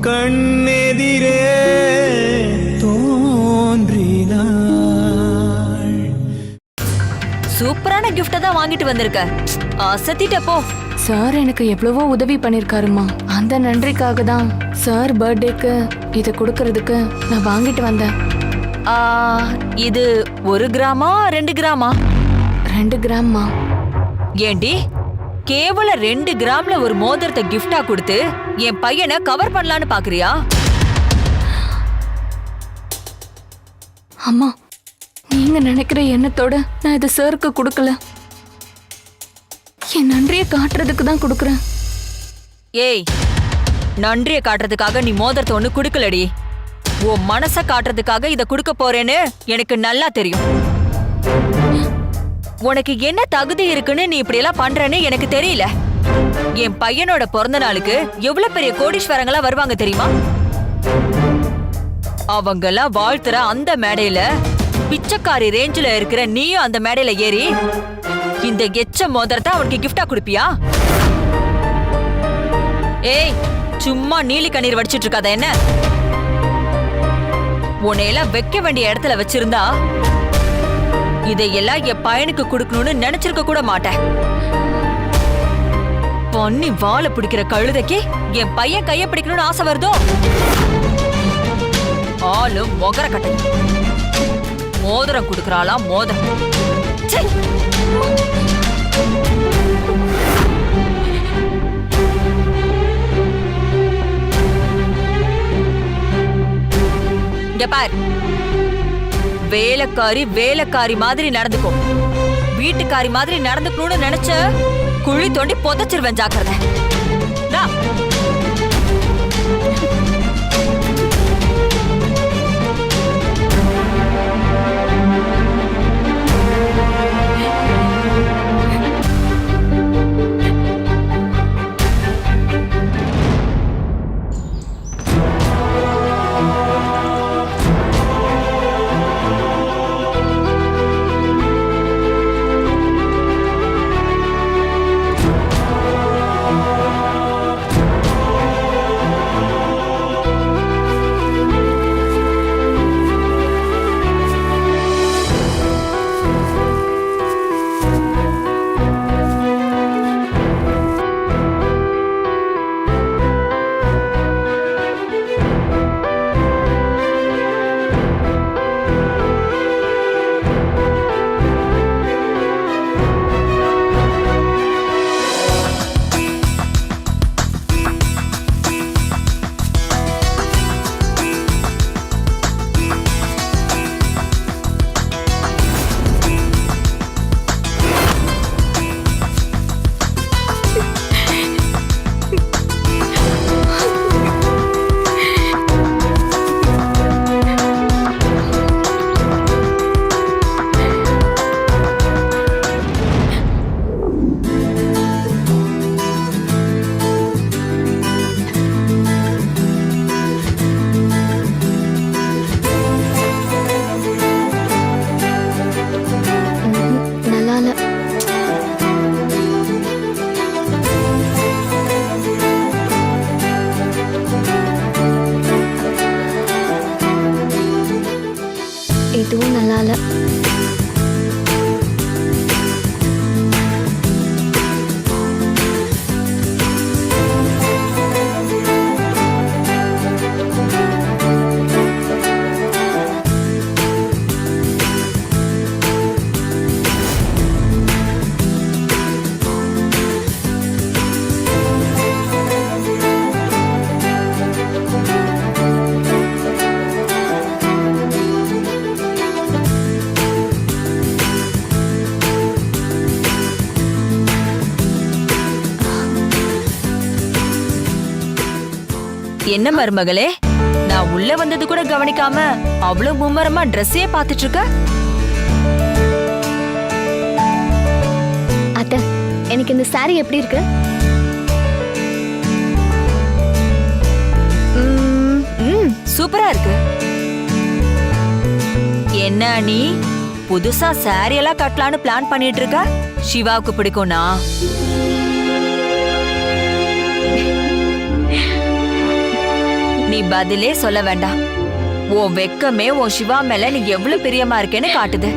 கண்ணெதிரே தோன்றினாள். சூப்பரான கிஃப்ட தான் வாங்கிட்டு வந்திருக்க. அசத்திட்ட போ. சார் எனக்கு எவ்வளவோ உதவி பண்ணிருக்காருமா. அந்த நன்றிக்காக தான் சார் பர்த்டேக்கு இத கொடுக்கறதுக்கு நான் வாங்கிட்டு வந்தேன். இது 1 கிராமா 2 கிராமா? 2 கிராம்மா. ஏண்டி கேவலம் 2 கிராம்ல ஒரு மோதிரத்தை கிஃப்டா கொடுத்து என் பையனை கவர் பண்ணலான்னு பாக்குறியா? அம்மா, நீங்க நினைக்கிற எண்ணத்தோட நான் இதை சாருக்கு கொடுக்கல. என் நன்றியை காட்டுறதுக்கு தான் கொடுக்கறேன். ஏய், நன்றியை காட்டுறதுக்காக நீ மோதிரத்தை ஒண்ணு குடுக்கலடி. உன் மனச காட்டுறதுக்காக இத குடுக்க போறேன்னு எனக்கு நல்லா தெரியும். உனக்கு என்ன தகுதி இருக்குன்னு நீ இப்படி எல்லாம் பண்றேன்னு எனக்கு தெரியல. என் பையனோட பிறந்த நாளுக்கு எவ்வளவு பெரிய கோடீஸ்வரங்களா வருவாங்க தெரியுமா? அவங்கெல்லாம் வாழ்த்துற அந்த மேடையில பிச்சைக்காரி ரேஞ்சில இருக்கிற நீயும் அந்த மேடையில ஏறி இந்த எச்ச மோதிரத்தை அவனுக்கு கிஃப்டா கொடுப்பியா? ஏய், சும்மா நீலி கண்ணீர் வடிச்சிட்டு இருக்காத என்ன? உன்னையெல்லாம் வைக்க வேண்டிய இடத்துல வச்சிருந்தா இதையெல்லாம் என் பையனுக்கு கொடுக்கணும்னு நினைச்சிருக்க கூட மாட்டேன். பொன்னி வாழை பிடிக்கிற கழுதைக்கு என் பையன் கைய பிடிக்கணும்னு ஆசை வருதோ? ஆளும் மொகர கட்டை மோதிரம் கொடுக்கறாளா மோதிரம். இங்க பார், வேலைக்காரி வேலைக்காரி மாதிரி நடந்துக்கும். வீட்டுக்காரி மாதிரி நடந்துக்கணும்னு நினைச்ச குழி தோண்டி புதைச்சிருவேன், ஜாக்கிரதை. இதுவும் நல்லா இல்ல. என்ன மருமகளே, நான் உள்ள வந்தது கூட கவனிக்காம அவ்வளவு மும்மரமா ட்ரெஸ்ஸே பாத்துட்டு இருக்க? அத்தை, எனக்கு இந்த சாரி எப்படி இருக்கு? சூப்பரா இருக்கு. என்ன நீ புதுசா சாரி எல்லாம் கட்டலான்னு பிளான் பண்ணிட்டு இருக்க? சிவாவுக்கு பிடிக்கும்னா? நீ பதிலே சொல்ல வேண்டாம். உன் வெக்கமே உன் சிவா மேல நீ எவ்வளவு பிரியமா இருக்கேன்னு காட்டுது.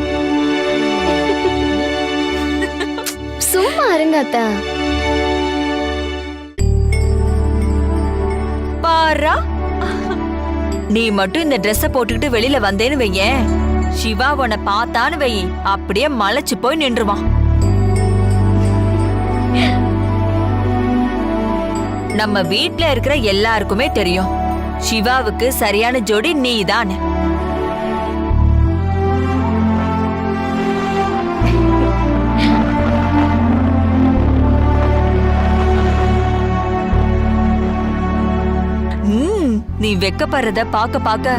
சும்மா இருங்க அத்தை. பாரா, நீ மட்டும் இந்த ட்ரெஸ்ஸ போட்டுக்கிட்டு வெளியில வந்தேன்னு வையேன், சிவா உன்னை பார்த்தான்னு வை, அப்படியே மலைச்சு போய் நின்றுவான். நம்ம வீட்ல இருக்கிற எல்லாருக்குமே தெரியும் சிவாவுக்கு சரியான ஜோடி நீதான். நீ வெக்கப்படுறத பாக்க பாக்க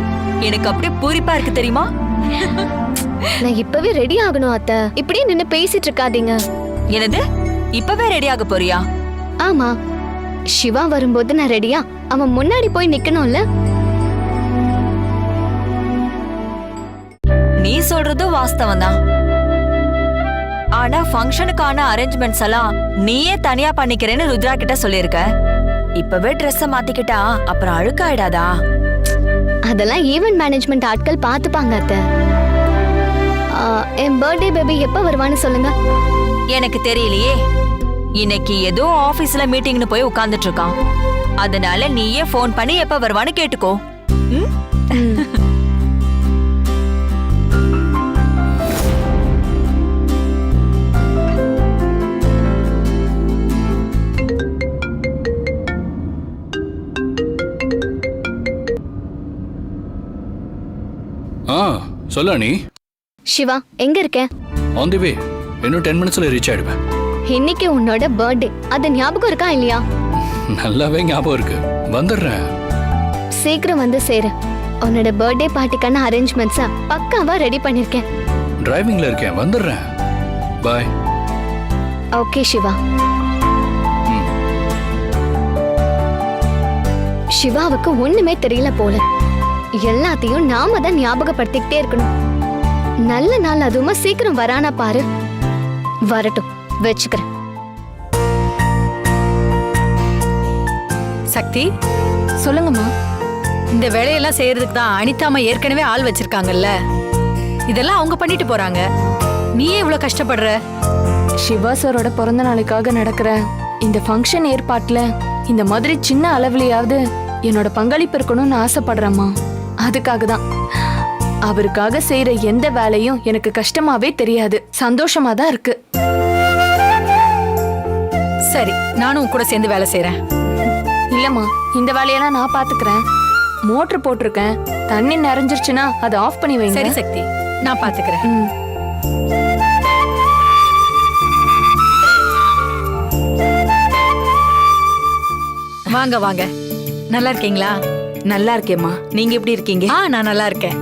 எனக்கு அப்படியே பூரிப்பா இருக்கு தெரியுமா? நான் இப்பவே ரெடி ஆகணும் அத்தை. இப்படியே நின்னு பேசிட்டு இருக்காதீங்க. என்னது, இப்பவே ரெடி ஆக போறியா? ஆமா, சிவா வரும்போது நான் ரெடியா அவன் முன்னாடி போய் நிக்கணும்ல. நீ சொல்றது வாஸ்தவம் தான். ஆனா ஃபங்க்ஷனுக்கான அரேஞ்ச்மெண்ட்ஸ் எல்லாம் நீயே தனியா பண்ணிக்கிறேன்னு ருத்ரா கிட்ட சொல்லிருக்க. இப்பவே ட்ரெஸ்ஸ மாத்திக்கிட்டா அப்புறம் அழுக்காயிடாதா? அதெல்லாம் ஈவென்ட் மேனேஜ்மெண்ட் ஆட்கள் பாத்துப்பாங்க அத்தை. என் பர்த்டே பேபி எப்ப வருவான்னு சொல்லுங்க. எனக்கு தெரியலையே. இன்னைக்கு ஏதோ ஆபீஸ்ல மீட்டிங்னு போய் உட்கார்ந்துட்டு இருக்கான். அதனால நீயே ஃபோன் பண்ணி எப்ப வருவான்னு கேட்டுக்கோ. சொல்ல நீ. சிவா எங்க இருக்க? ஆன் தி வே. இன்னும் 10 மினிட்ஸ்ல ரீச் ஆயிடுவேன். இன்னைக்கு உன்னோட பர்த்டே, அது ஞாபகம் இருக்கா இல்லையா? நல்லாவே ஞாபகம் இருக்கு. வந்துடுறேன். சீக்கிரம் வந்து சேரு. உன்னோட பர்த்டே பார்ட்டிக்கான அரேஞ்ச்மெண்ட்ஸ பக்காவா ரெடி பண்ணிருக்கேன். டிரைவிங்ல இருக்கேன். வந்துடுறேன். பை. ஓகே சிவா. சிவாவுக்கு ஒண்ணுமே தெரியல போல. எல்லாத்தையும் நாம தான் ஞாபகப்படுத்திக்கிட்டே இருக்கணும். நல்ல நாள் அதுவுமா சீக்கிரம் வரானா பாரு. வரட்டும், வச்சுக்கிறேன். சக்தி, சொல்லுங்கம்மா. இந்த வேலையெல்லாம் செய்யறதுக்கு தான் அனிதாமா ஏற்கனவே ஆள் வச்சிருக்காங்கல்ல. இதெல்லாம் அவங்க பண்ணிட்டு போறாங்க. நீயே இவ்வளவு கஷ்டப்படுற? சிவா சாரோட பிறந்த நாளைக்காக நடக்கிற இந்த ஃபங்க்ஷன் ஏற்பாட்டுல இந்த மாதிரி சின்ன அளவுலயாவது என்னோட பங்களிப்பு இருக்கணும்னு ஆசைப்படுறேம்மா. அதுக்காக தான். அவருக்காக செய்யற எந்த வேலையும் எனக்கு கஷ்டமாவே தெரியாது. சந்தோஷமா தான் இருக்கு. சரி, நானும் உன் கூட சேர்ந்து வேலை செய்யறேன். இல்லம்மா, இந்த வேலையெல்லாம் நான் பாத்துக்கிறேன். மோட்டர் போட்டிருக்கேன். தண்ணி நிறைஞ்சிருச்சுன்னா அதை ஆஃப் பண்ணி வைங்க. சரி சக்தி, நான் பாத்துக்கிறேன். ம். வாங்க வாங்க. நல்லா இருக்கீங்களா? நல்லா இருக்கேம்மா. நீங்க எப்படி இருக்கீங்க? நான் நல்லா இருக்கேன்.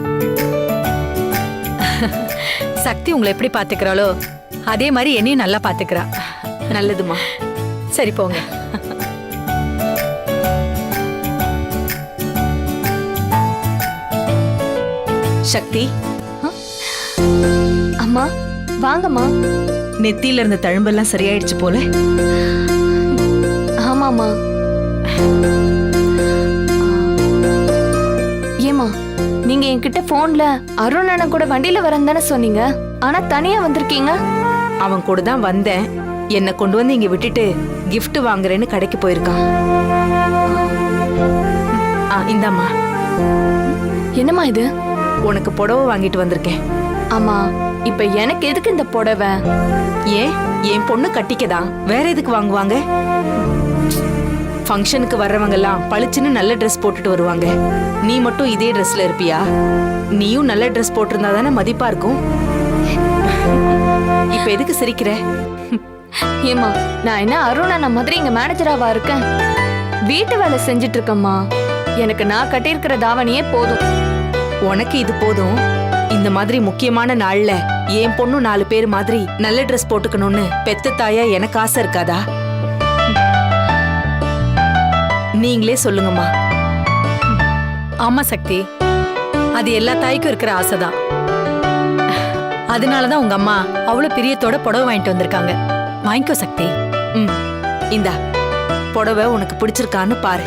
சக்தி உங்களை எப்படி பாத்துக்கிறாளோ அதே மாதிரி என்னையும் நல்லா பாத்துக்கிறா. நல்லதுமா. சரி போங்க. சக்தி, அம்மா வாங்கம்மா. நெத்தியில இருந்த தழும்பெல்லாம் சரியாயிடுச்சு போல. ஆமாம்மா. ஏமா, நீங்க என்கிட்ட போன்ல அருண் அண்ணன் கூட வண்டியில வரேன்னு தானே சொன்னீங்க. ஆனா தனியா வந்திருக்கீங்க. அவன் கூட தான் வந்தேன். என்னை கொண்டு வந்து இங்க விட்டுட்டு gift வாங்குறேன்னு கடைக்கு போயிருக்கான். இந்தாம்மா. என்னம்மா இது? உனக்கு புடவை வாங்கிட்டு வந்திருக்கேன். ஆமா, இப்ப எனக்கு எதுக்கு இந்த புடவை? ஏன், என் பொண்ணு கட்டிக்கதான். வேற எதுக்கு வாங்குவாங்க? ஃபங்க்ஷனுக்கு வர்றவங்க எல்லாம் பளிச்சுன்னு நல்ல ட்ரெஸ் போட்டுட்டு வருவாங்க. நீ மட்டும் இதே ட்ரெஸ்ல இருப்பியா? நீயும் நல்ல ட்ரெஸ் போட்டிருந்தா தானே மதிப்பா இருக்கும். இப்ப எதுக்கு சிரிக்கிற? ஏமா, நான் என்ன அருண் அண்ணன் மாதிரி இங்க மேனேஜராவா இருக்கேன்? வீட்டு வேலை செஞ்சுட்டு இருக்கேம்மா. எனக்கு நான் கட்டியிருக்கிற தாவணியே போதும். உனக்கு இது போதும். இந்த மாதிரி முக்கியமான நாள்ல என் பொண்ணு 4 பேர் மாதிரி நல்ல ட்ரெஸ் போட்டுக்கணும்னு பெத்த தாயா எனக்கு ஆசை இருக்காதா? நீங்களே சொல்லுங்கம்மா. ஆமா சக்தி, அது எல்லா தாய்க்கும் இருக்கிற ஆசைதான். அதனாலதான் உங்க அம்மா அவ்வளவு பிரியத்தோட புடவை வாங்கிட்டு வந்திருக்காங்க. வாங்கிக்கோ சக்தி. இந்தா புடவை உனக்கு பிடிச்சிருக்கான்னு பாரு.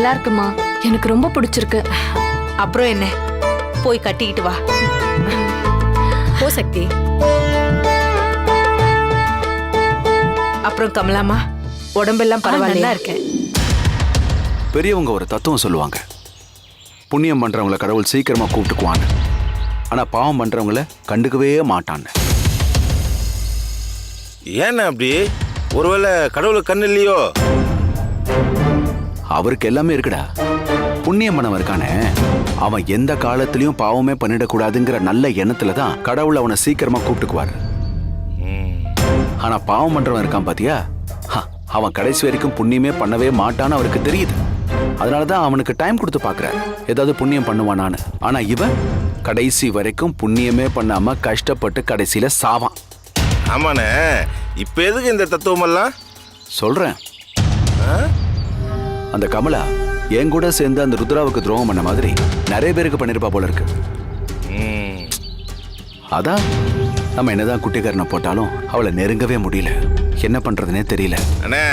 நல்லா இருக்குமா, எனக்கு ரொம்ப பிடிச்சிருக்கு. அப்புறம் என்ன, போய் கட்டிக்கிட்டு வா. போ சக்தி. அப்புறம் கமலாமா, உடம்பெல்லாம் நல்லா பரவாயில்ல இருக்கேன். பெரியவங்க ஒரு தத்துவம் சொல்லுவாங்க, புண்ணியம் பண்றவங்கள கடவுள் சீக்கிரமா கூப்பிட்டுக்குவான்னு, ஆனா பாவம் பண்றவங்கள கண்டுக்கவே மாட்டான்னு. ஏன்னா அப்படி? ஒருவேளை கடவுளுக்கு கண்ணு இல்லையோ? அவருக்கு எல்லாமே இருக்குடா. புண்ணியம் பண்ணவன் இருக்கானே, அவன் எந்த காலத்திலயும் பாவமே பண்ணிடக்கூடாதுங்கிற நல்ல எண்ணத்துல தான் கடவுள் அவனை சீக்கிரமா கூப்பிட்டுக்குவாரு. ஆனா பாவம் பண்றவன் இருக்கான் பாத்தியா, அவன் கடைசி வரைக்கும் புண்ணியமே பண்ணவே மாட்டான்னு அவருக்கு தெரியுது. அதனாலதான் அவனுக்கு டைம் கொடுத்து பாக்குறாரு ஏதாவது புண்ணியம் பண்ணுவானான்னு. ஆனா இவன் கடைசி வரைக்கும் புண்ணியமே பண்ணாம கஷ்டப்பட்டு கடைசியில சாவான். ஆமாண்ணே, இப்ப எதுக்கு இந்த தத்துவம் எல்லாம் சொல்றேன். அந்த கமலா என் கூட சேர்ந்து அந்த ருத்ராவுக்கு துரோகம் பண்ண மாதிரி நிறைய பேருக்கு பண்ணிருப்பா போல இருக்கு. அதான் நம்ம என்னதான் குட்டிக்காரனை போட்டாலும் அவளை நெருங்கவே முடியல. என்ன பண்றதுனே தெரியல. அண்ணே,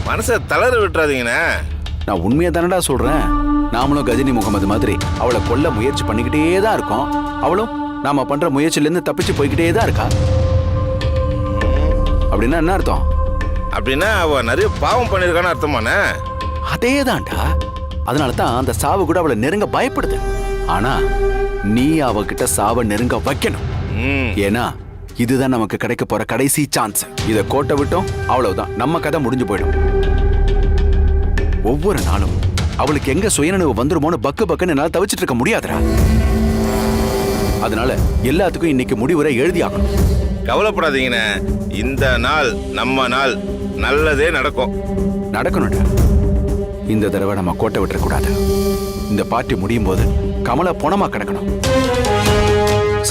மனசை தளர விட்டுறாதீங்கண்ணே. நான் உண்மையா தானடா சொல்றேன். நாமளும் கஜினி முகமது மாதிரி அவளை கொல்ல முயற்சி பண்ணிக்கிட்டே தான் இருக்கோம். அவளும் நாம பண்ற முயற்சியில இருந்து தப்பிச்சு போய்கிட்டே தான் இருக்கா. அப்படின்னா என்ன அர்த்தம்? அப்படின்னா அவ நிறைய பாவம் பண்ணிருக்கான்னு அர்த்தமாண்ணே. அதேதான்டா. அதனாலதான் அந்த சாவு கூட அவளை நெருங்க பயப்படுது. ஆனா நீ அவகிட்ட சாவை நெருங்க வைக்கணும். ஏன்னா இதுதான் நமக்கு கிடைக்க போற கடைசி சான்ஸ். இத கோட்டை விட்டோம் அவ்வளவுதான், நம்ம கதை முடிஞ்சு போயிடும். ஒவ்வொரு நாளும் அவளுக்கு எங்க சுயநினைவு வந்துருமோன்னு பக்கு பக்குன்னு என்னால தவிச்சிட்டு இருக்க முடியாதுடா. அதனால எல்லாத்துக்கும் இன்னைக்கு முடிவுரை எழுதி ஆகணும். கவலைப்படாதீங்கண்ணே, இந்த நாள் நம்ம நாள், நல்லதே நடக்கும். நடக்கணும்டா. இந்த தடவை நம்ம கோட்டை விட்டுற கூடாது. இந்த பார்ட்டி முடியும் போது கமலா பொணமா கிடக்கணும்.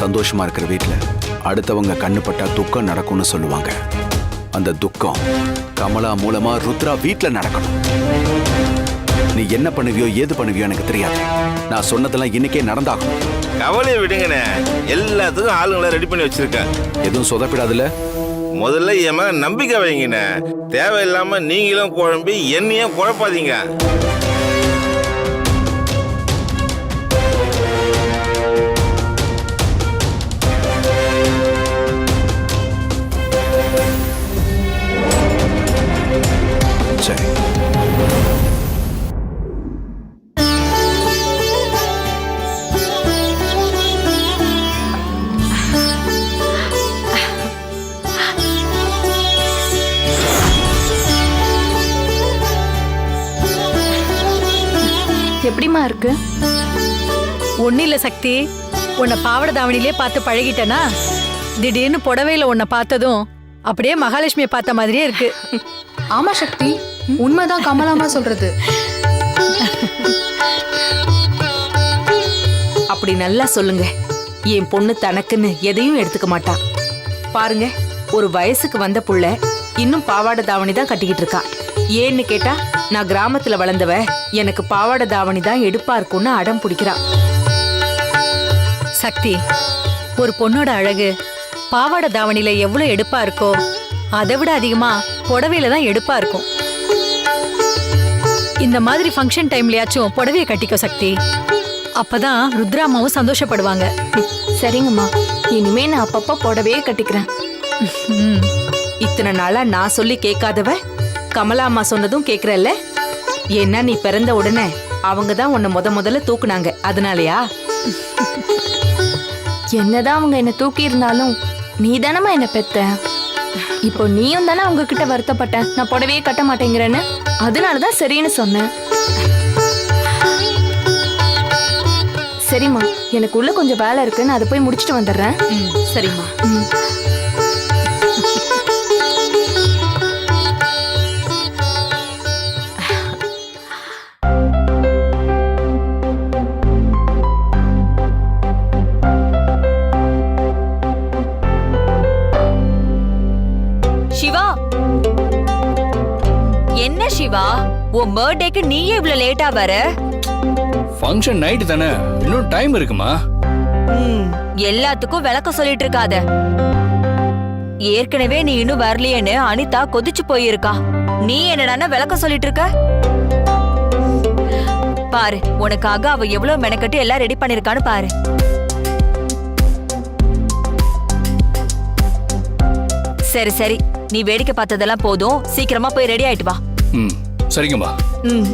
சந்தோஷமா இருக்கிற வீட்டுல அடுத்தவங்க கண்ணு பட்டா துக்கம் நடக்கும்னு சொல்லுவாங்க. அந்த துக்கம் கமலா மூலமா ருத்ரா வீட்டுல நடக்கணும். நீ என்ன பண்ணுவியோ ஏது பண்ணுவியோ எனக்கு தெரியாது. நான் சொன்னதெல்லாம் இன்னைக்கே நடந்தாகணும். கவலையை விடுங்கண்ணே, எல்லாத்துக்கும் ஆளுங்களை ரெடி பண்ணி வச்சிருக்கேன். எதுவும் சொதப்பிடாதுல. முதல்ல என் மேல நம்பிக்கை வைங்கண்ணே. தேவையில்லாம நீங்களும் குழம்பி என்னையும் குழப்பாதீங்க. சரி. எப்படிமா இருக்கு? ஒன்னும் இல்ல சக்தி, உன்னை பாவாடை தாவணிலே பார்த்து பழகிட்டனா, திடீர்னு புடவையில உன்னை பார்த்ததும் அப்படியே மகாலட்சுமியை பார்த்த மாதிரியே இருக்கு. ஆமா சக்தி, உண்மைதான் கமலாமா சொல்றது. அப்படி நல்லா சொல்லுங்க. என் பொண்ணு தனக்குன்னு எதையும் எடுத்துக்க மாட்டா. பாருங்க, ஒரு வயசுக்கு வந்த புள்ள இன்னும் பாவாடை தாவணி தான் கட்டிக்கிட்டு இருக்கா. ஏன்னு கேட்டா, நான் கிராமத்துல வளர்ந்தவ, எனக்கு பாவாடை தாவணி தான் எடுப்பா இருக்கும்னு அடம் பிடிக்கிறா. சக்தி, ஒரு பொண்ணோட அழகு பாவாடை தாவணியில எவ்வளவு எடுப்பா இருக்கோ அதை விட அதிகமா புடவையில தான் எடுப்பா இருக்கும். இந்த மாதிரி ஃபங்க்ஷன் டைம்லயாச்சும் புடவைய கட்டிக்கோ சக்தி. அப்பதான் ருத்ராமாவும் சந்தோஷப்படுவாங்க. சரிங்கம்மா, இனிமே நான் அப்பப்ப புடவையே கட்டிக்கிறேன். இத்தனை நாளா நான் சொல்லி கேட்காதவ கமலா அம்மா சொன்னதும் கேக்குறல்ல. ஏன்னா நீ பிறந்த உடனே அவங்க தான் உன்னை முதல்ல தூக்குனாங்க, அதனாலயா? என்னதான் அவங்க என்ன தூக்கி இருந்தாலும் நீ தானம்மா என்ன பெத்த. இப்போ நீயும் தானே அவங்க கிட்ட வருத்தப்பட்ட நான் புடவையே கட்ட மாட்டேங்கிறேன்னு. அதனாலதான் சரின்னு சொன்னேன். சரிம்மா, எனக்கு உள்ள கொஞ்சம் வேலை இருக்கு, நான் அதை போய் முடிச்சுட்டு வந்துடுறேன். சரிம்மா. சிவா, என்ன சிவா, உன் பர்த்டேக்கு நீயே இவ்வளவு லேட்டா வர? ஃபங்க்ஷன் நைட் தானே, இன்னும் டைம் இருக்குமா? எல்லாத்துக்கும் விளக்க சொல்லிட்டு இருக்காத. ஏற்கனவே நீ இன்னும் வரலையேன்னு அனிதா கொதிச்சு போயிருக்கா. நீ என்னடான்னா விளக்க சொல்லிட்டு இருக்க? பாரு, உனக்காக அவ எவ்வளவு மெனக்கட்டு எல்லாம் ரெடி பண்ணிருக்கான்னு பாரு. சரி சரி, நீ வேடிக்கை பார்த்ததெல்லாம் போதும், சீக்கிரமா போய் ரெடி ஆயிட்டு வா. ம் சரிங்கம்மா. ம்.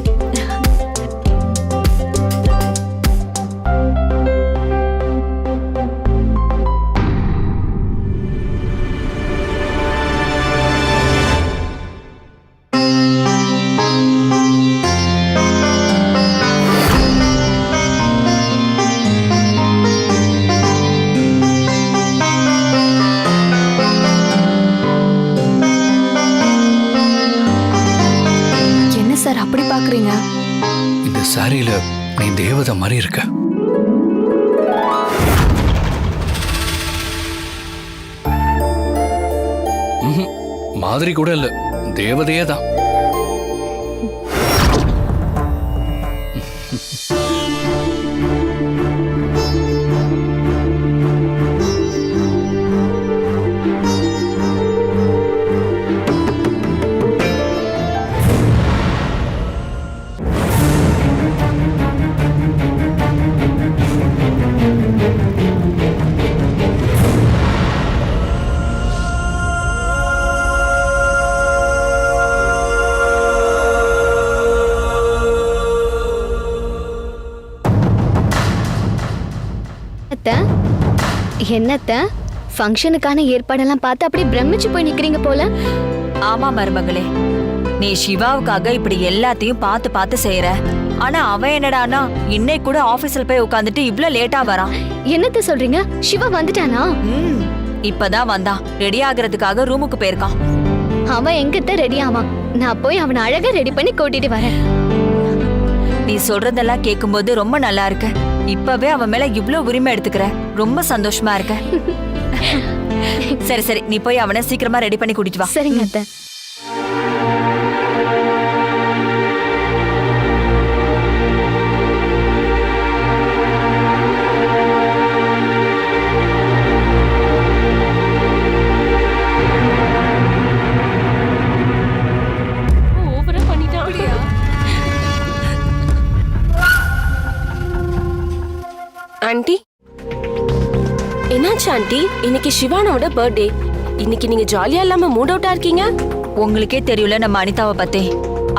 என்ன சார் அப்படி பாக்குறீங்க? இந்த சாரியில நீ தேவதை மாதிரி இருக்க. ம்ஹும், மாதிரி கூட இல்ல, தேவதையே தான். அத்தை, என்னத்த ஃபங்க்ஷனுக்கான ஏற்பாடெல்லாம் பார்த்து அப்படியே பிரமிச்சு போய் நிக்கிறீங்க போல. ஆமா மருமகளே, நீ சிவாவுக்காக இப்படி எல்லாத்தையும் பார்த்து பார்த்து செய்யற. ஆனா அவன் என்னடானா இன்னைக்கு கூட ஆபீஸ்ல போய் உட்காந்துட்டு இவ்ளோ லேட்டா வரான். என்னத்த சொல்றீங்க? சிவா வந்துட்டானா? ம், இப்பதான் வந்தான். ரெடி ஆகுறதுக்காக ரூமுக்கு போயிருக்கான். அவன் எங்கத்த ரெடி ஆவான்? நான் போய் அவனை அழகா ரெடி பண்ணி கூட்டிட்டு வரேன். நீ சொல்றதெல்லாம் கேட்கும்போது ரொம்ப நல்லா இருக்கு. இப்பவே அவன் மேல இவ்ளோ உரிமை எடுத்துக்கிற, ரொம்ப சந்தோஷமா இருக்க. சரி சரி, நீ போய் அவனை சீக்கிரமா ரெடி பண்ணி கூட்டிட்டு வா. சரிங்க அத்தை. ஆண்டி, என்னாச்சு ஆண்டி? இன்னைக்கு சிவானோட பர்த்டே. இன்னைக்கு நீங்க ஜாலியா இல்லாம மூட் அவுட்டா இருக்கீங்க. உங்களுக்கே தெரியல நம்ம அனிதாவை பத்தி.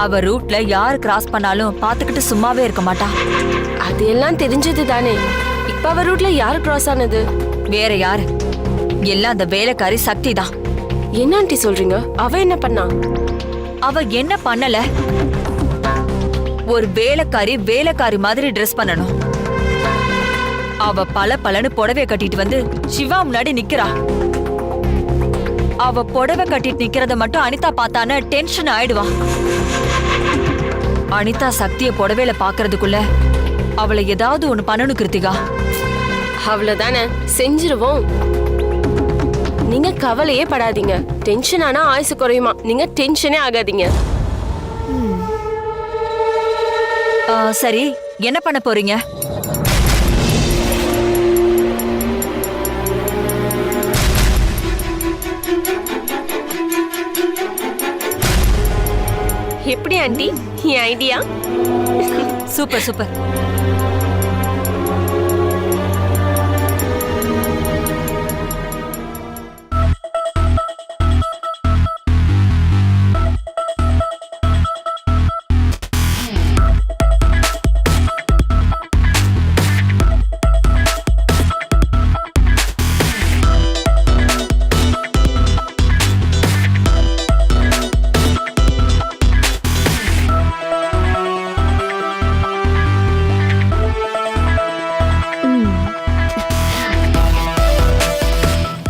அவ ரூட்ல யாரு கிராஸ் பண்ணாலும் பாத்துக்கிட்டு சும்மாவே இருக்க மாட்டா. அது எல்லாம் தெரிஞ்சது தானே. இப்ப அவ ரூட்ல யாரு கிராஸ் ஆனது? வேற யாரு? எல்லாம் அந்த வேலைக்காரி சக்தி தான். என்ன ஆண்டி சொல்றீங்க? அவ என்ன பண்ணா? அவ என்ன பண்ணல? ஒரு வேலைக்காரி வேலைக்காரி மாதிரி ட்ரெஸ் பண்ணணும். அவ பல பலன்னு புடவைய கட்டிட்டு வந்து சிவா முன்னாடி நிக்கிறா. அவ புடவை கட்டிட்டு நிக்கிறத மட்டும் அனிதா பார்த்தான டென்ஷன் ஆயிடுவா. அனிதா சக்திய புடவையில பாக்குறதுக்குள்ள அவளை ஏதாவது ஒண்ணு பண்ணணும் கிருத்திகா. அவ்வளவுதானே, செஞ்சிருவோம். நீங்க கவலையே படாதீங்க. டென்ஷன் ஆனா ஆயுசு குறையுமா? நீங்க டென்ஷனே ஆகாதீங்க. சரி, என்ன பண்ண போறீங்க? எப்படி ஆண்டி என் ஐடியா? Super super.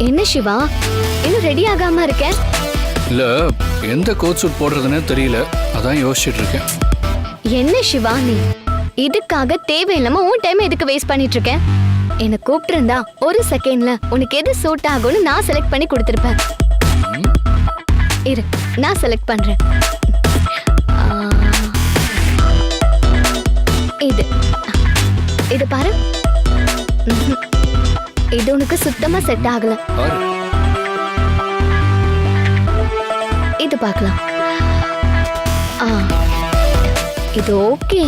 என்ன சிவா, இன்னும் ரெடி ஆகாம இருக்க? இல்ல, எந்த கோட் சூட் போடுறதுன்னு தெரியல, அதான் யோசிச்சுட்டு இருக்கேன். என்ன சிவா நீ இதுக்காக தேவையில்லாம உன் டைம் எதுக்கு வேஸ்ட் பண்ணிட்டு இருக்க? என்ன கூப்பிட்டு இருந்தா ஒரு செகண்ட்ல உனக்கு எது சூட் ஆகும்னு நான் செலக்ட் பண்ணி கொடுத்திருப்பேன். இரு, நான் செலக்ட் பண்றேன். இது இது பாரு. இது உனக்கு சுத்தமா செட் ஆகல. இது பார்க்கலாம். இது ஓகே.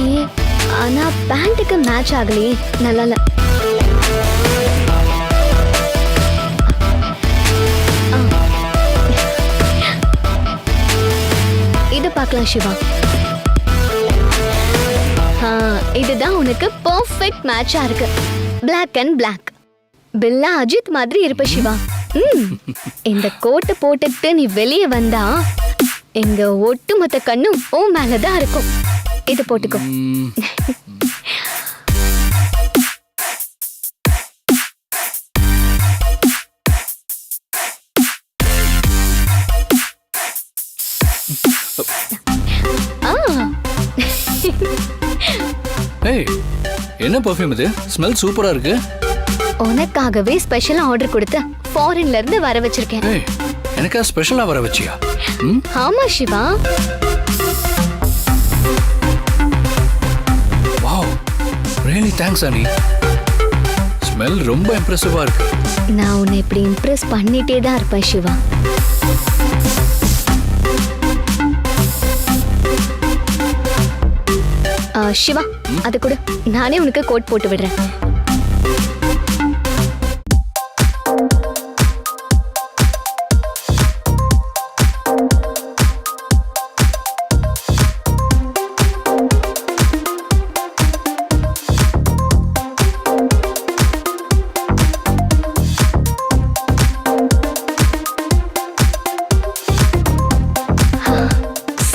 ஆனா பேண்ட்டுக்கு மேட்ச் ஆகலையே, நல்லா இல்ல. இது பார்க்கலாம் சிவா. இதுதான் உனக்கு பெர்ஃபெக்ட் மேட்சா இருக்கு. Black and black. பில்லா அஜித் மாதிரி இருப்ப சிவா. இந்த கோட்டை போட்டுட்டு நீ வெளியே வந்தா எங்க ஒட்டுமொத்த கண்ணும் ஓ மேலதான் இருக்கும். இது போட்டுக்கோ. ஏய், என்ன பர்ஃப்யூம் இது? ஸ்மெல் சூப்பரா இருக்கு. உனக்காகவே ஸ்பெஷலா ஆர்டர் கொடுத்து ஃபாரின்ல இருந்து வர வச்சிருக்கேன். ஏய், எனக்கா ஸ்பெஷலா வர வச்சியா? ஆமா சிவா. வாவ், ரியலி தேங்க்ஸ் அனி. ஸ்மெல் ரொம்ப இம்ப்ரெசிவா இருக்கு. நான் உன்னை இப்படி இம்ப்ரெஸ் பண்ணிட்டே தான் இருப்பேன் சிவா. சிவா, அது கூட நானே உனக்கு கோட் போட்டு விடுறேன்.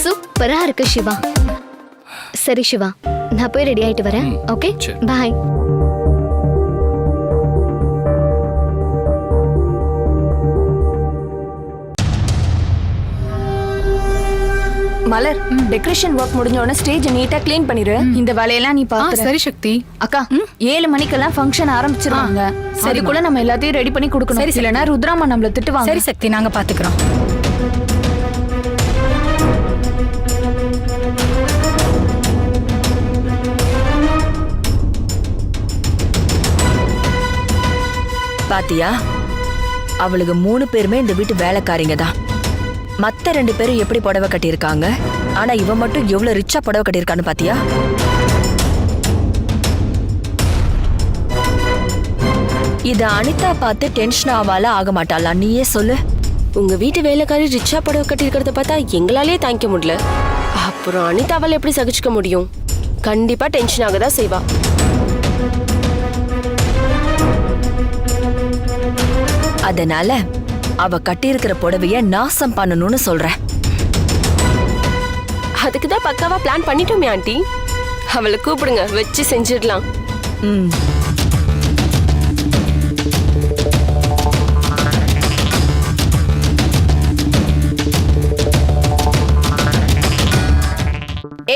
சூப்பரா இருக்கு சிவா. சரி சிவா, நான் போய் ரெடி ஆயிட்டு வரேன். ஓகே, பாய். மலர், டெக்கரேஷன் ஒர்க் முடிஞ்ச உடனே ஸ்டேஜ் நீட்டா க்ளீன் பண்ணிரு. இந்த வேலையெல்லாம் நீ பாத்து. சரி சக்தி. அக்கா, 7 மணிக்கெல்லாம் ஃபங்க்ஷன் ஆரம்பிச்சிருவாங்க. அதுக்குள்ள நம்ம எல்லாத்தையும் ரெடி பண்ணி கொடுக்கணும். சரி, இல்லனா ருத்ராமா நம்மள திட்டுவாங்க. சரி சக்தி, நாங்க பாத்துக்கிறோம். பாத்தியா, அவளுக்கு 3 பேருமே இந்த வீட்டு வேலைக்காரிங்க தான். மத்த 2 பேரும் எப்படி புடவை கட்டியிருக்காங்க, ஆனா இவ மட்டும் எவ்வளவு ரிச்சா புடவை கட்டியிருக்கான்னு பாத்தியா? இத அனிதா பார்த்து டென்ஷன் ஆவால ஆக மாட்டாளா? நீயே சொல்லு. உங்க வீட்டு வேலைக்காரி ரிச்சா புடவை கட்டியிருக்கிறத பார்த்தா எங்களாலேயே தாங்கிக்க முடியல. அப்புறம் அனிதாவால் எப்படி சகிச்சுக்க முடியும்? கண்டிப்பா டென்ஷன் ஆகதான் செய்வா. அதனால அவ கட்டியிருக்கிற புடவைய நாசம் பண்ணணும்னு சொல்றேன். அதுக்கு தான் பக்காவா பிளான் பண்ணிட்டோமே ஆண்டி. அவளை கூப்பிடுங்க, வச்சு செஞ்சிடலாம்.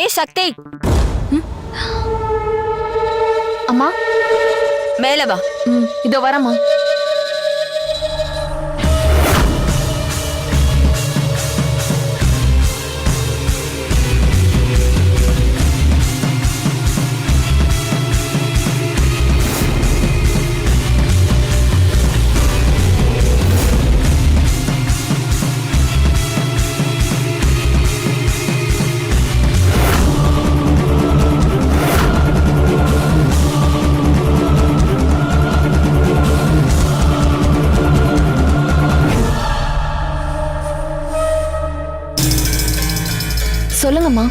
ஏய் சக்தி, அம்மா மேல வா. இதோ வரமா. சொல்லுங்கம்மா.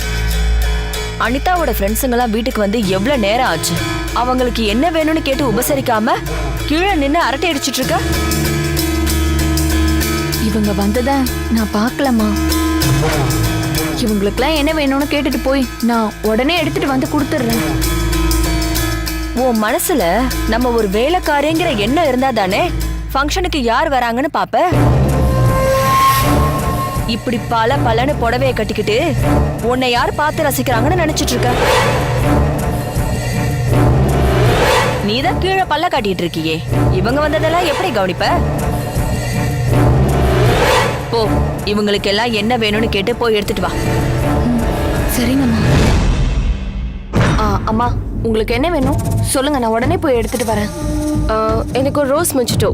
அனிதாவோட ஃப்ரெண்ட்ஸுங்கெல்லாம் வீட்டுக்கு வந்து எவ்வளவு நேரம் ஆச்சு? அவங்களுக்கு என்ன வேணும்னு கேட்டு உபசரிக்காம கீழே நின்று அரட்டை அடிச்சிட்டு இருக்க. இவங்க வந்தத நான் பார்க்கலம்மா. இவங்களுக்குலாம் என்ன வேணும்னு கேட்டுட்டு போய் நான் உடனே எடுத்துட்டு வந்து கொடுத்துட்றேன். உன் மனசுல நம்ம ஒரு வேலைக்காரங்கிற எண்ணம் இருந்தா தானே ஃபங்க்ஷனுக்கு யார் வராங்கன்னு பாப்ப. இப்படி பலன்னு புடவைய கட்டிக்கிட்டு உன்னை யார் பார்த்து ரசிக்கிறாங்கன்னு நினைச்சிட்டு இருக்க. நீதான் கீழே பல்ல காட்டிட்டு இருக்கியே, இவங்க வந்ததெல்லாம் எப்படி கவனிப்ப? போ, இவங்களுக்கு எல்லாம் என்ன வேணும்னு கேட்டு போய் எடுத்துட்டு வா. சரிங்கம்மா. அம்மா, உங்களுக்கு என்ன வேணும் சொல்லுங்க, நான் உடனே போய் எடுத்துட்டு வரேன். எனக்கு ஒரு ரோஸ் மொஜிட்டோ.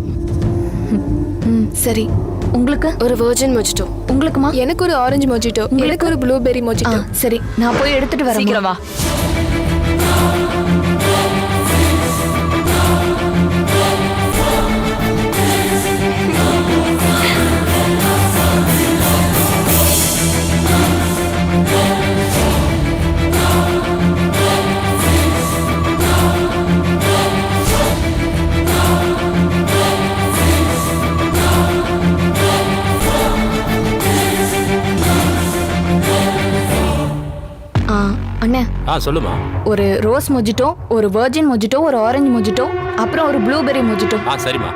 சரி. உங்களுக்கு ஒரு வெர்ஜின் மொஜிட்டோ. உங்களுக்குமா? எனக்கு ஒரு ஆரஞ்சு மொஜிட்டோ. எனக்கு ஒரு ப்ளூபெர்ரி மொஜிட்டோ. சரி, நான் போய் எடுத்துட்டு வரேன். சீக்கிரம் வா. அண்ணே சொல்லுமா. ஒரு ரோஸ் மொஜிட்டோ, ஒரு வர்ஜின் மொஜிட்டோ, ஒரு ஆரஞ்சு மொஜிட்டோ, அப்புறம் ஒரு ப்ளூபெர்ரி மொஜிட்டோ. சரிம்மா.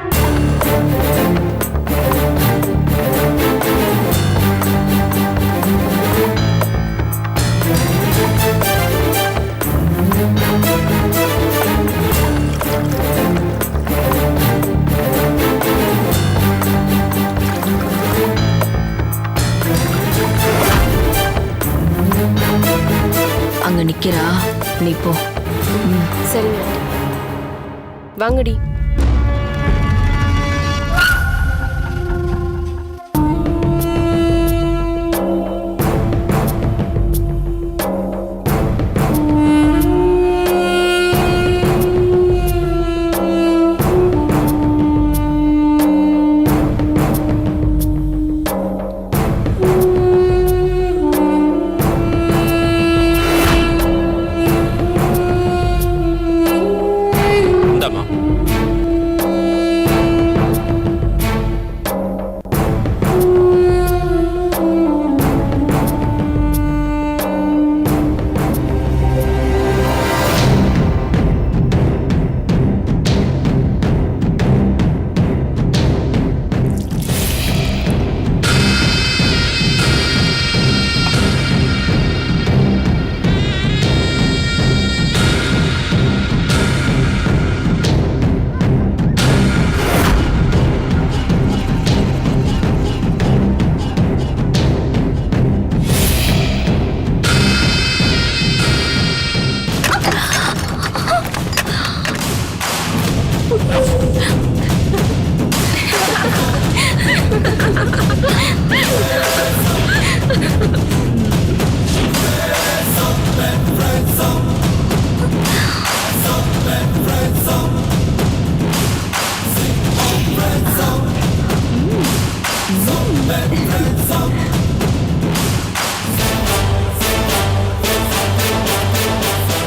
அங்க நிக்கிறா, நீ போ. சரி வாங்கடி.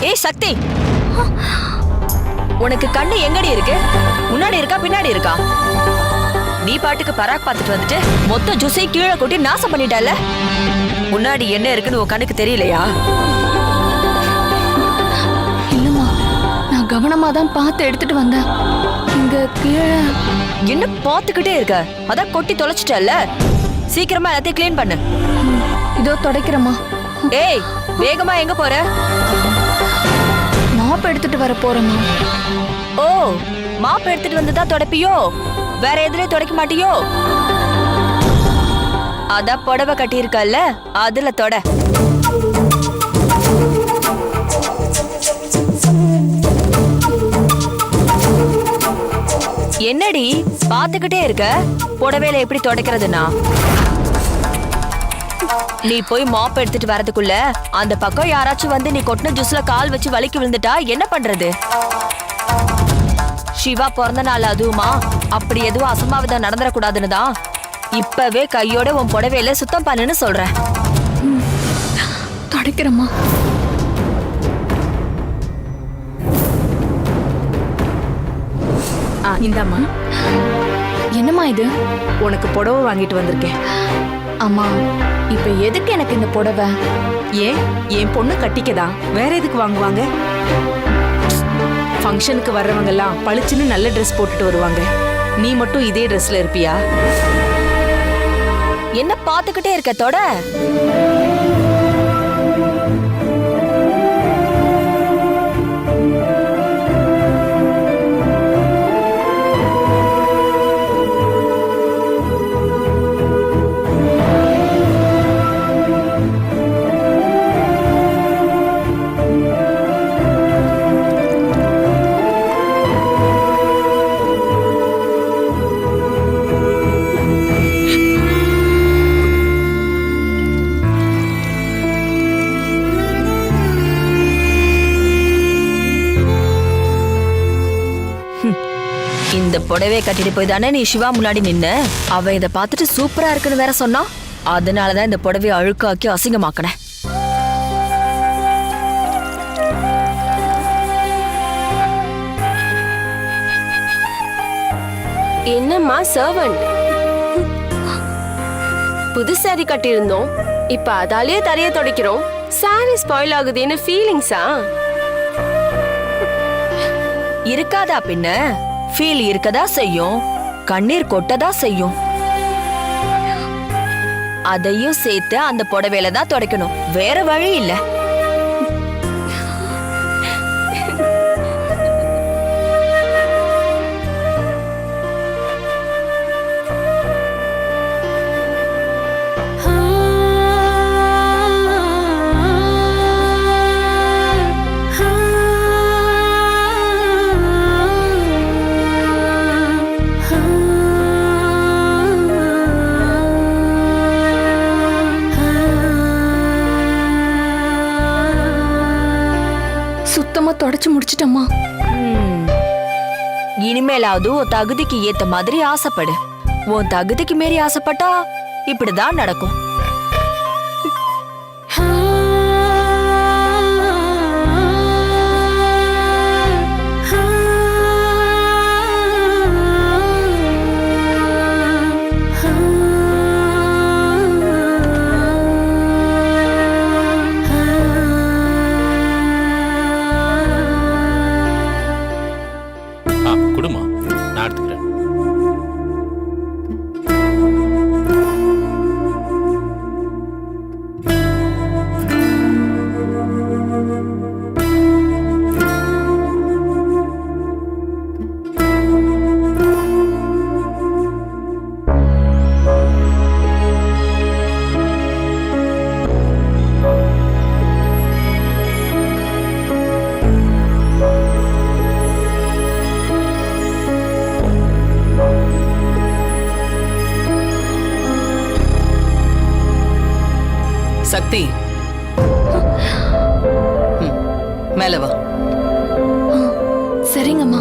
ஏய் சக்தி, உனக்கு கண்ணு எங்கடி இருக்கு? முன்னாடி இருக்கா பின்னாடி இருக்கா? நீ பாட்டுக்கு பராக் பார்த்துட்டு வந்துட்டு மொத்த ஜூஸை கீழே கொட்டி நாசம் பண்ணிட்டல. முன்னாடி என்ன இருக்குன்னு உன் கண்ணுக்கு தெரியலையா? இல்லம்மா, நான் கவனமா தான் பார்த்து எடுத்துட்டு வந்தேன். இங்க கீழே என்ன பார்த்துக்கிட்டே இருக்க? அதான் கொட்டி தொலைச்சிட்டல்ல. சீக்கிரமா எல்லாத்தையும் க்ளீன் பண்ணு. இதோ துடைக்கிறேம்மா. ஏய், வேகமா எங்க போற? மாப் எடுத்துட்டு வர போறேம்மா. ஓ, மாப் எடுத்துட்டு வந்துதான் துடைப்பியோ? வேற எதுலயும் துடைக்க மாட்டியோ? அதான் புடவை கட்டி இருக்கல்ல, அதுல தொட. என்னடி பாத்துக்கிட்டே இருக்க? புடவையில எப்படி துடைக்கிறதுனா? நீ போய் மாப் எடுத்துட்டு வரதுக்குள்ள அந்த பக்கம் யாராச்சும் வந்து நீ கொட்டின ஜூஸ்ல கால் வச்சு வலிக்கு விழுந்துட்டா என்ன பண்றது? சிவா பிறந்த நாள் அதுவுமா, அப்படி எதுவும் அசம்பாவிதம் நடந்துடக்கூடாதுன்னு தான் இப்பவே கையோட உன் புடவையில சுத்தம் பண்ணுன்னு சொல்றேன். துடைக்கிறேம்மா. இந்தாம்மா. என்னம்மா இது? உனக்கு புடவை வாங்கிட்டு வந்திருக்கேன். அம்மா, இப்ப எதுக்கு எனக்கு இந்த புடவை? ஏன், என் பொண்ணு கட்டிக்கதா, வேற எதுக்கு வாங்குவாங்க? ஃபங்க்ஷனுக்கு வர்றவங்க எல்லாம் பளிச்சுன்னு நல்ல ட்ரெஸ் போட்டுட்டு வருவாங்க. நீ மட்டும் இதே ட்ரெஸ்ல இருப்பியா? என்ன பாத்துக்கிட்டே இருக்க? தொட. இந்த புடவையை கட்டிட்டு போய் தானே நீ சிவா முன்னாடி நின்ன. அவ இத பார்த்துட்டு சூப்பரா இருக்குன்னு வேற சொன்னா. அதனாலதான் இந்த புடவையை அழுக்காக்கி அசிங்கமாக்கினேன். என்னம்மா சர்வன்ட், புது சாரி கட்டியிருந்தோம், இப்ப அதாலேயே தரைய துடைக்கிறோம். சாரி ஸ்பாயில் ஆகுதுன்னு ஃபீலிங்ஸா? இருக்காதா பின்ன? ஃபீல் இருக்கதா செய்யும், கண்ணீர் கொட்டதா செய்யும். அதையும் சேர்த்து அந்த புடவையில தான் துடைக்கணும், வேற வழி இல்ல. சுத்தமா தொடச்சு முடிச்சிட்டம்மா. இனிமேலாவது உன் தகுதிக்கு ஏத்த மாதிரி ஆசைப்படு. உன் தகுதிக்கு மீறி ஆசைப்பட்டா இப்படிதான் நடக்கும். குடுமா, நான் எடுத்துக்கிறேன். சக்தி, மேல வா. சரிங்கம்மா.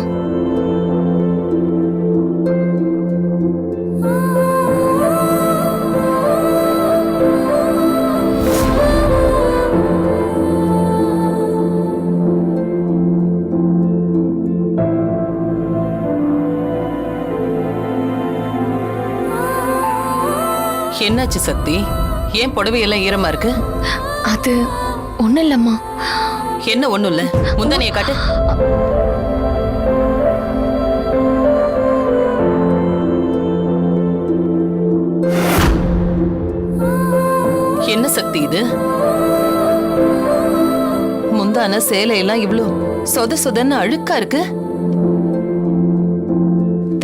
என்னாச்சு சக்தி? ஏன் புடவையெல்லாம் ஈரமா இருக்கு? அது ஒண்ணும் இல்லம்மா. என்ன ஒண்ணும் இல்ல? முந்தானைய காட்டு. என்ன சக்தி இது? முந்தான சேலையெல்லாம் இவ்ளோ சொத சொதன்னு அழுக்கா இருக்கு.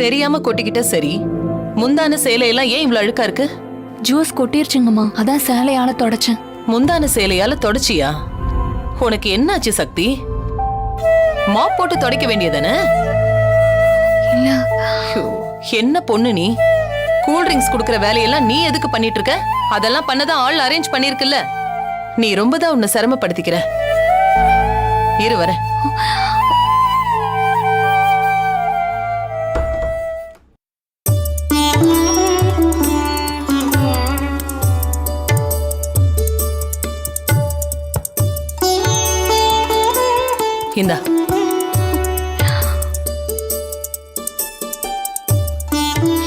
தெரியாம கொட்டிக்கிட்ட சரி, முந்தான சேலையெல்லாம் ஏன் இவ்ளோ அழுக்கா இருக்கு? ஜூஸ் கொட்டிருச்சுங்கம்மா, அதான் சேலையால தொடச்சேன். முந்தான சேலையால தொடச்சியா? உனக்கு என்னாச்சு சக்தி? மாப் போட்டு துடைக்க வேண்டியதானே? இல்ல. என்ன பொண்ணு நீ? கூல் ட்ரிங்க்ஸ் குடுக்கற வேலையெல்லாம் நீ எதுக்கு பண்ணிட்டு இருக்க? அதெல்லாம் பண்ணதான் ஆள் அரேஞ்ச் பண்ணிருக்குல்ல. நீ ரொம்ப தான் உன்னை சிரமப்படுத்திக்கிற. இரு வர. இந்தா.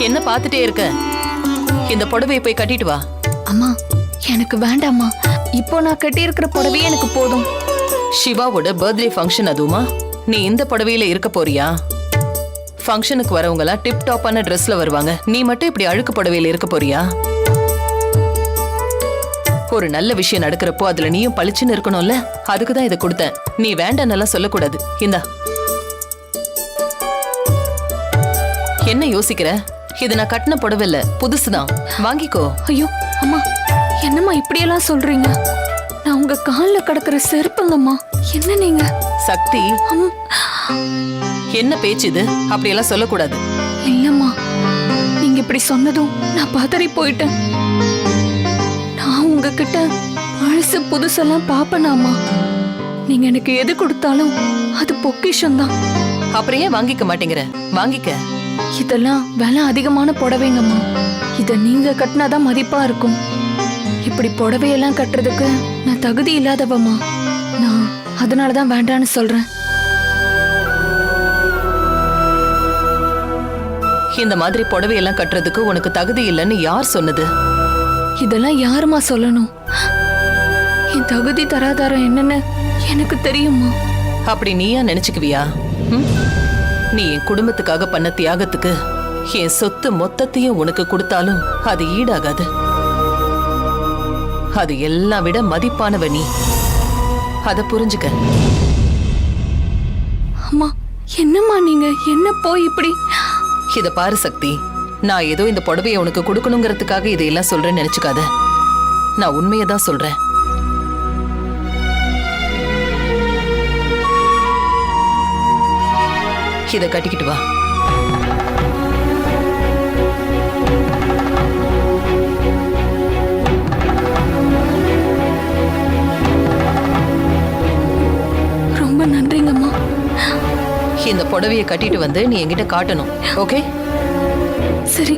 என்ன பார்த்துட்டே இருக்க? இந்த புடவையை போய் கட்டிட்டு வா. அம்மா, எனக்கு வேண்டாம்மா. இப்போ நான் கட்டி இருக்கிற புடவையே எனக்கு போதும். சிவாவோட பர்த்டே ஃபங்க்ஷன் அதுவுமா? நீ இந்த புடவையில இருக்க போறியா? ஃபங்க்ஷனுக்கு வரவங்க டிப் டாப்பான ட்ரெஸ்ல வருவாங்க. நீ மட்டும் இப்படி அழுக்கு புடவையில இருக்க போறியா? ஒரு நல்ல விஷயம் நடக்கிறப்போ அதுல நீயும் பளிச்சுன்னு இருக்கணும்ல. அதுக்கு தான் இதை கொடுத்தேன். நீ வேண்டாம் சொல்லக்கூடாது. இந்தா. என்ன யோசிக்கிற? இது நான் கட்டின புடவை இல்ல, புதுசுதான். வாங்கிக்கோ. ஐயோ அம்மா, என்னம்மா இப்படியெல்லாம் சொல்றீங்க? நான் உங்க கால்ல கிடக்குற செருப்புங்கம்மா. என்ன நீங்க? சக்தி, என்ன பேச்சு இது? அப்படியெல்லாம் சொல்லக்கூடாது. இல்லம்மா, நீங்க இப்படி சொன்னதும் நான் பதறி போயிட்டேன். நான் உங்ககிட்ட பழசு புதுசெல்லாம் பாப்பனாமா. நீங்க எனக்கு எது கொடுத்தாலும் அது பொக்கிஷம் தான். அப்புறம் ஏன் வாங்கிக்க மாட்டேங்கிற? வாங்கிக்க. இதெல்லாம் விலை அதிகமான புடவைங்கம்மா. இத நீங்க கட்டினாதான் மதிப்பா இருக்கும். இப்படி புடவையெல்லாம் கட்டுறதுக்கு நான் தகுதி இல்லாதவம்மா. நான் அதனாலதான் வேண்டான்னு சொல்றேன். இந்த மாதிரி புடவையெல்லாம் கட்டுறதுக்கு உனக்கு தகுதி இல்லைன்னு யார் சொன்னது? இதெல்லாம் யாருமா சொல்லணும்? என் தகுதி தராதாரம் என்னன்னு எனக்கு தெரியுமா? அப்படி நீயா நினைச்சுக்குவியா? ம்? நீ என் குடும்பத்துக்காக பண்ண தியாகத்துக்கு என் சொத்து மொத்தத்தையும் உனக்கு கொடுத்தாலும் அது ஈடாகாது. அது எல்லாம் விட மதிப்பானவ நீ. அத புரிஞ்சுக்க. அம்மா, என்னம்மா நீங்க என்ன போய் இப்படி? இத பாரு சக்தி, நான் ஏதோ இந்த புடவையை உனக்கு கொடுக்கணுங்கிறதுக்காக இதையெல்லாம் சொல்றேன்னு நினைச்சுக்காத. நான் உண்மையை தான் சொல்றேன். இத கட்டிக்கிட்டு வா. ரொம்ப நன்றிங்கம்மா. இந்த புடவையை கட்டிட்டு வந்து நீ என்கிட்ட காட்டணும். ஓகே? சரி.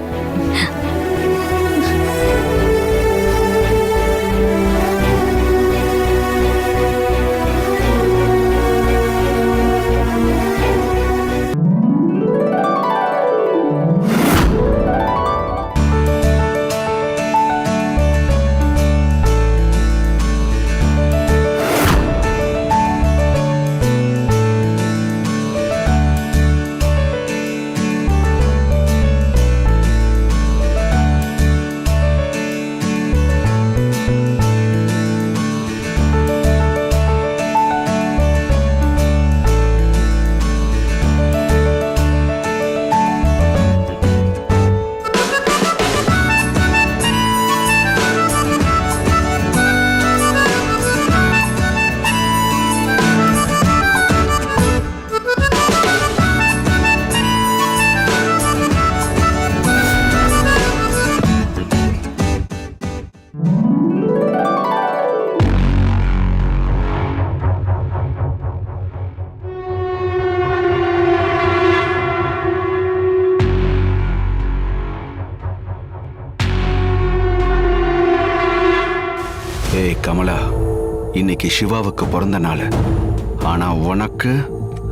ஏய் கமலா, இன்னைக்கு சிவாவுக்கு பிறந்த நாள். ஆனா உனக்கு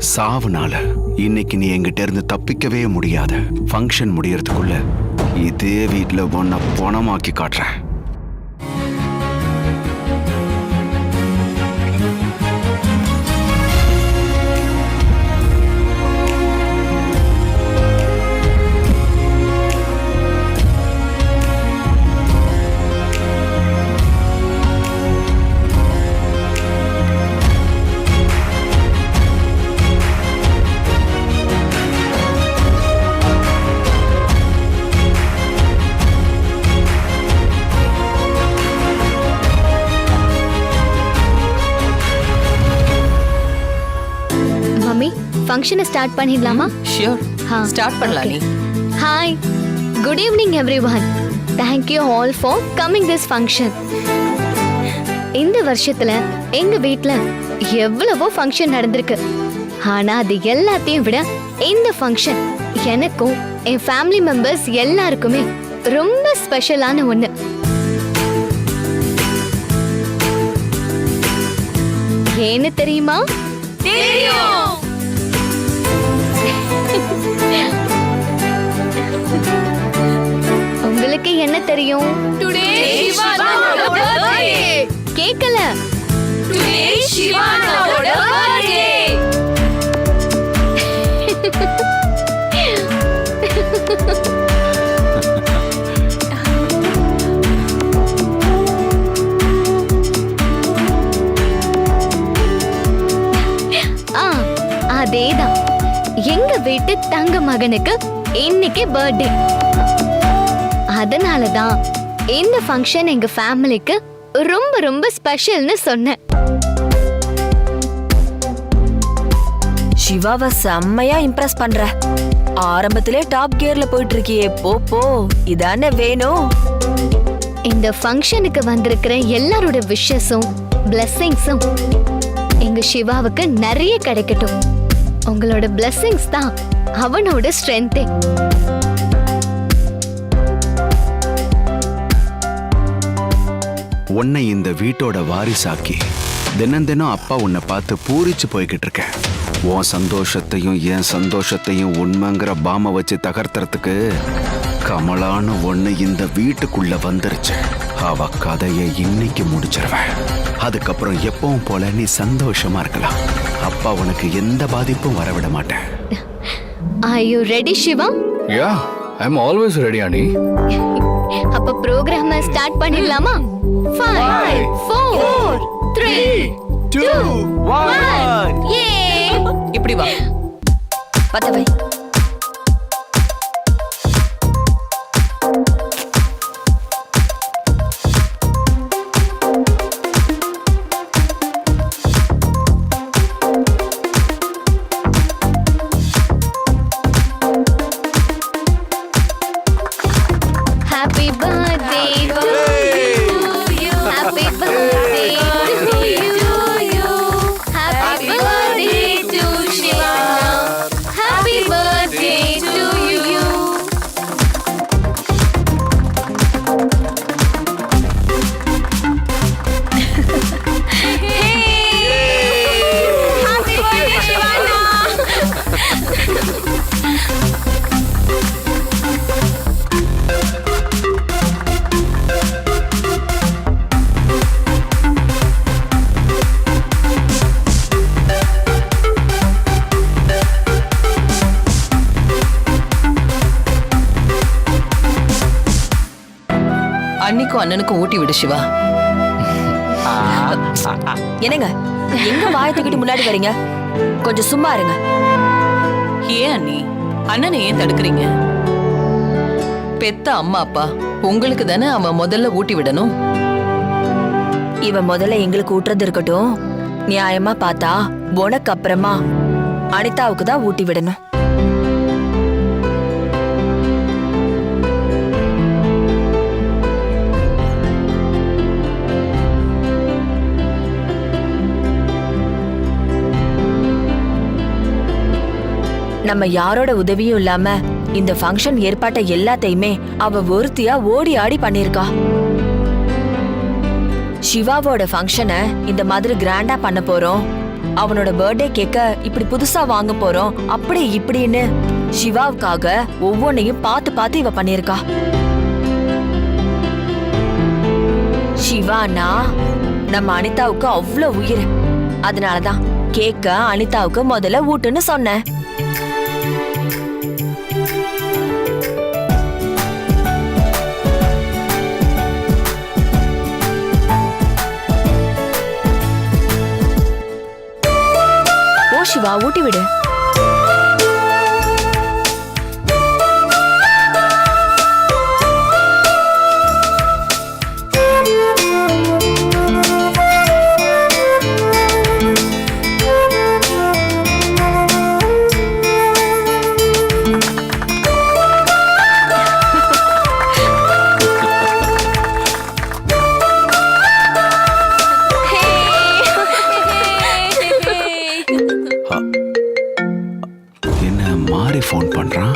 சாவு நாள். இன்னைக்கு நீ எங்கிட்ட இருந்து தப்பிக்கவே முடியாத. ஃபங்க்ஷன் முடியறதுக்குள்ள இதே வீட்டுல உன்னை பணமாக்கி காட்டுறேன். ஃபங்க்ஷனை ஸ்டார்ட் பண்ணிடலாமா? ஷியோர். ஸ்டார்ட் பண்ணலாம் நீ. Hi, good evening everyone. Thank you all for coming this function. இந்த வருஷத்துல எங்க வீட்ல எவ்வளவோ ஃபங்க்ஷன் நடந்திருக்கு. ஆனா அது எல்லாத்தையும் விட இந்த ஃபங்க்ஷன் எனக்கும் என் ஃபேமிலி மெம்பர்ஸ் எல்லாருக்குமே ரொம்ப ஸ்பெஷலான ஒண்ணு. ஏன்னு தெரியுமா? தெரியும். உங்களுக்கு என்ன தெரியும்? டுடே சிவானோட பர்த்டே. கேக்கல? டுடே சிவானோட பர்த்டே. அதேதான். எங்க வீட்டு தங்க மகனுக்கு இன்னைக்கு பர்த்டே. அதனாலதான் இந்த ஃபங்க்ஷன் எங்க ஃபேமிலிக்கு ரொம்ப ரொம்ப ஸ்பெஷல்னு சொன்னேன். சிவாவை செம்மையா இம்ப்ரெஸ் பண்ற. ஆரம்பத்திலே டாப் கியர்ல போயிட்டு இருக்கியே. போ இதானே வேணும். இந்த ஃபங்க்ஷனுக்கு வந்திருக்கிற எல்லாரோட விஷஸும் பிளெஸிங்ஸும் எங்க சிவாவுக்கு நிறைய கிடைக்கட்டும். உங்களோட blessings தான் அவனோட ஸ்ட்ரென்த்தே. உன்னை இந்த வீட்டோட வாரிசாக்கி தினம் தினம் அப்பா உன்னை பார்த்து பூரிச்சு போய்கிட்டு இருக்கேன். உன் சந்தோஷத்தையும் என் சந்தோஷத்தையும் உண்மைங்கிற பாம வச்சு தகர்த்துறதுக்கு கமலான ஒண்ணு இந்த வீட்டுக்குள்ள வந்துருச்சு. அவ கதையை இன்னைக்கு முடிச்சிருவேன். அதுக்கப்புறம் எப்பவும் போல நீ சந்தோஷமா இருக்கலாம். அப்பா உனக்கு எந்த பாதிப்பும் வரவிட மாட்டேன். Are you ready, Shiva? Yeah I am always ready Ani. அப்ப ப்ரோக்ராம ஸ்டார்ட் பண்ணிடலாமா? 5 4 3 2 1 யே! இப்படி வா. பத்தவை. Happy birthday to you. Happy birthday to you. Happy birthday to Shiva. Happy birthday to you. Happy birthday, Shivana. அன்னிக்கும் அண்ணனுக்கும் ஊட்டி விடு சிவா. என்னங்க எங்க வாயத்துக்கிட்டு முன்னாடி வரீங்க? கொஞ்சம் சும்மா இருங்க. ஏன் அண்ணி அண்ணனை ஏன் தடுக்கிறீங்க? பெத்த அம்மா அப்பா உங்களுக்கு தானே அவன் முதல்ல ஊட்டி விடணும். இவன் முதல்ல எங்களுக்கு ஊட்டுறது இருக்கட்டும். நியாயமா பார்த்தா உனக்கு அப்புறமா அனிதாவுக்கு தான் ஊட்டி விடணும். நம்ம யாரோட உதவியும் இல்லாம இந்த ஃபங்க்ஷன் ஏற்பாட்டை எல்லாத்தையுமே அவ ஒருத்தியா ஓடி ஆடி பண்ணிருக்கா. சிவாவோட ஃபங்க்ஷனை இந்த மாதிரி கிராண்டா பண்ண போறோம், அவனோட பர்த்டே கேக்க இப்படி புதுசா வாங்க போறோம், அப்படி இப்படின்னு சிவாவுக்காக ஒவ்வொன்னையும் பார்த்து பார்த்து இவ பண்ணிருக்கா. சிவானா நம்ம அனிதாவுக்கு அவ்வளோ உயிர். அதனாலதான் கேக்க அனிதாவுக்கு முதல்ல ஊட்டுன்னு சொன்னேன். சிவா ஊட்டி விடு. ஃபோன் பண்றான்.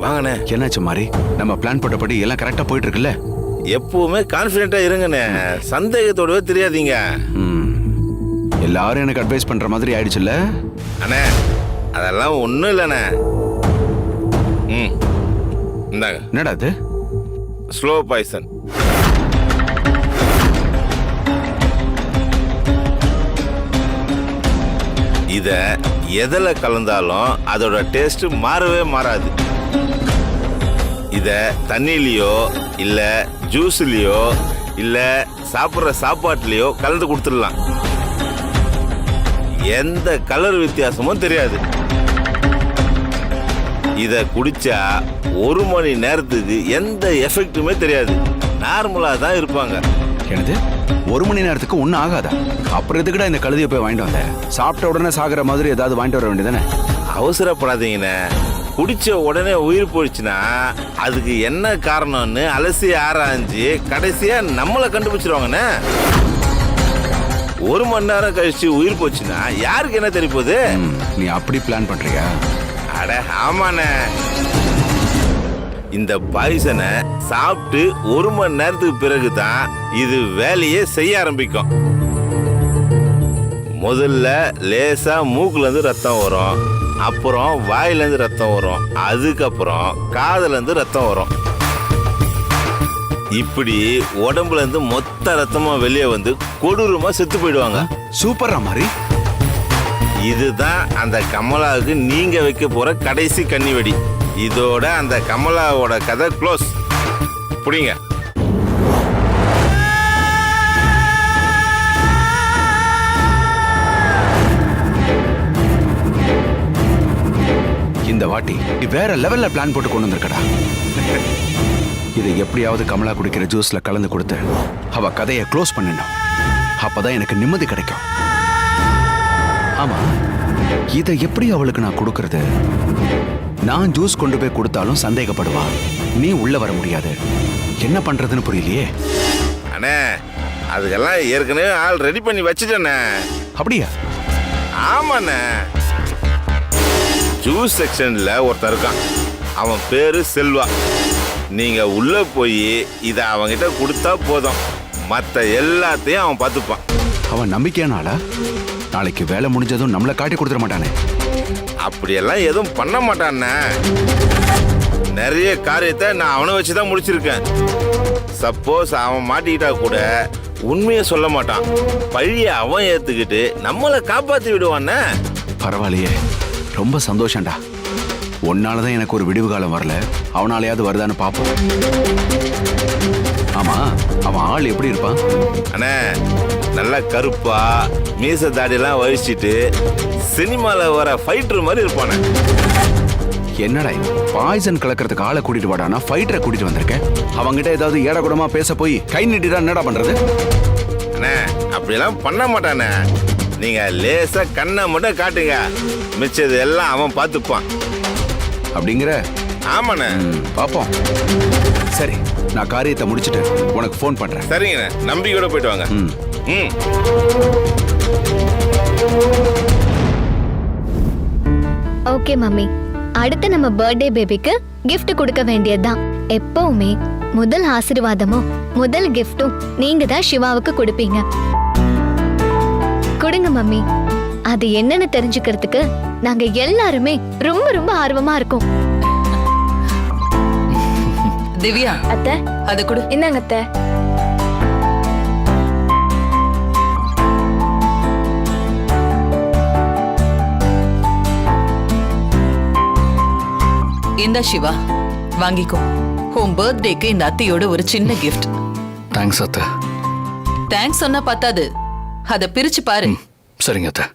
வாங்கண்ணே. என்னாச்சு மாதிரி? நம்ம பிளான் போட்டபடி எல்லாம் கரெக்டா போயிட்டு இருக்குல்ல? எப்பவுமே கான்ஃபிடென்ட்டா இருங்கண்ணே, சந்தேகத்தோடவே தெரியாதீங்க. எல்லாரும் எனக்கு அட்வைஸ் பண்ற மாதிரி ஆயிடுச்சுல்ல அண்ணே? அதெல்லாம் ஒண்ணும் இல்லண்ணே. இந்தாங்க. என்னடா அது? Slow poison. இத எதுல கலந்தாலும் அதோட டேஸ்ட் மாறவே மாறாது. இத தண்ணிலயோ இல்ல ஜூஸ்லயோ இல்ல சாப்பிடுற சாப்பாட்டுலயோ கலந்து கொடுத்துடலாம். எந்த கலர் வித்தியாசமும் தெரியாது. இத குடிச்சா 1 மணி நேரத்துக்கு எந்த எஃபெக்ட்டுமே தெரியாது. நார்மலா தான் இருப்பாங்க. என்னது 1 மணி நேரத்துக்கு ஒன்னும் ஆகாதா? அப்புறம் எதுக்குடா இந்த கழுதியை போய் வாங்கிட்டு வந்த? சாப்பிட்ட உடனே சாகிற மாதிரி ஏதாவது வாங்கிட்டு வர வேண்டியதானே? அவசரப்படாதீங்கண்ணே. குடிச்ச உடனே உயிர் போயிடுச்சுன்னா அதுக்கு என்ன காரணம்னு அலசி ஆராய்ஞ்சு கடைசியா நம்மளை கண்டுபிடிச்சிருவாங்கண்ணே. 1 மணி நேரம் கழிச்சு உயிர் போச்சுன்னா யாருக்கு என்ன தெரிய போகுது? நீ அப்படி பிளான் பண்றியா? அட ஆமாண்ணே. இந்த பாய்சனை சாப்பிட்டு 1 மணி நேரத்துக்கு பிறகுதான் இது வேலையே செய்ய ஆரம்பிக்கும். முதல்ல லேசா மூக்குல இருந்து ரத்தம் வரும், அப்புறம் வாயில இருந்து ரத்தம் வரும், அதுக்கப்புறம் காதுல இருந்து ரத்தம் வரும். இப்படி உடம்புல இருந்து மொத்த ரத்தமா வெளியே வந்து கொடூரமா செத்து போயிடுவாங்க. சூப்பரா மாதிரி. இதுதான் அந்த கமலாவுக்கு நீங்க வைக்க போற கடைசி கன்னி வெடி. இதோட அந்த கமலாவோட கதை க்ளோஸ். புடிங்க. இந்த வாட்டி வேற லெவல்ல பிளான் போட்டு கொண்டு வந்திருக்கடா. இதை எப்படியாவது கமலா குடிக்கிற ஜூஸ்ல கலந்து கொடுத்து அவ கதையை க்ளோஸ் பண்ணிடணும். அப்பதான் எனக்கு நிம்மதி கிடைக்கும். ஆமா, இதை எப்படி அவளுக்கு நான் கொடுக்கறது? நான் ஜூஸ் கொண்டு போய் கொடுத்தாலும் சந்தேகப்படுவா, நீ உள்ள வர முடியாது. என்ன பண்றதுன்னு புரியலையே. அண்ணே, அதுக்கெல்லாம் ஏற்கனவே ஆள் ரெடி பண்ணி வச்சுட்டேண்ணே. அப்படியா? ஆமாண்ணே. ஜூஸ் செக்ஷன்ல ஒருத்தர் இருக்கான். அவன் பேரு செல்வா. நீங்க உள்ள போய் இதை அவன்கிட்ட கொடுத்தா போதும், மற்ற எல்லாத்தையும் அவன் பார்த்துப்பான். அவன் நம்பிக்கையான ஆளா? நாளைக்கு வேலை முடிஞ்சதும் நம்மளை காட்டி கொடுத்துட மாட்டானே? அப்படியெல்லாம் எதுவும் பண்ண மாட்டானே. நிறைய காரியத்தை நான் அவனை வச்சுதான் முடிச்சிருக்கேன். சப்போஸ் அவன் மாட்டிக்கிட்டா கூட உண்மையை சொல்ல மாட்டான். பழிய அவன் ஏத்துக்கிட்டு நம்மளை காப்பாத்தி விடுவானே. பரவாயில்லையே, ரொம்ப சந்தோஷம்டா. உன்னாலதான் எனக்கு ஒரு விடிவு காலம் வரல, அவனாலையாவது வருதான்னு பாப்போம். ஆமா, அவன் ஆள் எப்படி இருப்பான்? அண்ணே, நல்லா கருப்பா மீச தாடியெல்லாம் வலிச்சிட்டு சினிமால வர ஃபைட்டர் மாதிரி இருப்பானே. என்னடா பாய்சன் கலக்கிறதுக்கு ஆளை கூட்டிட்டு வாடானா ஃபைட்டரை கூட்டிட்டு வந்திருக்கேன். அவங்கிட்ட ஏதாவது ஏடகுடமா பேச போய் கை நீட்டிதான் என்னடா பண்றது? அண்ணே, அப்படியெல்லாம் பண்ண மாட்டானே. நீங்க லேசா கண்ணை மட்டும் காட்டுங்க, மிச்சது எல்லாம் அவன் பார்த்துப்பான். அப்படிங்கிற? ஆமாண்ணே. பாப்போம். சரி, நான் காரியத்தை முடிச்சிட்டு உனக்கு ஃபோன் பண்றேன். சரிங்கண்ணே, நம்பிக்கையோட போயிட்டு வாங்க. ஓகே மம்மி, அடுத்து நம்ம பர்த்டே பேபிக்கு gift கொடுக்க வேண்டியதுதான். எப்பவுமே முதல் ஆசீர்வாதமும் முதல் கிஃப்டும் நீங்க தான் சிவாவுக்கு கொடுப்பீங்க. கொடுங்க மம்மி. அது என்னன்னு தெரிஞ்சுக்கிறதுக்கு நாங்க எல்லாருமே ரொம்ப ரொம்ப ஆர்வமா இருக்கோம். திவ்யா, அத்தை, அது கொடு. என்னங்க அத்தை? இந்த சிவா வாங்கிக்கோ. உன் பர்த்டேக்கு இந்த அத்தையோட ஒரு சின்ன கிஃப்ட். தேங்க்ஸ் அத்தை. தேங்க்ஸ் சொன்னா பத்தாது, அதை பிரிச்சு பாரு. சரிங்க அத்தை.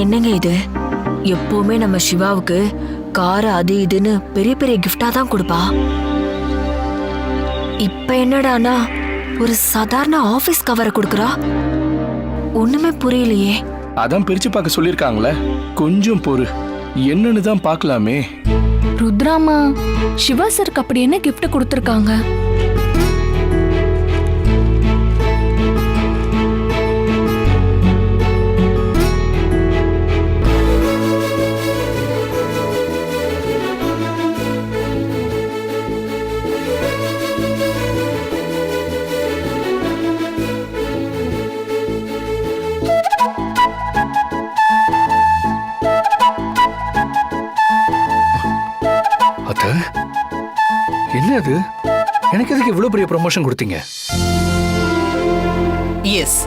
என்னங்க இது? எப்பவுமே நம்ம சிவாவுக்கு கார் அது இதுன்னு பெரிய பெரிய கிஃப்டா தான் கொடுப்பா. இப்ப என்னடானா ஒரு சாதாரண ஆபீஸ் கவரை கொடுக்கறா. ஒண்ணுமே புரியலையே. அதான் பிரிச்சு பார்க்க சொல்லிருக்காங்களே, கொஞ்சம் பொறு, என்னன்னு தான் பார்க்கலாமே. ருத்ராமா, சிவா சருக்கு அப்படி என்ன கிஃப்ட் கொடுத்துருக்காங்க? அத்தை, என்ன அது? எனக்கு எதுக்கு இவ்வளவு பெரிய ப்ரமோஷன் கொடுத்தீங்க? எஸ்,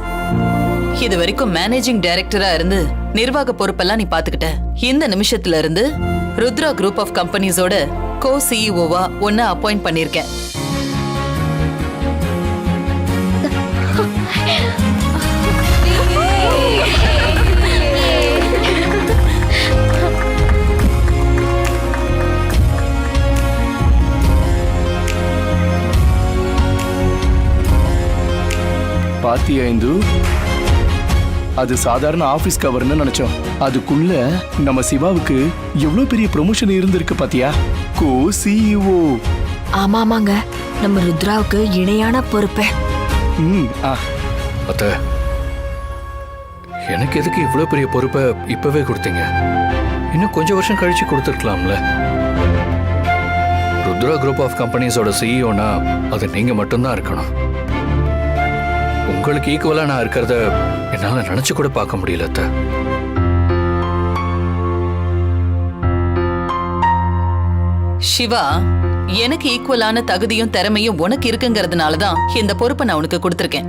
இது வரைக்கும் மேனேஜிங் டைரக்டரா இருந்து நிர்வாக பொறுப்பெல்லாம் நீ பாத்துக்கிட்ட. இந்த நிமிஷத்துல இருந்து ருத்ரா குரூப் ஆஃப் கம்பெனிஸோட கோ சிஇஓவா ஒன்னு அப்பாயிண்ட் பண்ணிருக்கேன். பாத்தியா இந்து? அது சாதாரண ஆபீஸ் கவர்னு நினைச்சோம். அதுக்குள்ள நம்ம சிவாவுக்கு எவ்வளவு பெரிய ப்ரொமோஷன் இருந்திருக்கு பாத்தியா? கோ சிஇஓ. ஆமாமாங்க, நம்ம ருத்ராவுக்கு இணையான பொறுப்பு. அத்த, எனக்கு எதுக்கு இவ்வளவு பெரிய பொறுப்பை இப்பவே கொடுத்தீங்க? இன்னும் கொஞ்சம் வருஷம் கழிச்சு கொடுத்துருக்கலாம்ல. ருத்ரா குரூப் ஆஃப் கம்பெனிஸோட சிஇஓனா அது நீங்க மட்டும்தான் இருக்கணும். உங்களுக்கு ஈக்குவலா நான் இருக்கிறத என்னால நினைச்சு கூட பார்க்க முடியல அத்த. சிவா, எனக்கு ஈக்குவலான தகுதியும் திறமையும் உனக்கு இருக்குங்கிறதுனாலதான் இந்த பொறுப்பை நான் உனக்கு கொடுத்திருக்கேன்.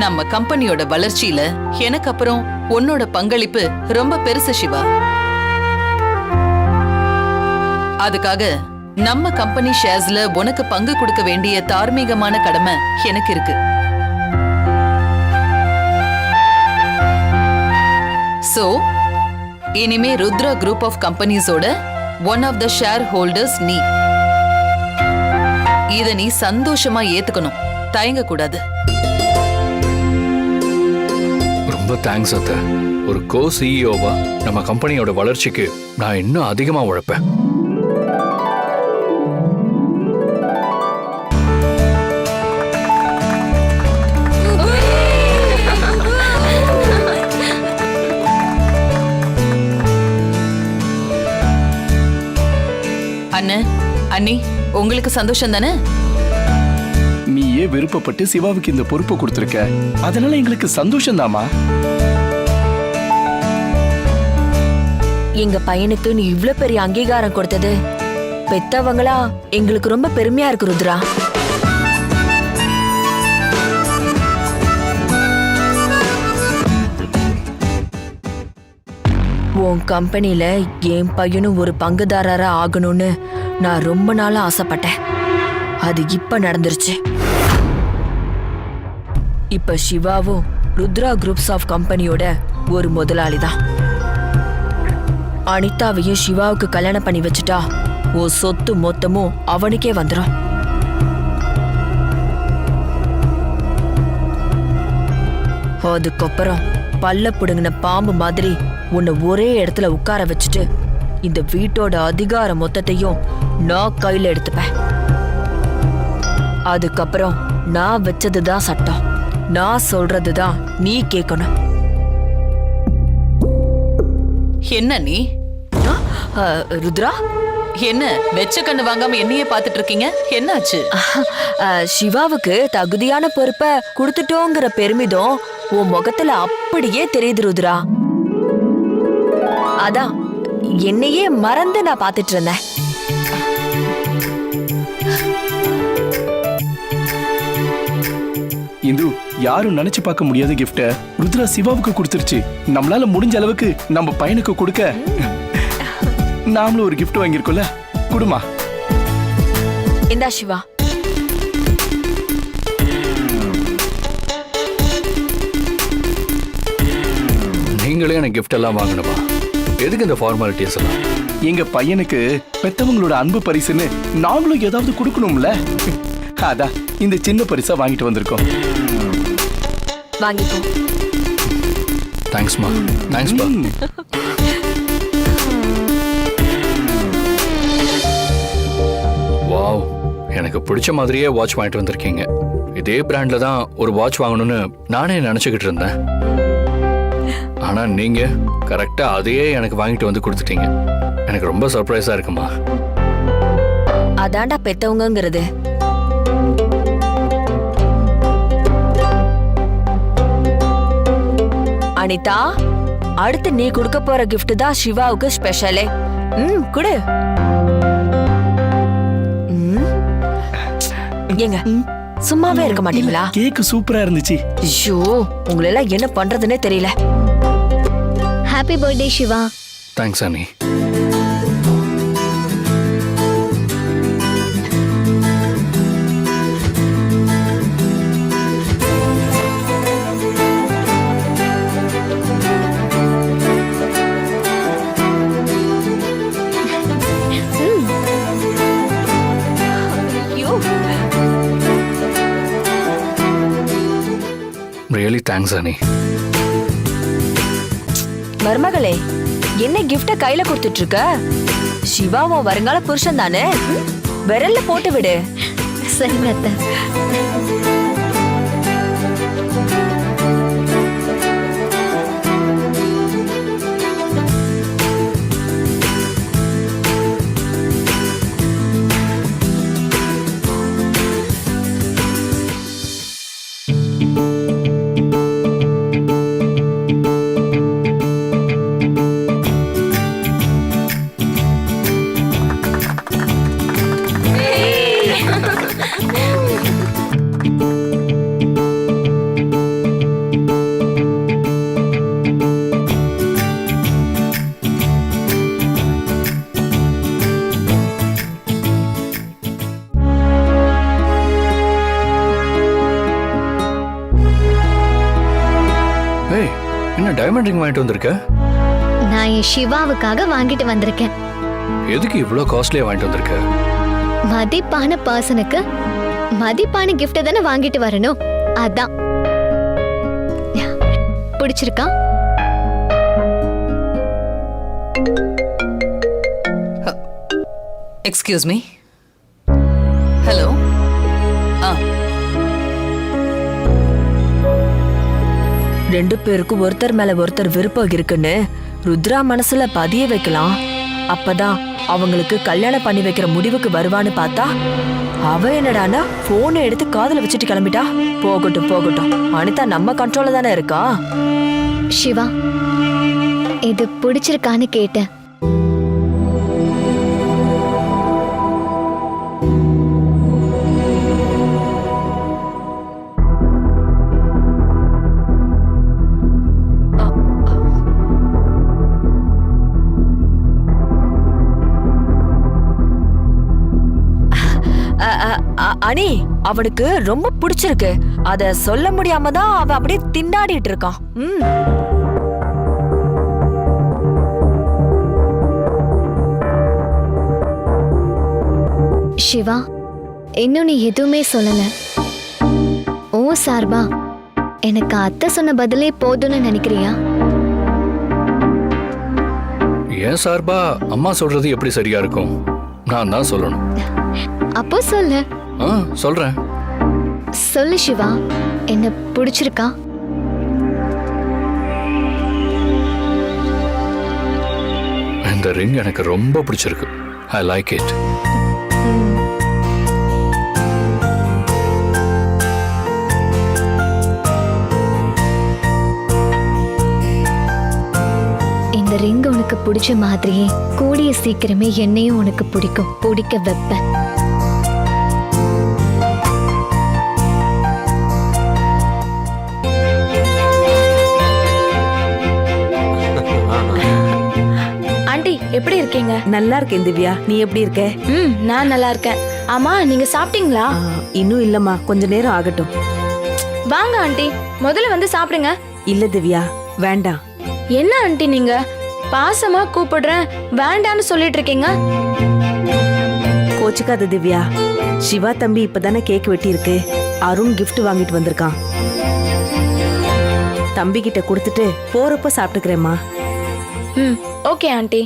நம்ம கம்பெனியோட வளர்ச்சியில எனக்கு அப்புறம் உன்னோட பங்களிப்பு ரொம்ப பெருசு சிவா. அதுக்காக நம்ம கம்பெனி ஷேர்ஸ்ல உனக்கு பங்கு கொடுக்க வேண்டிய தார்மீகமான கடமை எனக்கு இருக்கு. சோ இனிமே ருத்ரா குரூப் ஆஃப் கம்பெனிஸோட one of the shareholders நீ. இத நீ சந்தோஷமா ஏத்துக்கணும், தயங்க கூடாது. ரொம்ப தேங்க்ஸ் அத்த. ஒரு கோ சிஇஓவா நம்ம கம்பெனியோட வளர்ச்சிக்கு நான் இன்னும் அதிகமா உழைப்பேன். அண்ணன், அண்ணி, உங்களுக்கு சந்தோஷம் தானே? நீயே விருப்பப்பட்டு சிவாவுக்கு இந்த பொறுப்பை கொடுத்திருக்க, அதனால எங்களுக்கு சந்தோஷம் தாமா. எங்க பையனுக்கு நீ இவ்ளோ பெரிய அங்கீகாரம் கொடுத்தது பெத்தவங்களா எங்களுக்கு ரொம்ப பெருமையா இருக்கு ருத்ரா. உன் கம்பெனில என் பையனும் ஒரு பங்குதாரரா ஆகணும்னு நான் ரொம்ப நாளா ஆசைப்பட்டேன். அது இப்ப நடந்துருச்சு. இப்ப சிவாவும் ருத்ரா குரூப்ஸ் ஆஃப் கம்பெனியோட ஒரு முதலாளி தான். அனிதாவையும் சிவாவுக்கு கல்யாணம் பண்ணி வச்சுட்டா ஓ சொத்து மொத்தமும் அவனுக்கே வந்துடும். அதுக்கப்புறம் பல்ல புடுங்கின பாம்பு மாதிரி உன்னை ஒரே இடத்துல உட்கார வச்சுட்டு இந்த வீட்டோட அதிகார மொத்தத்தையும் நான் கையில எடுத்துப்பேன். அதுக்கப்புறம் நான் வச்சதுதான் சட்டம், நான் சொல்றதுதான் நீ கேட்கணும். என்ன நீ? ருத்ரா, என்ன வெச்ச கண்ணு வாங்காம என்னையே பாத்துட்டு இருக்கீங்க? என்னாச்சு? சிவாவுக்கு தகுதியான பொறுப்பை கொடுத்துட்டோங்கிற பெருமிதம் உன் முகத்துல அப்படியே தெரியுது ருத்ரா. அதான் என்னையே மறந்து நான் பாத்துட்டு இருந்தேன். இந்து, யாரும் நினைச்சு பார்க்க முடியாத கிஃப்ட ருத்ரா சிவாவுக்கு கொடுத்துருச்சு. நம்மளால முடிஞ்ச அளவுக்கு நம்ம பையனுக்கு கொடுக்க நாமளும் ஒரு கிஃப்ட் வாங்கியிருக்கோம்ல, குடுமா. இந்தா சிவா. நீங்களே எனக்கு கிஃப்ட் எல்லாம் வாங்கணுமா? எதுக்கு இந்த ஃபார்மாலிட்டிஸ் எல்லாம்? எங்க பையனுக்கு பெத்தவங்களோட அன்பு பரிசுன்னு நாங்களும் ஏதாவது கொடுக்கணும்ல, அதான் இந்த சின்ன பரிசா வாங்கிட்டு வந்திருக்கோம். வாங்கிக்கோ. தேங்க்ஸ்மா. தேங்க்ஸ்பா. வாவ், எனக்கு பிடிச்ச மாதிரியே வாட்ச் வாங்கிட்டு வந்திருக்கீங்க. இதே பிராண்ட்ல தான் ஒரு வாட்ச் வாங்கணும்னு நானே நினைச்சுக்கிட்டு இருந்தேன். ஆனா நீங்க கரெக்டா அதையே எனக்கு வாங்கிட்டு வந்து கொடுத்துட்டீங்க. எனக்கு ரொம்ப சர்ப்ரைஸா இருக்குமா. அதான்டா பெத்தவங்கிறது. அனிதா, அடுத்து நீ கொடுக்க போற gift தான் சிவாவுக்கு ஸ்பெஷலே. குடு. ஏங்க சும்மாவே இருக்க மாட்டீங்களா? கேக் சூப்பரா இருந்துச்சு. ஐயோ, உங்களெல்லாம் என்ன பண்றதுன்னே தெரியல. Happy birthday Shiva. Thanks Ani. Really thanks Ani. மருமகளே, என்ன கிஃப்ட கையில கொடுத்துட்டு இருக்க? சிவாவும் வருங்கால புருஷன் தானே, விரல்ல போட்டு விடு. சரிங்க அத்தை. ஏய், என்ன டைமண்ட் ரிங் வாங்கிட்டு வந்திருக்க? நான் என் சிவாவுக்காக வாங்கிட்டு வந்திருக்கேன். எதுக்கு இவ்ளோ காஸ்ட்லியா வாங்கிட்டு வந்திருக்க? மதிப்பான பர்சனுக்கு மதிப்பான கிஃப்ட் தானே வாங்கிட்டு வரணும், அதான். பிடிச்சிருக்கா? Excuse me. ஹலோ. ரெண்டு பேருக்கும் ஒருத்தர் மேல ஒருத்தர் விருப்பம் இருக்குன்னு ருத்ரா மனசுல பதிய வைக்கலாம். அப்பதான் அவங்களுக்கு கல்யாணம் பண்ணி வைக்கிற முடிவுக்கு வருவான்னு பார்த்தா அவ என்னடானா போனை எடுத்து காதுல வச்சுட்டு கிளம்பிட்டா. போகட்டும் போகட்டும், அனிதா நம்ம கண்ட்ரோல்ல தானே இருக்கா. சிவா, இது பிடிச்சிருக்கான்னு கேட்டேன். அனி, அவனுக்கு ரொம்ப பிடிச்சிருக்கு. அத சொல்ல முடியாம தான் அவன் அப்படியே திண்டாடிட்டு இருக்கான். சிவா, இன்னும் நீ எதுவுமே சொல்லல. ஓ சார்பா எனக்கு அத்தை சொன்ன பதிலே போதும்னு நினைக்கிறியா? ஏன் சார்பா அம்மா சொல்றது எப்படி சரியா இருக்கும்? நான் தான் சொல்லணும். அப்போ சொல்லு. சொல்றேன். சொல்லு சிவா, என்ன பிடிச்சிருக்கா? இந்த ரிங் எனக்கு ரொம்ப பிடிச்சிருக்கு. I like it. இந்த ரிங் உனக்கு பிடிச்ச மாதிரியே கூடிய சீக்கிரமே என்னையும் உனக்கு பிடிக்கும், பிடிக்க வைப்பேன். ஆண்டி, எப்படி இருக்கீங்க? நல்லா இருக்கேன் திவ்யா, நீ எப்படி இருக்க? நான் நல்லா இருக்கேன். ஆமா, நீங்க சாப்பிட்டீங்களா? இன்னும் இல்லம்மா, கொஞ்ச நேரம் ஆகட்டும். வாங்க ஆண்டி, முதல்ல வந்து சாப்பிடுங்க. இல்ல திவ்யா, வேண்டாம். என்ன ஆண்டி நீங்க பாசமா கூப்பிடுறேன் வேண்டான்னு சொல்லிட்டு இருக்கீங்க? கோச்சுக்காத திவ்யா, சிவா தம்பி இப்பதானே கேக் வெட்டி இருக்கு. அருண் கிஃப்ட் வாங்கிட்டு வந்திருக்கான். தம்பி கிட்ட கொடுத்துட்டு போறப்ப சாப்பிட்டுக்கிறேம்மா. Okay aunty.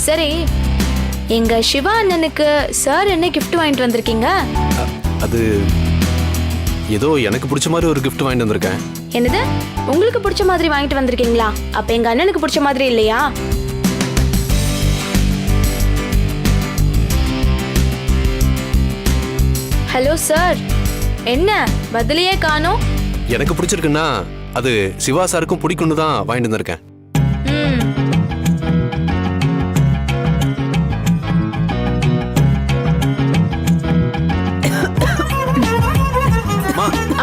சரி, எங்க சிவா அண்ணனுக்கு சார் என்ன கிஃப்ட் வாங்கிட்டு வந்திருக்கீங்க? அது ஏதோ எனக்கு பிடிச்ச மாதிரி ஒரு கிஃப்ட் வாங்கிட்டு வந்திருக்கேன். என்னது, உங்களுக்கு பிடிச்ச மாதிரி வாங்கிட்டு வந்திருக்கீங்களா? அப்ப எங்க அண்ணனுக்கு பிடிச்ச மாதிரி இல்லையா? ஹலோ சார், என்ன பதிலையே காணோம்? எனக்கு பிடிச்சிருக்குன்னா அது சிவா சாருக்கும் பிடிக்கும்னு தான் வாங்கிட்டு வந்திருக்கேன்.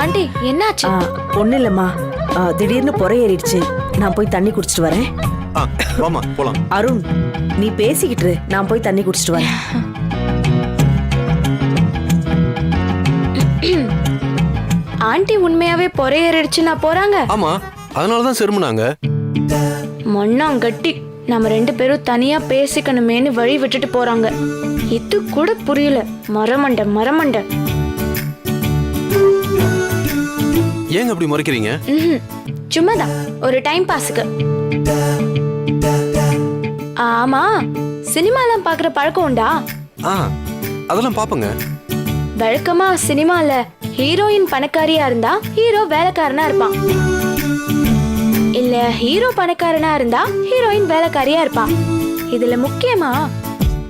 ஆண்டி, என்னாச்சு? ஒண்ணு இல்லம்மா, திடீர்னு புறை ஏறிடுச்சு. நான் போய் தண்ணி குடிச்சிட்டு வரேன். வாமா போலாம். அருண், நீ பேசிக்கிட்டு நான் போய் தண்ணி குடிச்சிட்டு வரேன். ஆண்டி உண்மையாவே பொறையடிச்சு நான் போறாங்க. ஆமா, அதனாலதான் செருமுனாங்க. மண்ணாங்கட்டி நம்ம 2 பேரும் தனியா பேசிக்கணுமேனு வழி விட்டுட்டு போறாங்க. இது கூட புரியல. மரமண்ட ஏங்க அப்படி முறைக்கிறீங்க? சும்மாதான் ஒரு டைம் பாஸுக்கு. ஆமா, சினிமாலாம் பாக்குற பழக்கம் உண்டா? அதெல்லாம் பாப்பங்க. வழக்கமா சினிமால ஹீரோயின் பணக்காரியா இருந்தா ஹீரோ வேலைக்காரனா இருப்பான், இல்ல ஹீரோ பணக்காரனா இருந்தா ஹீரோயின் வேலைக்காரியா இருப்பான். இதுல முக்கியமா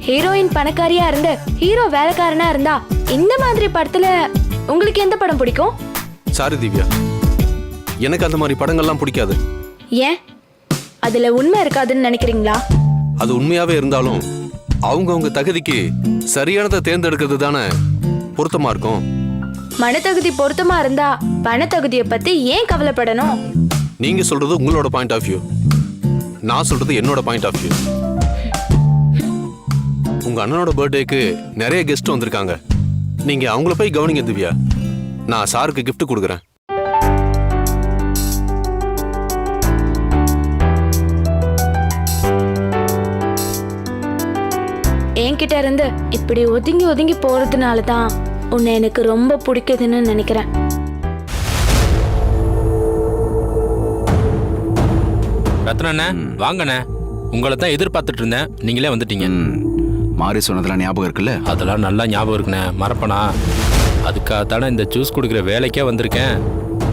ஹீரோயின் பணக்காரியா இருந்து ஹீரோ வேலைக்காரனா இருந்தா இந்த மாதிரி படத்துல உங்களுக்கு எந்த படம் பிடிக்கும்? சாரி திவ்யா, எனக்கு அந்த மாதிரி படங்கள்லாம் பிடிக்காது. ஏன்? அதுல உண்மை இருக்காதுன்னு நினைக்கிறீங்களா? அது உண்மையாவே இருந்தாலும் அவங்கவுங்க தகுதிக்கு சரியானதை தேர்ந்தெடுக்கிறது தானே பொருத்தமா இருக்கும். மனத்தகுதி பொருத்தமா இருந்தா பணத்தகுதியை பத்தி ஏன் கவலைப்படணும்? நீங்க சொல்றது உங்களோட பாயிண்ட் ஆஃப் வியூ, நான் சொல்றது என்னோட பாயிண்ட் ஆஃப் வியூ. உங்க அண்ணனோட பர்த்டேக்கு நிறைய கெஸ்ட் வந்திருக்காங்க. நீங்க அவங்கள போய் கவனிங்க திவ்யா. நான் சாருக்கு கிஃப்ட் கொடுக்குறேன். என்கிட்ட இருந்து இப்படி ஒதுங்கி ஒதுங்கி போறதுனால தான் உன்னை எனக்கு ரொம்ப பிடிக்குதுன்னு நினைக்கிறேன். ரத்னண்ணே வாங்கண்ணே, உங்களை தான் எதிர்பார்த்துட்டு இருந்தேன், நீங்களே வந்துட்டீங்க. மாறி சொன்னதெல்லாம் ஞாபகம் இருக்குல்ல? அதெல்லாம் நல்லா ஞாபகம் இருக்குண்ணே, மறப்பனா? அதுக்காகத்தானே இந்த ஜூஸ் கொடுக்குற வேலைக்கே வந்திருக்கேன்.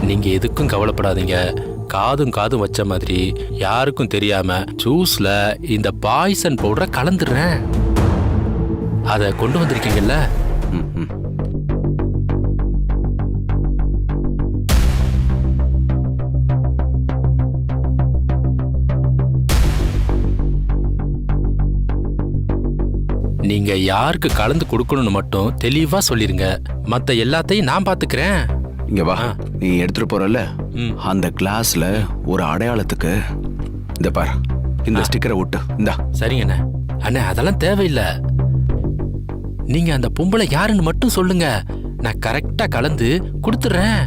நீங்க எதுக்கும் கவலைப்படாதீங்க. காதும் காதும் வச்ச மாதிரி யாருக்கும் தெரியாம ஜூஸ்ல இந்த பாய்சன் பவுடரை கலந்துடுறேன். அதை கொண்டு வந்திருக்கீங்கல்ல? நீங்க யாருக்கு கலந்து கொடுக்கணும்னு மட்டும் தெளிவா சொல்லிருங்க. மத்த எல்லாத்தையும் நான் பாத்துக்கிறேன். இங்க வா, நீ எடுத்துட்டு போறல அந்த கிளாஸ்ல ஒரு அடையாளத்துக்கு இந்த பாரு, இந்த ஸ்டிக்கரை ஒட்டு. இந்தா. சரிங்கண்ணே. அண்ணே அதெல்லாம் தேவையில்லை. நீங்க அந்த பொம்பளை யாருன்னு மட்டும் சொல்லுங்க, நான் கரெக்டா கலந்து கொடுத்துறேன்.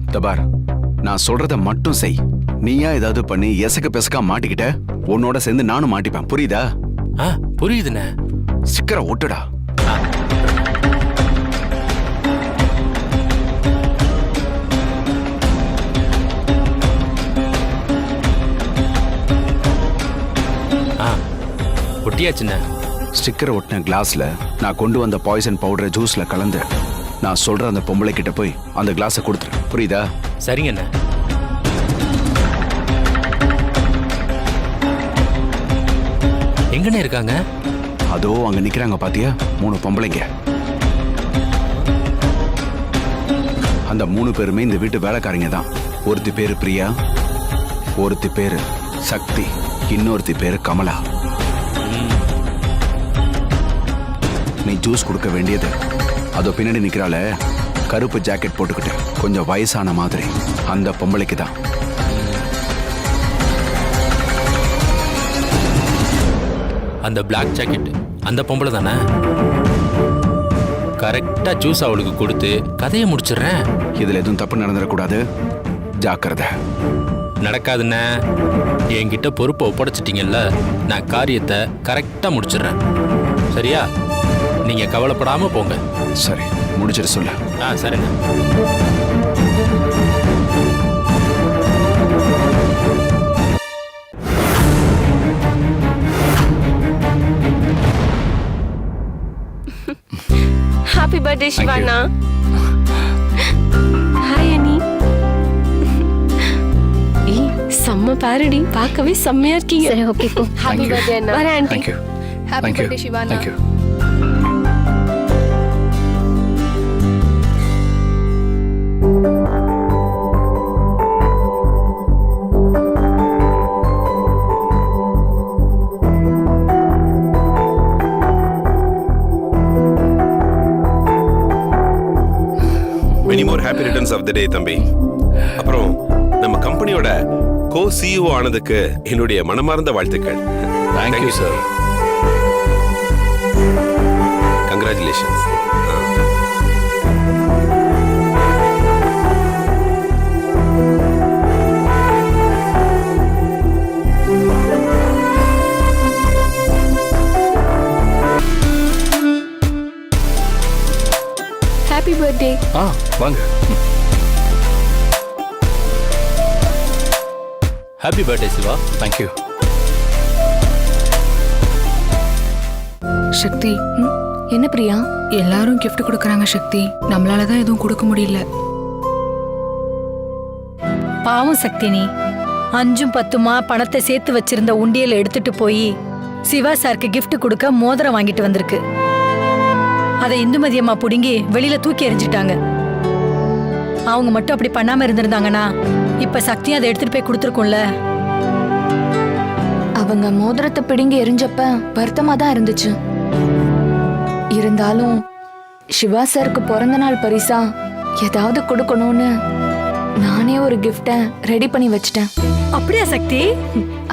இந்த பார், நான் சொல்றத மட்டும் செய். நீயா ஏதாவது பண்ணி எசக்க பெசக்கா மாட்டிக்கிட்ட உன்னோட சேர்ந்து நானும் மாட்டிப்பேன், புரியுதா? புரியுதுண்ணே. ஸ்டிக்கரை ஒட்டுடா. ஒட்டியாச்சுண்ணே. ஸ்டிக்கரை ஒட்டின கிளாஸ்ல நான் கொண்டு வந்த பாய்சன் பவுடரை ஜூஸ்ல கலந்து நான் சொல்ற அந்த பொம்பளை கிட்ட போய் அந்த கிளாஸை கொடுத்துரு, புரியுதா? சரிங்கண்ணே. எங்கண்ணே இருக்காங்க? அதோ அங்க நிக்கிறாங்க பாத்தியா, 3 பொம்பளைங்க. அந்த 3 பேருமே இந்த வீட்டு வேலைக்காரங்க தான். ஒருத்தி பேரு பிரியா, ஒருத்தி பேரு சக்தி, இன்னொருத்தி பேரு கமலா. நீ ஜூஸ் கொடுக்க வேண்டியது அதோ பின்னாடி நிக்கிறாள, கருப்பு ஜாக்கெட் போட்டுக்கிட்டு கொஞ்சம் வயசான மாதிரி, அந்த பொம்பளைக்கு தான். அந்த பிளாக் ஜாக்கெட் அந்த பொம்பளை தானே? கரெக்டா ஜூஸ் அவளுக்கு கொடுத்து கதையை முடிச்சிடுறேன். இதுல எதுவும் தப்பு நடந்துடக்கூடாது, ஜாக்கிரதை. நடக்காதுண்ணே. என்கிட்ட பொறுப்பை ஒப்படைச்சிட்டீங்கல்ல, நான் காரியத்தை கரெக்டா முடிச்சிடுறேன். சரியா? நீங்க கவலைப்படாம போங்க. சரி, முடிச்சிட்டு சொல்ல. சரிண்ணே. Happy birthday Siwana. ஹாய் அனி. செம்ம பாரடி, பார்க்கவே செம்மையா இருக்கீங்க. சரி, ஓகே. ஹாப்பி பர்த்டே அண்ணா. வரேன் auntie. Thank you. Happy Thank you. Birthday சிவானா. Thank you. Many more happy returns of the day தம்பி. அப்புறம் நம்ம கம்பெனியோட கோ சிஇஓ ஆனதுக்கு என்னுடைய மனமார்ந்த வாழ்த்துக்கள். Thank you, sir. கங்க்ராச்சுலேஷன்ஸ். வாங்க. Happy birthday Shiva. Thank you. Shakti, என்ன பிரியா? எல்லாரும் gift கொடுக்கறாங்க சக்தி. நம்மளால தான் எதுவும் கொடுக்க முடியல. பாவம் சக்தி, நீ 5 10 பணத்தை சேர்த்து வச்சிருந்த உண்டியல எடுத்துட்டு போய் சிவா சாருக்கு gift கொடுக்க மோதிரம் வாங்கிட்டு வந்திருக்கு. அதை இந்துமதி அம்மா புடுங்கி வெளியில தூக்கி எறிஞ்சிட்டாங்க. அவங்க மட்டும் அப்படி பண்ணாம இருந்திருந்தாங்கன்னா இப்ப சக்தி அதை எடுத்துட்டு போய் கொடுத்துருக்கும்ல. அவங்க மோதிரத்தை பிடுங்கி எரிஞ்சப்ப வருத்தமா தான் இருந்துச்சு. இருந்தாலும் சிவா சாருக்கு பிறந்த நாள் பரிசா ஏதாவது கொடுக்கணும்னு நானே ஒரு கிஃப்ட ரெடி பண்ணி வச்சிட்டேன். அப்படியா சக்தி?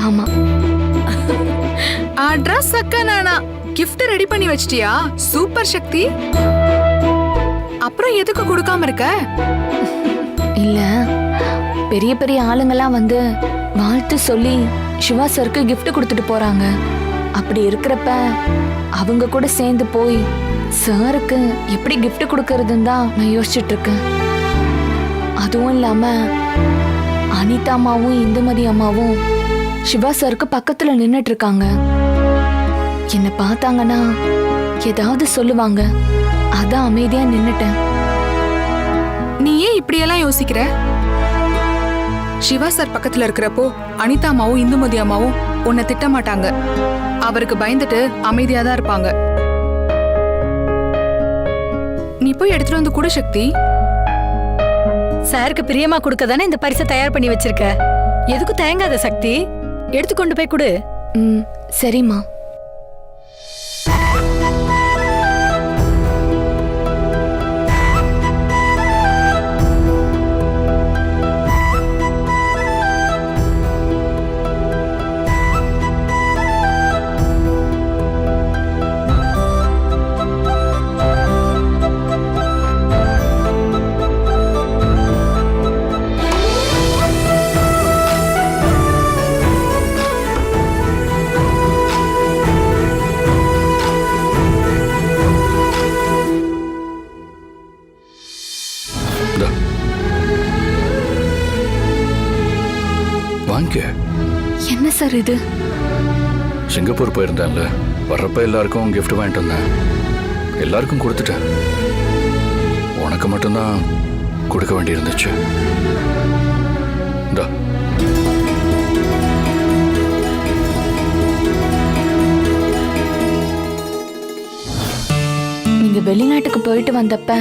ஆமா. ட்ரெஸ் அக்கா gift ரெடி பண்ணி வச்சிட்டியா? சூப்பர் சக்தி. அப்புறம் எதுக்கு கொடுக்காம இருக்க? இல்ல, பெரிய பெரிய ஆளுங்கெல்லாம் வந்து வாழ்த்து சொல்லி சிவா சாருக்கு gift கொடுத்துட்டு போறாங்க. அப்படி இருக்கிறப்ப அவங்க கூட சேர்ந்து போய் சாருக்கு எப்படி gift கொடுக்கறதுன்னு தான் நான் யோசிச்சுட்டு இருக்கேன். அதுவும் இல்லாம அனிதா அம்மாவும் இந்துமதி அம்மாவும் சிவா சாருக்கு பக்கத்துல நின்னுட்டு இருக்காங்க. என்ன பார்த்தாங்கன்னா ஏதாவது சொல்லுவாங்க. அதான் அமைதியா நின்னுட்டேன். நீ ஏன் இப்படியெல்லாம் யோசிக்கிற? சிவா சார் பக்கத்துல இருக்கிறப்போ அனிதா அம்மாவும் இந்துமதி அம்மாவும் உன்னை திட்ட மாட்டாங்க. அவருக்கு பயந்துட்டு அமைதியா தான் இருப்பாங்க. நீ போய் எடுத்துட்டு வந்து கொடு சக்தி. சாருக்கு பிரியமா கொடுக்க தானே இந்த பரிசை தயார் பண்ணி வச்சிருக்க. எதுக்கும் தயங்காத சக்தி, எடுத்து கொண்டு போய் கொடு. சரிம்மா. என்ன சார் இது? சிங்கப்பூர் போயிருந்தேன்ல, வர்றப்ப எல்லாருக்கும் gift வாங்கிட்டு வந்தேன். எல்லாருக்கும் கொடுத்துட்டேன். உனக்கு மட்டும்தான் கொடுக்க வேண்டியிருந்துச்சு. இந்தா. நீங்க வெளிநாட்டுக்கு போயிட்டு வந்தப்ப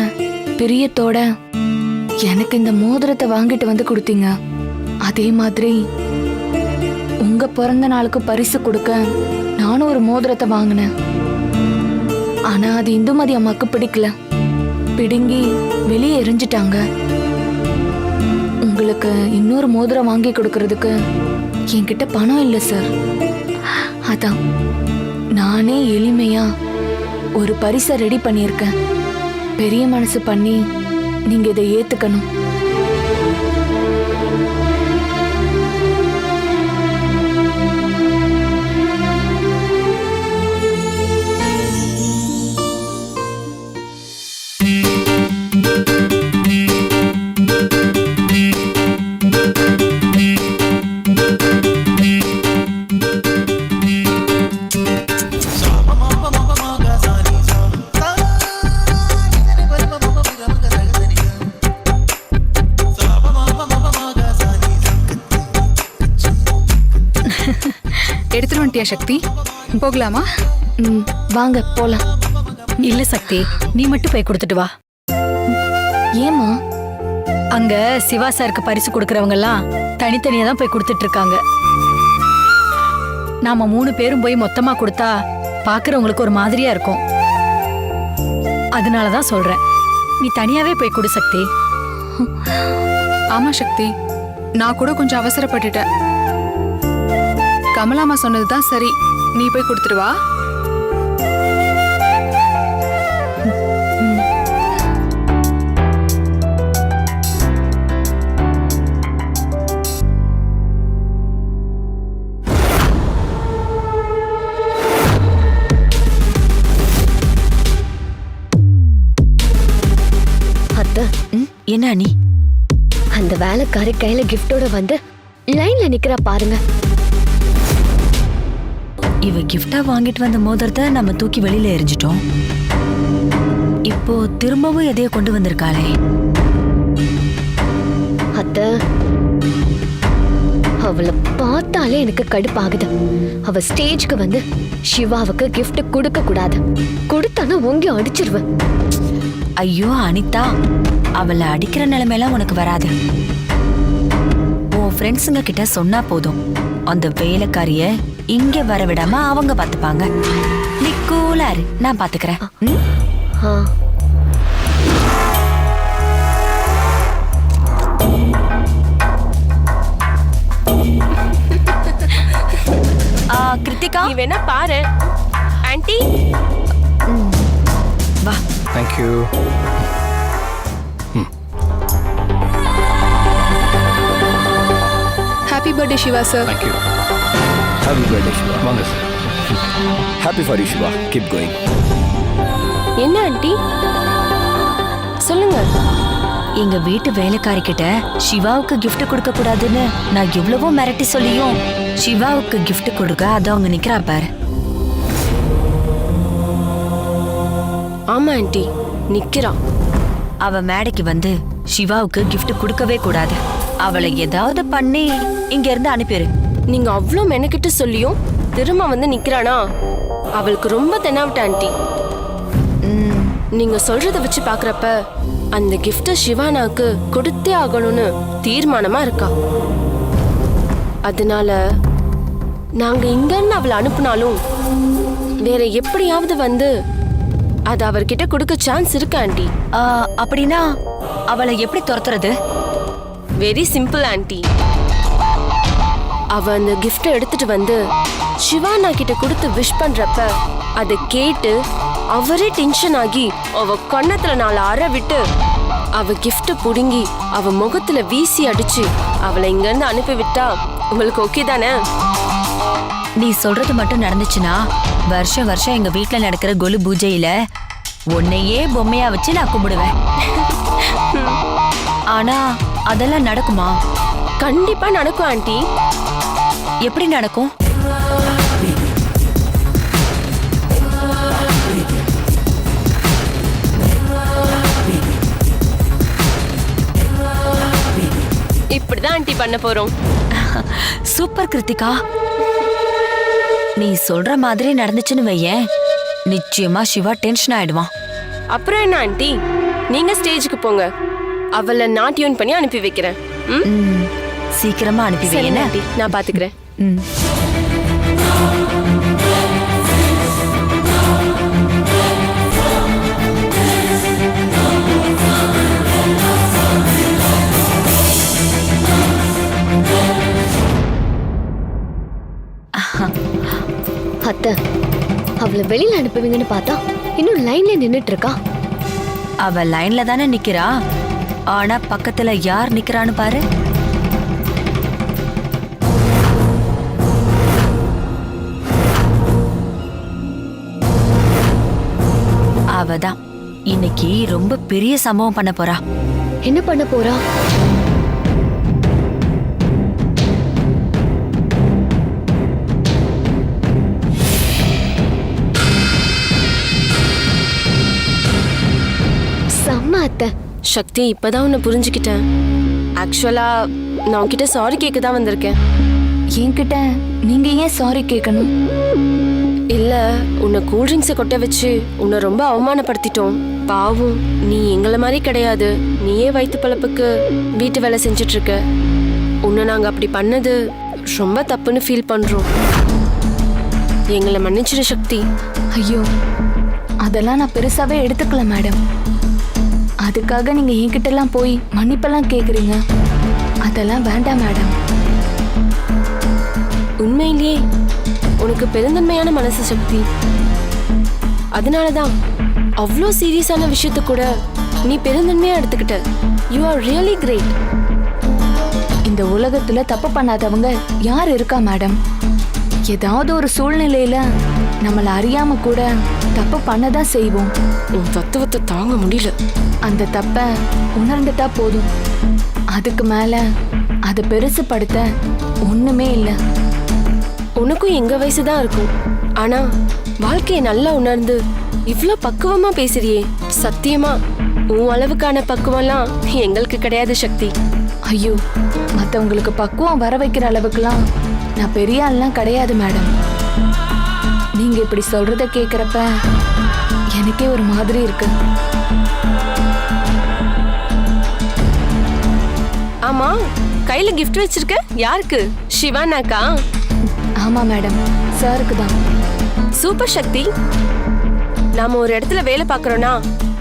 பிரியத்தோட எனக்கு இந்த மோதிரத்தை வாங்கிட்டு வந்து கொடுத்தீங்க. அதே மாதிரி உங்க பிறந்த நாளுக்கு பரிசு கொடுக்க நானும் ஒரு மோதிரத்தை வாங்கினேன். ஆனா அது இந்துமதி அம்மாக்கு பிடிக்கல. பிடுங்கி வெளியே எரிஞ்சிட்டாங்க. உங்களுக்கு இன்னொரு மோதிரம் வாங்கி கொடுக்கறதுக்கு என்கிட்ட பணம் இல்லை சார். அதான் நானே எளிமையா ஒரு பரிசை ரெடி பண்ணியிருக்கேன். பெரிய மனசு பண்ணி நீங்க இதை ஏத்துக்கணும். எடுத்துட்டு வந்துட்டியா சக்தி? போகலாமா? வாங்க போலாம். இல்ல சக்தி, நீ மட்டும் போய் கொடுத்துட்டு வா. ஏமா? அங்க சிவா சாருக்கு பரிசு கொடுக்கறவங்க எல்லாம் தனித்தனியா தான் போய் கொடுத்துட்டு இருக்காங்க. நாம 3 பேரும் போய் மொத்தமா கொடுத்தா பாக்குறவங்களுக்கு ஒரு மாதிரியா இருக்கும். அதனாலதான் சொல்றேன், நீ தனியாவே போய் கொடு சக்தி. ஆமா சக்தி, நான் கூட கொஞ்சம் அவசரப்பட்டுட்டேன். கமலாமா சொன்னதுதான் சரி. நீ போய் கொடுத்துட்டு வா. அத்தை, என்ன நீ? அந்த வேலைக்காரி கையில கிஃப்டோட வந்து லைன்ல நிக்கிறா பாருங்க. இவ கிஃப்டா வாங்கிட்டு வந்த மோதிரத்தை நம்ம தூக்கி வெளியில எரிஞ்சிட்டோம். இப்போ திரும்பவும் எதையோ கொண்டு வந்திருக்காளே. அத்தை, அவளை பார்த்தாலே எனக்கு கடுப்பாகுது. அவ ஸ்டேஜ்க்கு வந்து சிவாவுக்கு கிஃப்ட் கொடுக்க கூடாது, கொடுத்தானா ஓங்கி அடிச்சிருவேன். ஐயோ அனிதா, அவளை அடிக்கிற நிலைமையெல்லாம் உனக்கு வராது. உன் ஃப்ரெண்ட்ஸுங்க கிட்ட சொன்னா போதும், அந்த வேலைக்காரிய இங்க வர விடாம அவங்க பாத்துப்பாங்க. நீ கூலா இரு, நான் பாத்துக்கிறேன். கிருத்திகா, நீ வேணா பாரு. ஆன்ட்டி வா. Thank you. Happy birthday Shiva sir. Thank you. Happy birthday Shiva. வாங்க sir. Happy for you Shiva. Keep going. என்ன ஆன்ட்டி சொல்லுங்க. எங்க வீட்டு வேலைக்காரி கிட்ட சிவாவுக்கு gift கொடுக்க கூடாதுன்னு நான் எவ்வளவோ மிரட்டி சொல்லியும் சிவாவுக்கு gift கொடுக்க அது அவங்க நிக்கிறா பாரு. ஆமா ஆன்ட்டி, நிக்கிறா. அவ மேடைக்கு வந்து சிவாவுக்கு gift கொடுக்கவே கூடாது. அவளை ஏதாவது பண்ணி இங்க இருந்து அனுப்பிடு. நீங்க அவ்வளோ மெனக்கிட்டு சொல்லியும் திரும்ப வந்து நிக்கிறானா, அவளுக்கு ரொம்ப தெனாவட்ட ஆன்ட்டி. நீங்க சொல்றத வச்சு பாக்குறப்ப அந்த கிஃப்ட சிவானாக்கு கொடுத்தே ஆகணும்னு தீர்மானமா இருக்கா. அதனால நாங்க இங்க இருந்து அவளை அனுப்புனாலும் வேற எப்படியாவது வந்து அது அவர்கிட்ட கொடுக்க சான்ஸ் இருக்கு ஆன்ட்டி. அப்படின்னா அவளை எப்படி துரத்துறது? Very simple anti. அவ அந்த கிஃப்ட எடுத்துட்டு வந்து சிவானா கிட்ட கொடுத்து விஷ் பண்றப்ப அதை கேட்டு அவரே டென்ஷன் ஆகி அவ கண்ணத்துல 4 அறை விட்டு அவ கிஃப்ட புடுங்கி அவ முகத்துல வீசி அடிச்சு அவளை இங்க இருந்து அனுப்பி விட்டா உங்களுக்கு ஓகே தானே? நீ சொல்றது மட்டும் நடந்துச்சுன்னா வருஷம் வருஷம் எங்க வீட்டுல நடக்கிற கொலு பூஜையில உன்னையே பொம்மையா வச்சு நான் கும்பிடுவேன். ஆனா அதெல்லாம் நடக்குமா? கண்டிப்பா நடக்கும் ஆன்ட்டி. எப்படி நடக்கும்? இப்படிதான் ஆன்ட்டி பண்ண போறோம். சூப்பர் கிருத்திகா, நீ சொல்ற மாதிரி நடந்துச்சுன்னு வையேன், நிச்சயமா சிவா டென்ஷன் ஆயிடுவான். அப்புறம் என்ன ஆன்ட்டி, நீங்க ஸ்டேஜுக்கு போங்க, அவளை நான் டியூன் பண்ணி அனுப்பி வைக்கிறேன். சீக்கிரமா அனுப்பி சரி வையேன், ஆன்ட்டி, நான் பாத்துக்கிறேன். அத்தை, அவளை வெளியில அனுப்புவீங்கன்னு பார்த்தா இன்னும் லைன்ல நின்னுட்டு இருக்கா. அவ லைன்ல தானே நிக்கிறா, ஆனா பக்கத்துல யார் நிக்கிறான்னு பாரு. அவதான் இன்னைக்கு ரொம்ப பெரிய சம்பவம் பண்ண போறா. என்ன பண்ண போறா? சக்தி, இப்பதான் உன்னை புரிஞ்சுக்கிட்டேன். ஆக்சுவலா நான் உன்கிட்ட சாரி கேட்க தான் வந்திருக்கேன். என்கிட்ட நீங்க ஏன் சாரி கேட்கணும்? இல்ல, உன்னை கூல்ட்ரிங்க்ஸை கொட்ட வச்சு உன்னை ரொம்ப அவமானப்படுத்திட்டோம். பாவம், நீ எங்களை மாதிரி கிடையாது. நீயே வயிற்று பழப்புக்கு வீட்டு வேலை செஞ்சுட்டு இருக்க. உன்னை நாங்க அப்படி பண்ணது ரொம்ப தப்புன்னு ஃபீல் பண்றோம். எங்களை மன்னிச்சிரு சக்தி. ஐயோ, அதெல்லாம் நான் பெருசாவே எடுத்துக்கல மேடம். அதுக்காக நீங்க என்கிட்ட எல்லாம் போய் மன்னிப்பெல்லாம் கேக்குறீங்க, அதெல்லாம் வேண்டாம் மேடம். உண்மையிலேயே உனக்கு பெருந்தன்மையான மனசு சக்தி. அதனாலதான் அவ்வளோ சீரியஸான விஷயத்த கூட நீ பெருந்தன்மையா எடுத்துக்கிட்ட. You are really great. இந்த உலகத்துல தப்பு பண்ணாதவங்க யார் இருக்கா மேடம்? ஏதாவது ஒரு சூழ்நிலையில நம்மள அறியாம கூட தப்பு பண்ணதான் செய்வோம். உன் தத்துவத்தை தாங்க முடியல. அந்த தப்ப உணர்ந்துட்டா போதும். அதுக்கு மேல அதை பெருசுப்படுத்த ஒண்ணுமே இல்லை. உனக்கும் எங்க வயசு தான் இருக்கும். ஆனா வாழ்க்கையை நல்லா உணர்ந்து இவ்ளோ பக்குவமா பேசுறியே. சத்தியமா உன் அளவுக்கான பக்குவம்லாம் எங்களுக்கு கிடையாது சக்தி. ஐயோ, மத்தவங்களுக்கு பக்குவம் வர வைக்கிற அளவுக்குலாம் நான் பெரிய ஆள்லாம் கிடையாது மேடம். நீங்க இப்படி சொல்றத கேக்குறப்ப எனக்கே ஒரு மாதிரி இருக்கு. ஆமா, கையில கிஃப்ட் வச்சிருக்க. யாருக்கு? சிவானாக்கா? ஆமா மேடம், சாருக்கு தான். சூப்பர் சக்தி. நாம ஒரு இடத்துல வேலை பார்க்கறோம்னா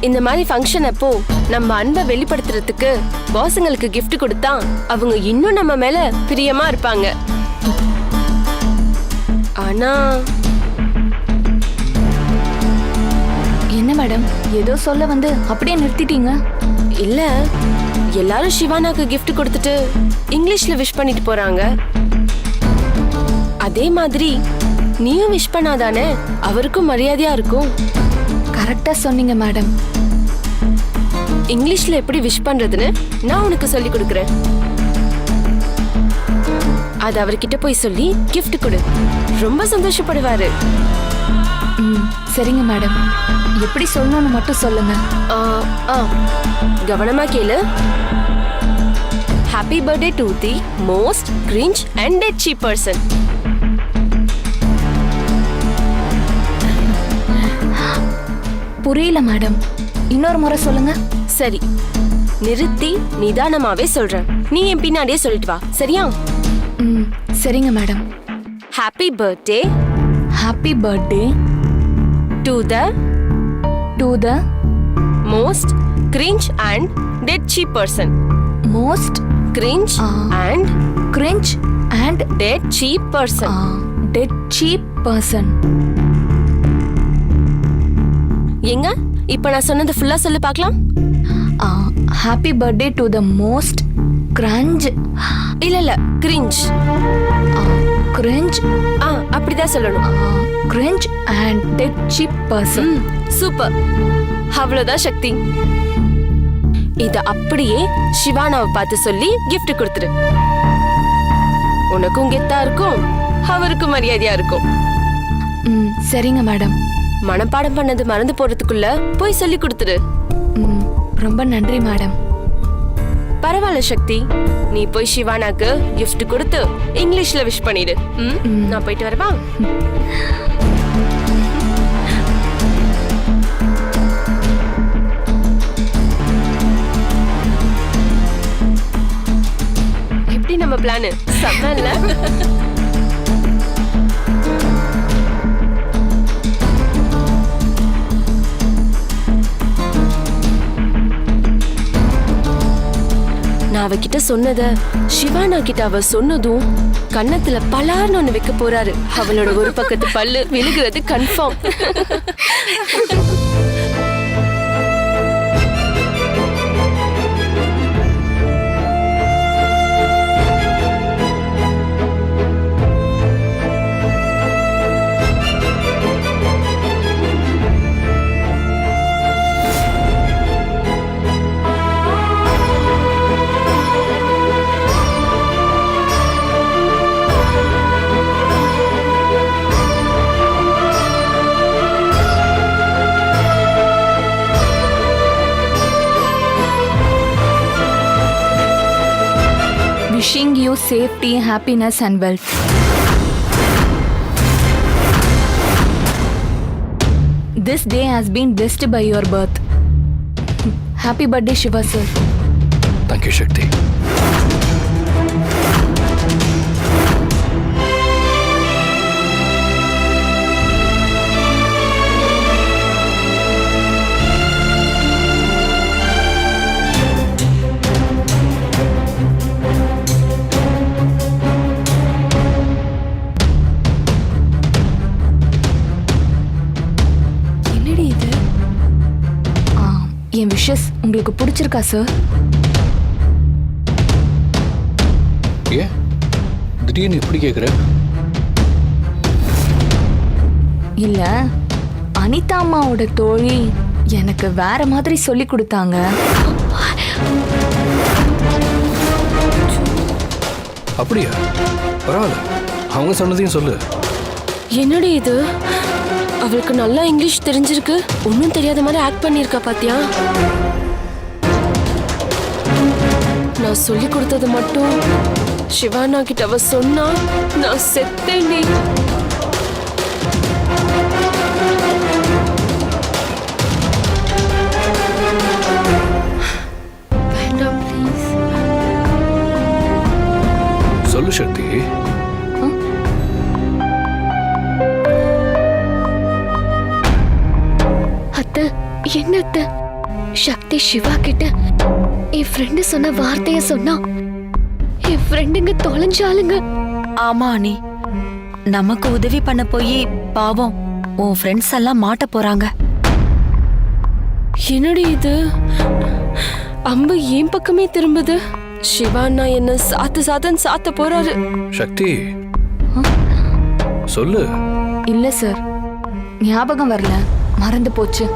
இந்த மாதிரி ஃபங்க்ஷன் அப்போ நம்ம அன்பை வெளிப்படுத்துறதுக்கு பாஸுங்களுக்கு gift கொடுத்தா அவங்க இன்னும் நம்ம மேல பிரியமா இருப்பாங்க. ஆனா என்ன மேடம், ஏதோ சொல்ல வந்து அப்படியே நிறுத்திட்டீங்க? இல்ல, எல்லாரும் சிவானாக்கு gift கொடுத்துட்டு இங்கிலீஷ்ல விஷ் பண்ணிட்டு போறாங்க. அதே மாதிரி நீயும் விஷ் பண்ணாதானே அவருக்கும் மரியாதையா இருக்கும். கரெக்டா சொன்னீங்க மேடம். இங்கிலீஷ்ல எப்படி விஷ் பண்றதுன்னு நான் உனக்கு சொல்லி கொடுக்கறேன். அது அவர்கிட்ட போய் சொல்லி gift கொடு. ரொம்ப சந்தோஷப்படுவாரு. சரிங்க மேடம், எப்படி சொல்லணும்னு மட்டும் சொல்லுங்க. கவனமா கேளு. Happy birthday to the most cringe and dead cheap person. புரியல மேடம், இன்னொரு முறை சொல்லுங்க. சரி, நிறுத்தி நிதானமாவே சொல்றேன். நீ என் பின்னாடியே சொல்லிட்டு வா, சரியா? சரிங்க madam. Happy birthday. Happy birthday to the most cringe and dead cheap person. Most cringe and dead cheap person. Dead cheap person. எங்க இப்ப நான் சொன்னது ஃபுல்லா சொல்லு பார்க்கலாம். Happy birthday to the most cringe. இல்ல கிரிஞ்ச். கிரிஞ்ச். அப்படிதான் சொல்லணும். Cringe and dead cheap person. Super. அவ்வளவுதான் சக்தி. இத அப்படியே சிவானாவை பார்த்து சொல்லி gift கொடுத்துரு. உனக்கும் கெத்தா இருக்கும், அவருக்கும் மரியாதையா இருக்கும். சரிங்க மேடம். மனப்பாடம் பண்ணது மறந்து போறதுக்குள்ள போய் சொல்லி கொடுத்துரு. ரொம்ப நன்றி மேடம். பரவாயில்ல சக்தி, நீ போய் சிவானாக்கு gift கொடுத்து இங்கிலீஷ்ல விஷ் பண்ணிடு. நான் போயிட்டு வரவா? எப்படி நம்ம பிளான்? செம்ம இல்ல? நான் அவகிட்ட சொன்னத சிவானா கிட்ட அவ சொன்னதும் கன்னத்துல பலார்னு ஒண்ணு வைக்க போறாரு. அவளோட ஒரு பக்கத்து பல்லு விழுகிறது confirm. Wishing you safety, happiness and wealth. This day has been blessed by your birth. Happy birthday, Shiva sir. Thank you, Shakti. N wishes உங்களுக்கு பிடிச்சிருக்கா சார்? ஏன் திடீர்னு இப்படி கேக்குற? இல்ல அனிதா அம்மாவோட தோழி எனக்கு வேற மாதிரி சொல்லி கொடுத்தாங்க. அப்படியா? பரவாயில்ல, அவங்க சொன்னதையும் சொல்லு. என்னடி இது? அவளுக்கு நல்லா இங்கிலீஷ் தெரிஞ்சிருக்கு, ஒன்றும் தெரியாத மாதிரி ஆக்ட் பண்ணியிருக்கா பாத்தியா? நான் சொல்லி கொடுத்தது மட்டும் சிவானா கிட்ட அவ சொன்னா நான் செத்தேன்டி. வேண்டாம் ப்ளீஸ். சொல்லு சக்தி. அத்தை, என்ன அத்தை? சக்தி சிவா கிட்ட என் ஃப்ரெண்டு சொன்ன வார்த்தைய சொன்னா என் ஃப்ரெண்டுங்க தொலைஞ்சாலுங்க. ஆமா அனி, நமக்கு உதவி பண்ண போய் பாவம் உன் ஃப்ரெண்ட்ஸ் எல்லாம் மாட்ட போறாங்க. என்னடி இது? அம்பு என் பக்கமே திரும்புது. சிவானா என்ன சாத்தன்னு சாத்த போறாரு. சக்தி சொல்லு. இல்ல சார், ஞாபகம் வரல, மறந்து போச்சு.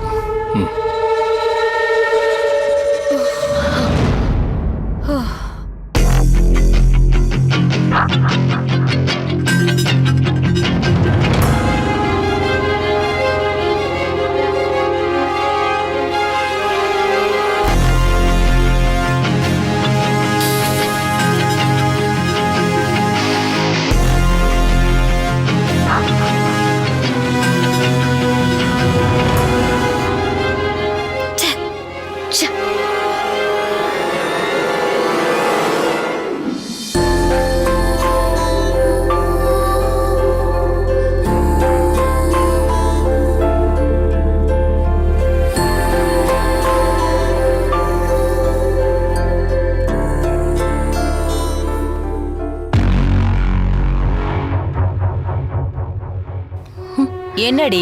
என்னடி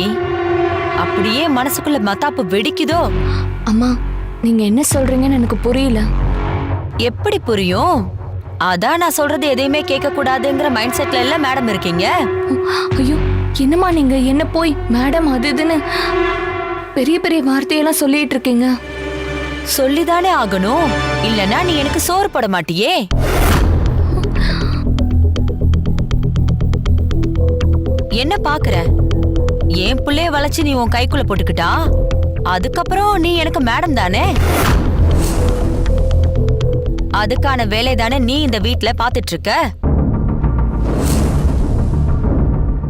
அப்படியே மனசுக்குள்ள மத்தாப்பு வெடிக்குதோ? அம்மா, நீங்க என்ன சொல்றீங்கன்னு எனக்கு புரியல. எப்படி புரியும்? அதான் நான் சொல்றது எதையுமே கேட்க கூடாதுங்கிற மைண்ட் செட்ல எல்லாம் மேடம் இருக்கீங்க. ஐயோ, என்னம்மா நீங்க என்ன போய் மேடம் அது இதுன்னு பெரிய பெரிய வார்த்தையெல்லாம் சொல்லிட்டு இருக்கீங்க. சொல்லிதானே ஆகணும், இல்லனா நீ எனக்கு சோறு போட மாட்டியே. என்ன பாக்குற? என் புள்ளைய வளைச்சு நீ உன் கைக்குள்ள போட்டுக்கிட்டா அதுக்கப்புறம் நீ எனக்கு மேடம் தானே. அதுக்கான வேலை தானே நீ இந்த வீட்ல பாத்துட்டு இருக்க.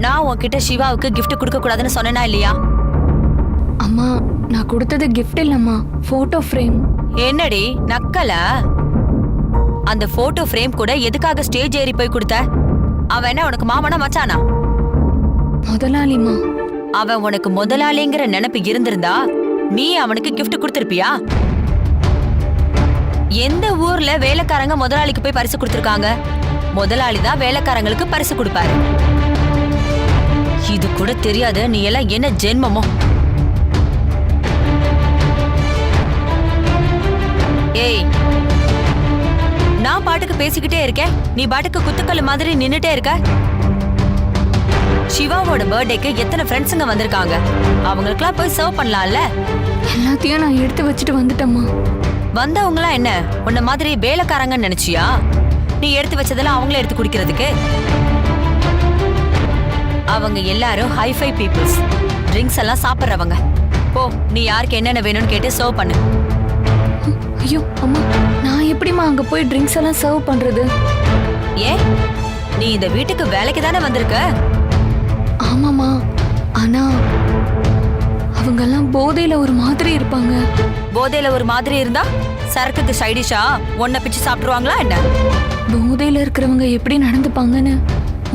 நான் உன்கிட்ட சிவாவுக்கு கிஃப்ட் கொடுக்க கூடாதுன்னு சொன்னேனா இல்லையா? அம்மா, நான் கொடுத்தது கிஃப்ட் இல்லம்மா, போட்டோ ஃப்ரேம். என்னடி நக்கல? அந்த போட்டோ ஃப்ரேம் கூட எதுக்காக ஸ்டேஜ் ஏறி போய் கொடுத்த? அவன் என்ன உனக்கு மாமனா மச்சானா? முதலாளிமா. அவன் உனக்கு முதலாளிங்கிற நினைப்பு இருந்திருந்தா நீ அவனுக்கு கிஃப்ட் கொடுத்திருப்பியா? எந்த ஊர்ல வேலைக்காரங்க முதலாளிக்கு போய் பரிசு கொடுத்திருக்காங்க? முதலாளி தான் வேலைக்காரங்களுக்கு பரிசு கொடுப்பாரு. இது கூட தெரியாத நீ எல்லாம் என்ன ஜென்மமோ? ஏய், நான் பாட்டுக்கு பேசிக்கிட்டே இருக்கேன், நீ பாட்டுக்கு குத்துக்கல்லு மாதிரி நின்னுட்டே இருக்க. சிவாவோட பர்த்டேக்கு எத்தனை ஃப்ரெண்ட்ஸுங்க வந்திருக்காங்க, அவங்களுக்குலாம் போய் சர்வ் பண்ணலாம்ல. எல்லாத்தையும் நான் எடுத்து வச்சுட்டு வந்துட்டேம்மா. வந்தவங்களாம் என்ன உன்ன மாதிரி வேலைக்காரங்கன்னு நினைச்சியா? நீ எடுத்து வச்சதெல்லாம் அவங்களே எடுத்து குடிக்கிறதுக்கு? அவங்க எல்லாரும் ஹைஃபை பீப்புள்ஸ், ட்ரிங்க்ஸ் எல்லாம் சாப்பிட்றவங்க. போ, நீ யாருக்கு என்னென்ன வேணும்னு கேட்டு சர்வ் பண்ணு. ஐயோ அம்மா, நான் எப்படிம்மா அங்க போய் ட்ரிங்க்ஸ் எல்லாம் சர்வ் பண்றது? ஏன், நீ இந்த வீட்டுக்கு வேலைக்கு தானே வந்திருக்க? ஆமாமா, ஆனா அவங்கெல்லாம் போதையில ஒரு மாதிரி இருப்பாங்க. போதையில ஒரு மாதிரி இருந்தா சரக்குக்கு சைடிஷா ஒன்ன பிச்சு சாப்பிடுவாங்களா என்ன? போதையில இருக்கிறவங்க எப்படி நடந்துப்பாங்கன்னு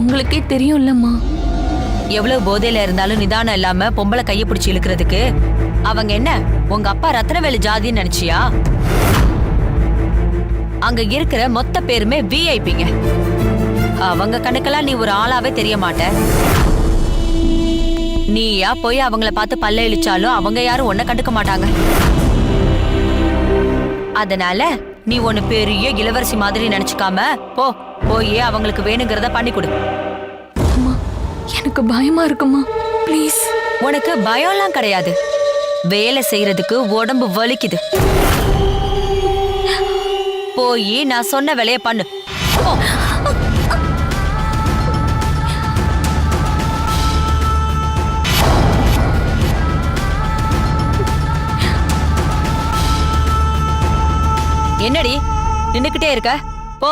உங்களுக்கே தெரியும் இல்லம்மா. எவ்வளவு போதையில இருந்தாலும் நிதானம் இல்லாம பொம்பளை கைய பிடிச்சி இழுக்கிறதுக்கு அவங்க என்ன உங்க அப்பா ரத்னவேலு ஜாதின்னு நினைச்சியா? அங்க இருக்கிற மொத்த பேருமே விஐபிங்க. அவங்க கணக்கெல்லாம் நீ ஒரு ஆளாவே தெரிய மாட்ட. நீயா போய் அவங்கள பார்த்து பல்ல இழிச்சாலும் அவங்க யாரும் ஒன்ன கண்டுக்க மாட்டாங்க. அதனால நீ ஒன்னு பெரிய இளவரசி மாதிரி நினைச்சுக்காம போய் அவங்களுக்கு வேணுங்கிறத பண்ணி கொடு. அம்மா, எனக்கு பயமா இருக்குமா. ப்ளீஸ். உனக்கு பயம்லாம் கிடையாது. வேலை செய்யறதுக்கு உடம்பு வலிக்குது. போய் நான் சொன்ன வேலையை பண்ணு. போ. என்னடி நின்னுக்கிட்டே இருக்க? போ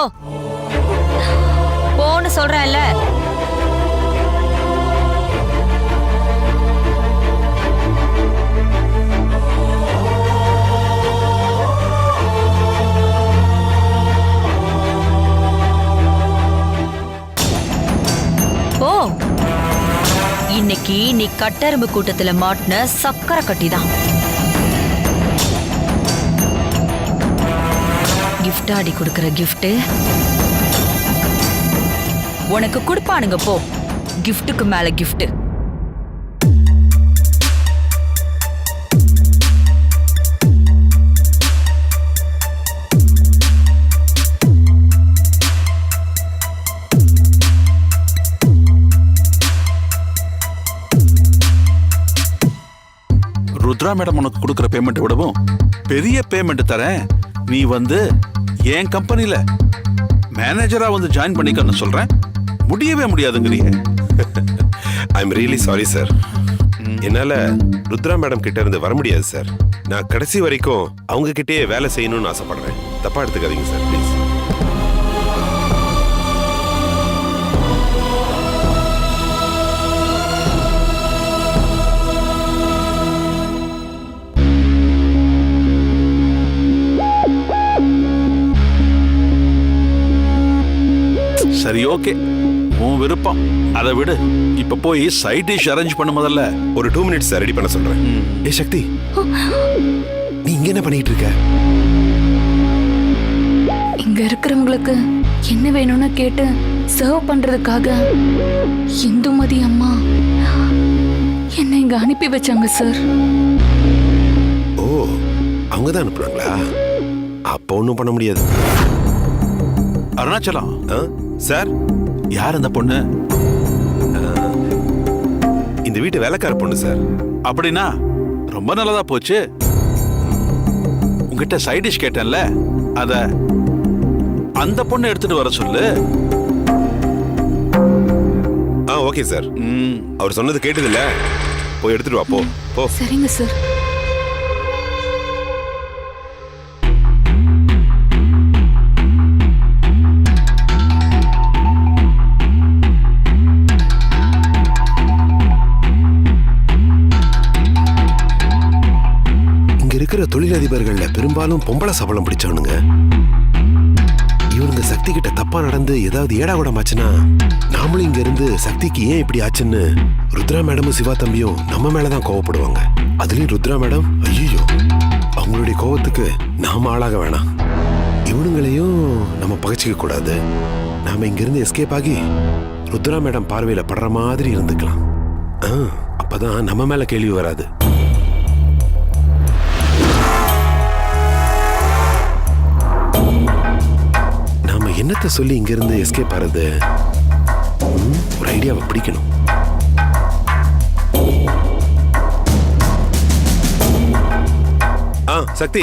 போன்னு சொல்றேன்ல. போ. இன்னைக்கு நீ கட்டெரும்பு கூட்டத்துல மாட்டின சக்கரை கட்டிதான். கிஃப்டாடி கொடுக்கிற கிஃப்ட் உனக்கு கொடுப்பானுங்க. போ. கிஃப்ட்டுக்கு மேல கிஃப்ட். ருத்ரா மேடம் உனக்கு கொடுக்கிற பேமெண்ட் விடவும் பெரிய பேமெண்ட் தரேன், நீ வந்து என் கம்பெனில மேனேஜரா வந்து ஜாயின் பண்ணிக்கன்னு சொல்றேன். முடியவே முடியாதுங்கிறீங்க. I am really sorry sir. என்னால ருத்ரா மேடம் கிட்ட இருந்து வர முடியாது சார். நான் கடைசி வரைக்கும் அவங்க கிட்டே வேலை செய்யணும்னு ஆசைப்படுறேன். தப்பா எடுத்துக்காதீங்க சார் ப்ளீஸ். சரி, ஓகே, உன் விருப்பம். அதை விடு. இப்ப போய் சைட் டிஷ் அரேஞ்ச் பண்ண. முதல்ல ஒரு 2 மினிட்ஸ் ரெடி பண்ண சொல்றேன். ஏ சக்தி, நீ இங்க என்ன பண்ணிட்டு இருக்க? இங்க இருக்கிறவங்களுக்கு என்ன வேணும்னு கேட்டு சர்வ் பண்றதுக்காக இந்துமதி அம்மா என்னை இங்க அனுப்பி வச்சாங்க சார். ஓ, அவங்க தான் அனுப்புறாங்களா? அப்ப ஒன்றும் பண்ண முடியாது. அருணாச்சலம் சார், யார் அந்த பொண்ணு? இந்த வீட்டு வேலைக்கார பொண்ணு சார். அப்படின்னா ரொம்ப நல்லதா போச்சு. உங்ககிட்ட சைட் டிஷ் கேட்டேன்ல, அத அந்த பொண்ணு எடுத்துட்டு வர சொல்லு. Okay sir. அவர் சொன்னது கேட்டது இல்ல, போய் எடுத்துட்டு வா. போ. சரிங்க சார். தொழிலதிபர்கள்ல பெரும்பாலும் பொம்பளை சபலம் பிடிச்சவனுங்க. இவனுங்க சக்தி கிட்ட தப்பா நடந்து ஏதாவது ஏடா கூடமாச்சுன்னா நாமளும் இங்க இருந்து சக்திக்கு ஏன் இப்படி ஆச்சுன்னு ருத்ரா மேடமும் சிவா தம்பியும் நம்ம மேலதான் கோவப்படுவாங்க. அதுலயும் ருத்ரா மேடம், ஐயோ, அவங்களுடைய கோவத்துக்கு நாம ஆளாக வேணாம். இவனுங்களையும் நம்ம பகைச்சிக்க கூடாது. நாம இங்க இருந்து எஸ்கேப் ஆகி ருத்ரா மேடம் பார்வையில படுற மாதிரி இருந்துக்கலாம். அப்பதான் நம்ம மேல கேள்வி வராது. என்னத்தை சொல்லி இங்க இருந்து எஸ்கேப் ஆறது? ஒரு ஐடியாவை பிடிக்கணும். சக்தி,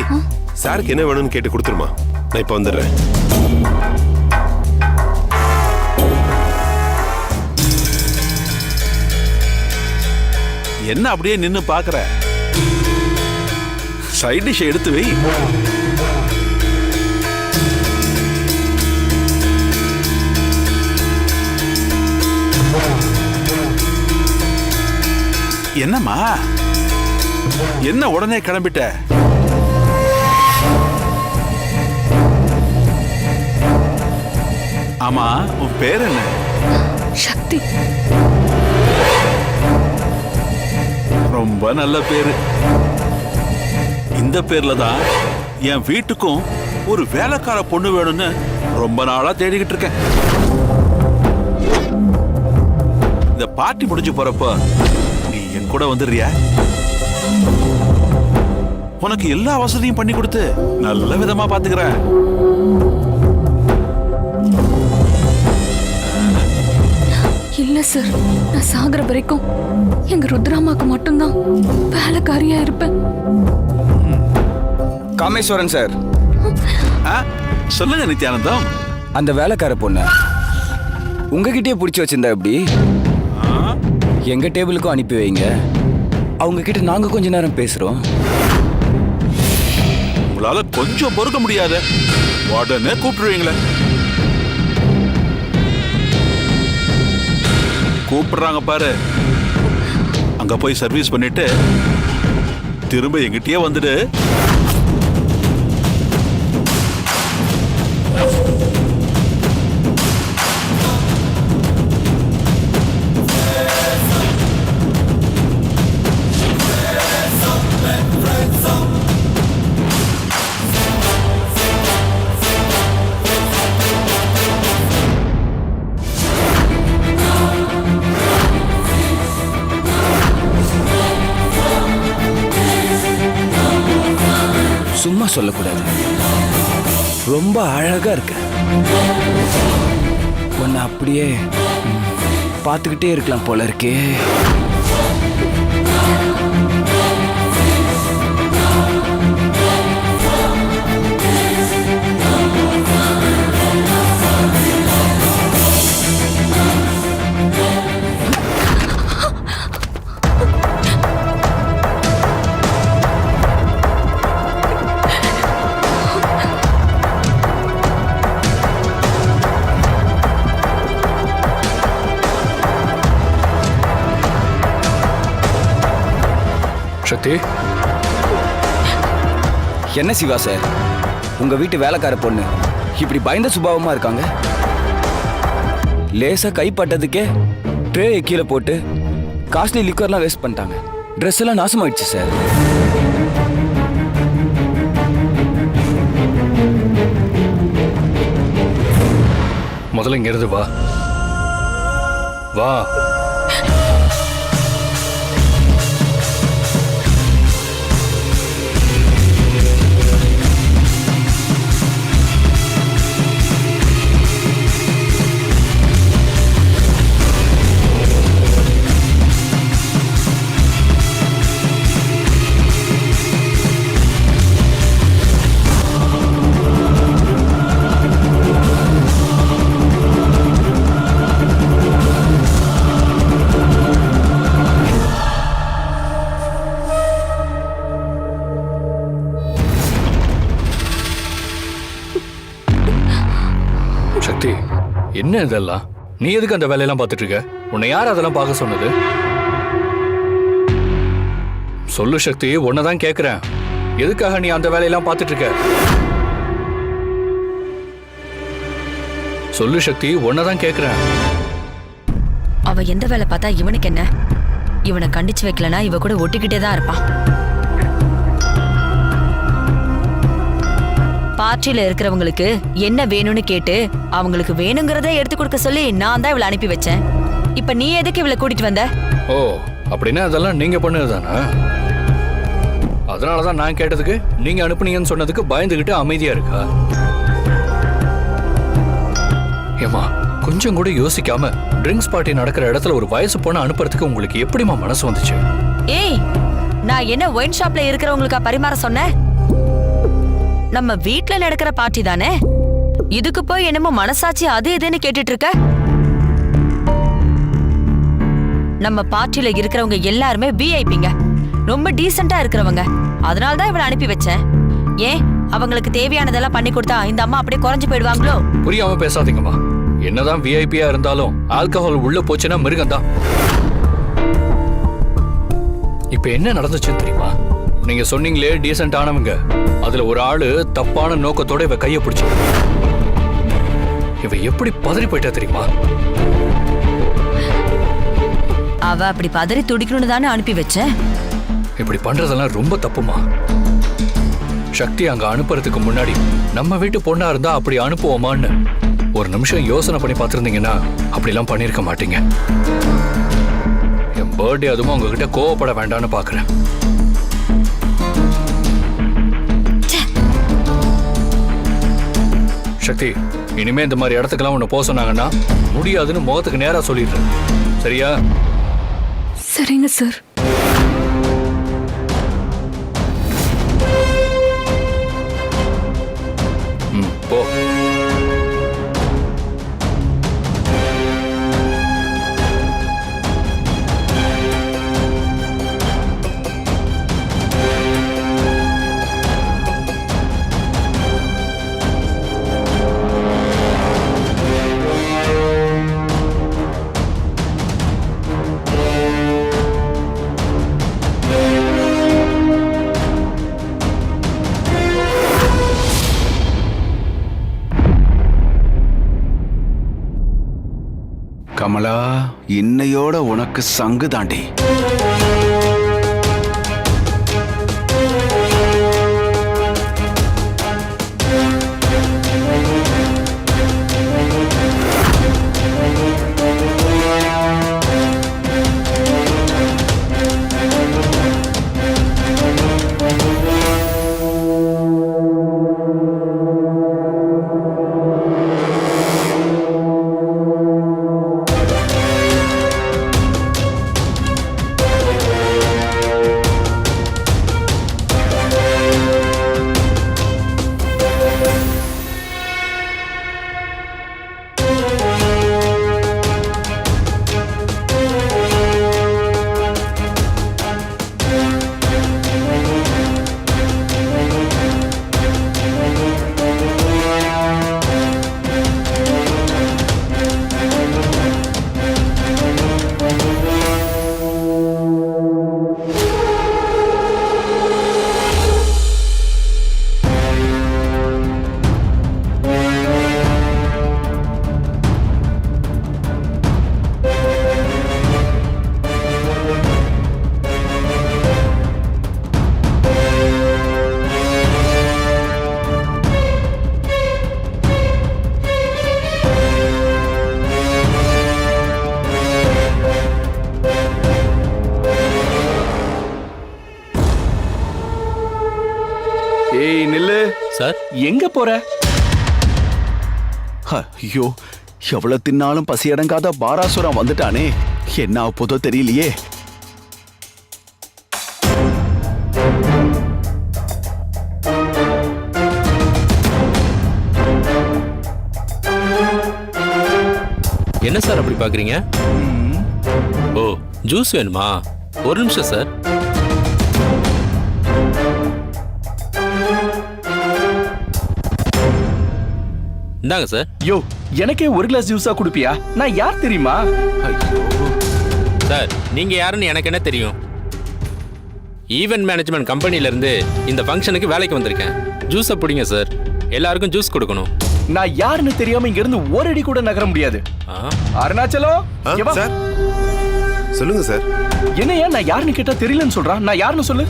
சாருக்கு என்ன வேணும்னு கேட்டு கொடுத்துருமா. நான் இப்ப வந்துடுறேன். என்ன அப்படியே நின்னு பாக்குற? சைட் டிஷ் எடுத்து வை. என்னம்மா, என்ன உடனே கிளம்பிட்ட? ஆமா, உன் பேர் என்ன? சக்தி. ரொம்ப நல்ல பேரு. இந்த பேர்ல தான் என் வீட்டுக்கும் ஒரு வேலைக்கார பொண்ணு வேணும்னு ரொம்ப நாளா தேடிக்கிட்டு இருக்கேன். இந்த பார்ட்டி முடிஞ்சு போறப்ப நீ என் கூட வந்துடுறியா? உனக்கு எல்லா வசதியும் பண்ணி கொடுத்து நல்ல விதமா பாத்துக்கிறேன். இல்ல சார், நான் சாகுற வரைக்கும் எங்க ருத்ராமாக்கு மட்டும்தான் வேலைக்காரியா இருப்பேன். காமேஸ்வரன் சார், சொல்லுங்க நித்யானந்தம். அந்த வேலைக்கார பொண்ணு உங்ககிட்டயே பிடிச்சி வச்சிருந்தா எப்படி? எங்க டேபிளுக்கும் அனுப்பி வைங்க, அவங்க கிட்ட நாங்க கொஞ்ச நேரம் பேசுறோம். உங்களால கொஞ்சம் பொறுக்க முடியாத உடனே கூப்பிடுவீங்களே. கூப்பிடுறாங்க பாரு, அங்க போய் சர்வீஸ் பண்ணிட்டு திரும்ப எங்கிட்டயே வந்துடு. சும்மா சொல்லக்கூடாது, ரொம்ப அழகா இருக்க. உன்னை அப்படியே பார்த்துக்கிட்டே இருக்கலாம் போல இருக்கே. சக்தி, என்ன சிவா சார், உங்க வீட்டு வேலைக்கார பொண்ணு இப்படி பயந்த சுபாவமா இருக்காங்க? லேசா கைப்பட்டதுக்கே ட்ரே கீழே போட்டு காஸ்ட்லி லிக்கர்லாம் வேஸ்ட் பண்ணிட்டாங்க. ட்ரெஸ் எல்லாம் நாசமாயிடுச்சு சார். முதல்ல இங்க இருந்து வா வா. சக்தி, என்ன இதெல்லாம்? நீ எதுக்கு அந்த வேலையெல்லாம் பார்த்துட்டு இருக்க? உன்னை யார் அதெல்லாம் பார்க்க சொன்னது? சொல்லு சக்தி, உன்னதான் கேக்குறேன். எதுக்காக நீ அந்த வேலையெல்லாம் பார்த்துட்டு இருக்க? சொல்லு சக்தி, உன்னதான் கேக்குறேன். அவ எந்த வேலை பார்த்தா இவனுக்கு என்ன? இவனை கண்டிச்சு வைக்கலனா இவ கூட ஒட்டிக்கிட்டே தான் இருப்பான். பார்ட்டியில இருக்கிறவங்களுக்கு என்ன வேணும்னு கேட்டு அவங்களுக்கு வேணுங்கிறத எடுத்து கொடுக்க சொல்லி நான் தான் இவளை அனுப்பி வச்சேன். இப்ப நீ எதுக்கு இவளை கூட்டிட்டு வந்த? ஓ, அப்படின்னா அதெல்லாம் நீங்க பண்ணதுதானா? அதனாலதான் நான் கேட்டதுக்கு நீங்க அனுப்புனீங்கன்னு சொன்னதுக்கு பயந்துகிட்டு அமைதியா இருக்கா? ஏமா, கொஞ்சம் கூட யோசிக்காம ட்ரிங்க்ஸ் பார்ட்டி நடக்கிற இடத்துல ஒரு வயசு பொண்ணை அனுப்புறதுக்கு உங்களுக்கு எப்படிமா மனசு வந்துச்சு? ஏய், நான் என்ன ஒயின் ஷாப்ல இருக்கிறவங்களுக்கா பரிமாற சொன்னேன்? நம்ம வீட்ல நடக்கிற பார்ட்டி தானே, இதுக்கு போய் என்னமோ மனசாட்சி அது இதுன்னு கேட்டுட்டு இருக்க? நம்ம பார்ட்டியில இருக்கிறவங்க எல்லாருமே விஐபிங்க, ரொம்ப டீசெண்டா இருக்கிறவங்க. அதனால தான் இவளை அனுப்பி வச்சேன். ஏன் அவங்களுக்கு தேவையானதெல்லாம் பண்ணி கொடுத்தா இந்த அம்மா அப்படியே குறைஞ்சு போயிடுவாங்களோ? புரியாம பேசாதீங்கம்மா. என்னதான் விஐபியா இருந்தாலும் ஆல்கஹால் உள்ள போச்சுன்னா மிருகம்தான். இப்ப என்ன நடந்துச்சுன்னு தெரியுமா? நீங்க சொன்னீங்களே டீசென்ட் ஆனவங்க, அதுல ஒரு ஆளு தப்பான நோக்கத்தோட இவ கைய பிடிச்சு. இவ எப்படி பதறி போயிட்டா தெரியுமா? அவ அப்படி பதறி துடிக்கணும்னு தானே அனுப்பி வச்சேன். இப்படி பண்றதெல்லாம் ரொம்ப தப்புமா. சக்தி அங்க அனுப்புறதுக்கு முன்னாடி நம்ம வீட்டு பொண்ணா இருந்தா அப்படி அனுப்புவோமான்னு ஒரு நிமிஷம் யோசனை பண்ணி பார்த்திருந்தீங்கன்னா அப்படிலாம் பண்ணிருக்க மாட்டீங்க. என் பர்த்டே அதுவும் உங்ககிட்ட கோவப்பட வேண்டாம்னு பாக்குறேன். சக்தி, இனிமே இந்த மாதிரி இடத்துக்கெல்லாம் உன்னை போக சொன்னாங்கன்னா முடியாதுன்னு முகத்துக்கு நேரா சொல்லிடுறேன், சரியா? சரிங்க சார். போ. கமலா, இன்னையோட உனக்கு சங்கு தாண்டி. ஏய் நில்லு. சார் எங்க போற? ஐயோ, எவ்வளவு தின்னாலும் பசி அடங்காத பாராசுரம் வந்துட்டானே. என்ன போதோ தெரியலையே. என்ன சார் அப்படி பாக்குறீங்க? ஓ, ஜூஸ் வேணுமா? ஒரு நிமிஷம் சார். இந்தாங்க சார். யோ, எனக்கே ஒரு கிளாஸ் ஜூஸா குடுப்பியா? நான் யார் தெரியுமா? சார், நீங்க யாருன்னு எனக்கு என்ன தெரியும்? ஈவென்ட் மேனேஜ்மெண்ட் கம்பெனில இருந்து இந்த ஃபங்க்ஷனுக்கு வேலைக்கு வந்திருக்கேன். ஜூஸை பிடிங்க சார். எல்லாருக்கும் ஜூஸ் கொடுக்கணும். நான் யாருன்னு தெரியாம இங்க இருந்து ஒரு அடி கூட நகர முடியாது. அருணாச்சலம், சார் சொல்லுங்க சார். என்னையா நான் யாருன்னு கேட்டா தெரியலன்னு சொல்றான். நான் யாருன்னு சொல்லு.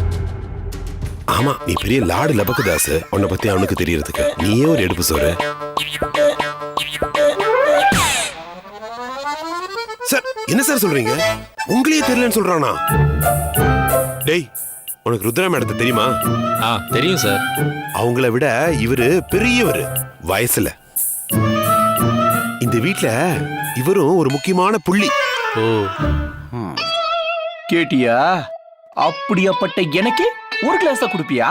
ஆமா, நீ பெரிய லாடு லபக்குதாஸ். உன்னை பத்தி அவனுக்கு தெரியறதுக்கு நீயே ஒரு எடுப்பு சோறு. சார் என்ன சார் சொல்றீங்க? உங்களையே தெரியலன்னு சொல்றானா? டேய், உனக்கு ருத்ரா மேடத்தை தெரியுமா? தெரியும் சார். அவங்கள விட இவரு பெரியவர் வயசுல. இந்த வீட்ல இவரும் ஒரு முக்கியமான புள்ளி. ஓ, கேட்டியா? அப்படியாப்பட்ட எனக்கு ஒரு கிளாஸ் தான் குடுப்பியா?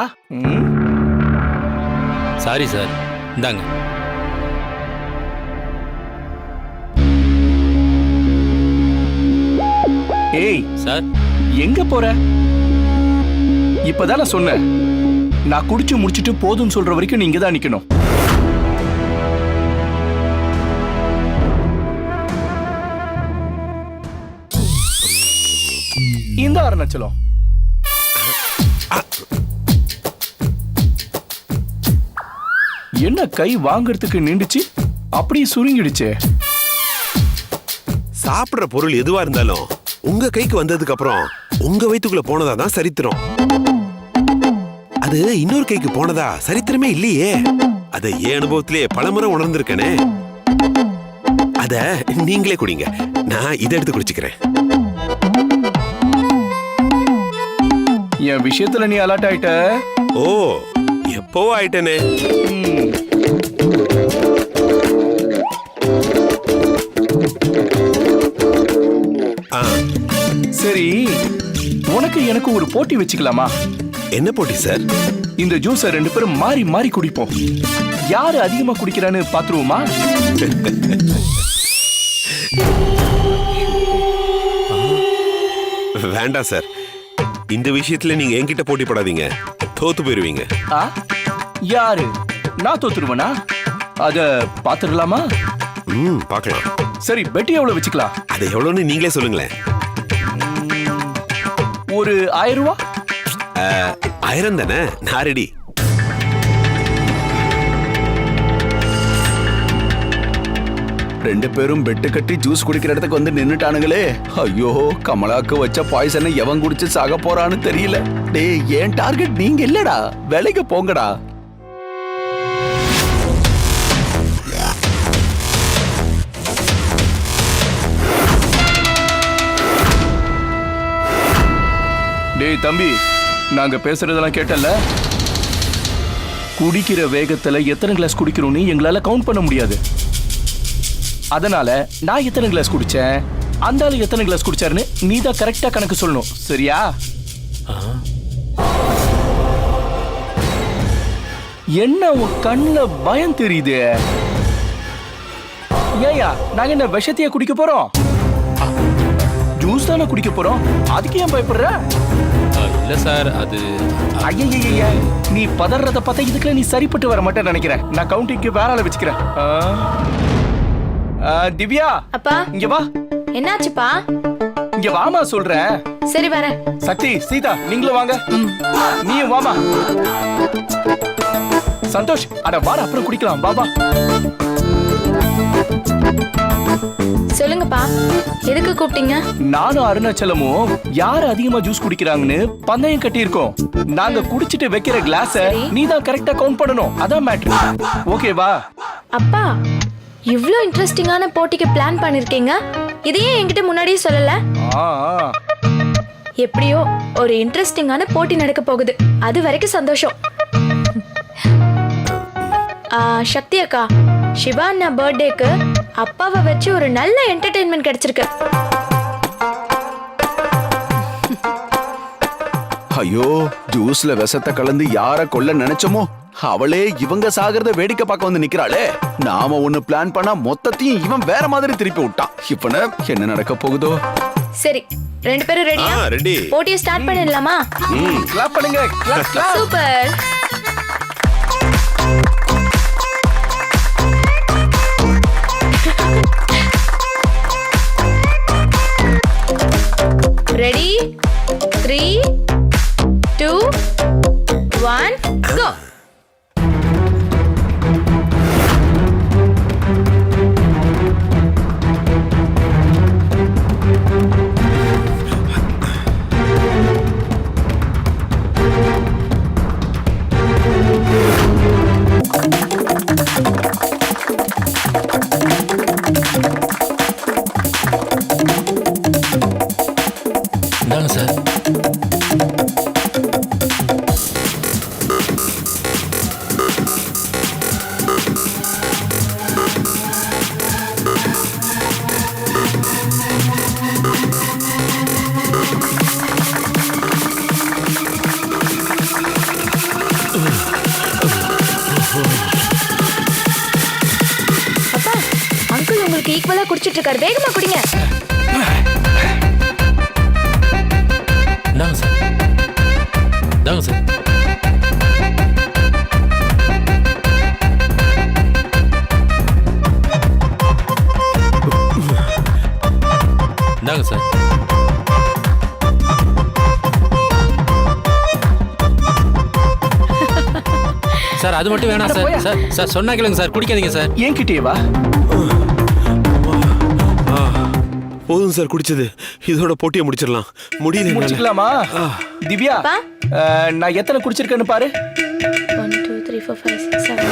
சாரி சார், இந்தாங்க. ஏய் சார், எங்க போற? இப்பதான் நான் சொன்னேன், நான் குடிச்சு முடிச்சிட்டு போதும்னு சொல்ற வரைக்கும் நீங்க தான் நிக்கணும். இந்த அருணாச்சலம், என்ன கை வாங்கறதுக்கு நின்றுச்சு, அப்படியே சுருங்கிடுச்சு. சாப்பிடுற பொருள் எதுவா இருந்தாலும் உங்க கைக்கு வந்ததுக்கு அப்புறம் உங்க வயித்துக்குள்ள போனதா தான் சரித்திரம். அது இன்னொரு கைக்கு போனதா சரித்திரமே இல்லையே. அதை என் அனுபவத்திலே பலமுறை உணர்ந்திருக்கனே. அத நீங்களே குடிங்க, நான் இதை எடுத்து குடிச்சுக்கிறேன். என் விஷயத்துல நீ அலர்ட் ஆயிட்ட. ஓ, எப்பவோ ஆயிட்டனே. சரி, உனக்கு எனக்கு ஒரு போட்டி வச்சுக்கலாமா? என்ன போட்டி சார்? இந்த ஜூஸை 2 பேரும் மாறி மாறி குடிப்போம். யாரு அதிகமா குடிக்கிறான்னு பாத்துருவோமா? வேண்டாம் சார், இந்த விஷயத்துல நீங்க என்கிட்ட போட்டி போடாதீங்க, தோத்து போயிருவீங்க. யாரு? நான் தோத்துருவனா? அத பாத்துடலாமா? பார்க்கலாம். சரி, பெட்டி எவ்வளவு வச்சுக்கலாம்? அது எவ்வளவுன்னு நீங்களே சொல்லுங்களேன். ஒரு 1000 ரூபா. 1000 தானே? நான் ரெடி. ரெண்டு பேரும் பெட்டு கட்டி ஜூஸ் குடிக்கிற இடத்துக்கு வந்து நின்னுட்டானுங்களே. ஐயோ, கமலாக்கு வச்ச பாய்சனை எவன் குடிச்சு சாக போறான்னு தெரியல. டேய், ஏன் டார்கெட் நீங்க இல்லடா, வேலைக்கு போங்கடா. டேய் தம்பி, நாங்க பேசுறதெல்லாம் கேட்டல? குடிக்கிற வேகத்துல எத்தனை கிளாஸ் குடிக்கிறோன்னு எங்களால கவுண்ட் பண்ண முடியாது. அதனால நான் எத்தனை கிளாஸ் குடிச்சேன், அந்த ஆளு எத்தனை கிளாஸ் குடிச்சாருன்னு நீ தான் கரெக்டா கணக்கு சொல்லணும், சரியா? என்ன உன் கண்ணுல பயம் தெரியுது? ஏயா, நாங்க என்ன விஷத்தையா குடிக்க போறோம்? ஜூஸ் தானே குடிக்க போறோம், அதுக்கு ஏன் பயப்படுற? இல்ல சார், அது ஐயா, நீ பதறத பார்த்தா இதுக்குள்ள நீ சரிப்பட்டு வர மாட்டேன்னு நினைக்கிறேன். நான் கவுண்டிங்க்கு வேற ஆளை வச்சுக்கிறேன். திவ்யா, அப்பா இங்க வா. என்னாச்சுப்பா? இங்க வாமா சொல்றேன். சரி வரேன். சக்தி, சீதா, நீங்களும் வாங்க. நீயும் வாமா. சந்தோஷ், அட வாடா, அப்புறம் குடிக்கலாம், பாபா. சொல்லுங்கப்பா, எதுக்கு கூப்பிட்டீங்க? நானும் அருணாச்சலமும் யாரு அதிகமா ஜூஸ் குடிக்கிறாங்கன்னு பந்தயம் கட்டி இருக்கோம். நாங்க குடிச்சிட்டு வைக்கிற கிளாஸ நீ தான் கரெக்டா கவுண்ட் பண்ணணும், அதான் மேட்ரு. ஓகேவா? அப்பா, இவ்ளோ இன்ட்ரெஸ்டிங்கான போட்டிக்கு பிளான் பண்ணிருக்கீங்க, இதையே என்கிட்ட முன்னாடியே சொல்லல. எப்படியோ ஒரு இன்ட்ரெஸ்டிங்கான போட்டி நடக்க போகுது, அது வரைக்கும் சந்தோஷம். சக்தி அக்கா, சிவா அண்ணா பர்த்டேக்கு அப்பாவை வச்சு ஒரு நல்ல என்டர்டெயின்மெண்ட் கிடைச்சிருக்கு. ஐயோ, ஜூஸ்ல விஷத்தை கலந்து யார கொல்ல நினைச்சோமோ அவளே இவங்க சாகிறத வேடிக்கை பார்க்க வந்து நிக்கிறாளே. நாம ஒண்ணு பிளான் பண்ணா மொத்தத்தையும் இவன் வேற மாதிரி திருப்பி விட்டான். இப்ப என்ன நடக்க போகுதோ? சரி, 2 பேரும் ரெடியா? ரெடி. போட்டியை ஸ்டார்ட் பண்ணிடலாமா? கிளாப் பண்ணுங்க. சூப்பர். ரெடி? 3, 2, 1, go. இந்தாங்க சார். அப்பா, அங்கிள் உங்களுக்கு ஈக்குவலா குடிச்சிட்டு இருக்காரு, வேகமா குடிங்க. இந்தாங்க சார். இந்தாங்க சார். இந்தாங்க சார். சார், அது மட்டும் வேணாம் சார். சார் சார் சொன்னா கேளுங்க சார், குடிக்காதீங்க சார். என்கிட்டயே வா. போதும் சார் குடிச்சது, இதோட போட்டியை முடிச்சிடலாம். முடிச்சுக்கலாமா? திவ்யா, நான் எத்தனை குடிச்சிருக்கேன்னு பாரு. 1, 2, 3, 4, 5, 6, 7.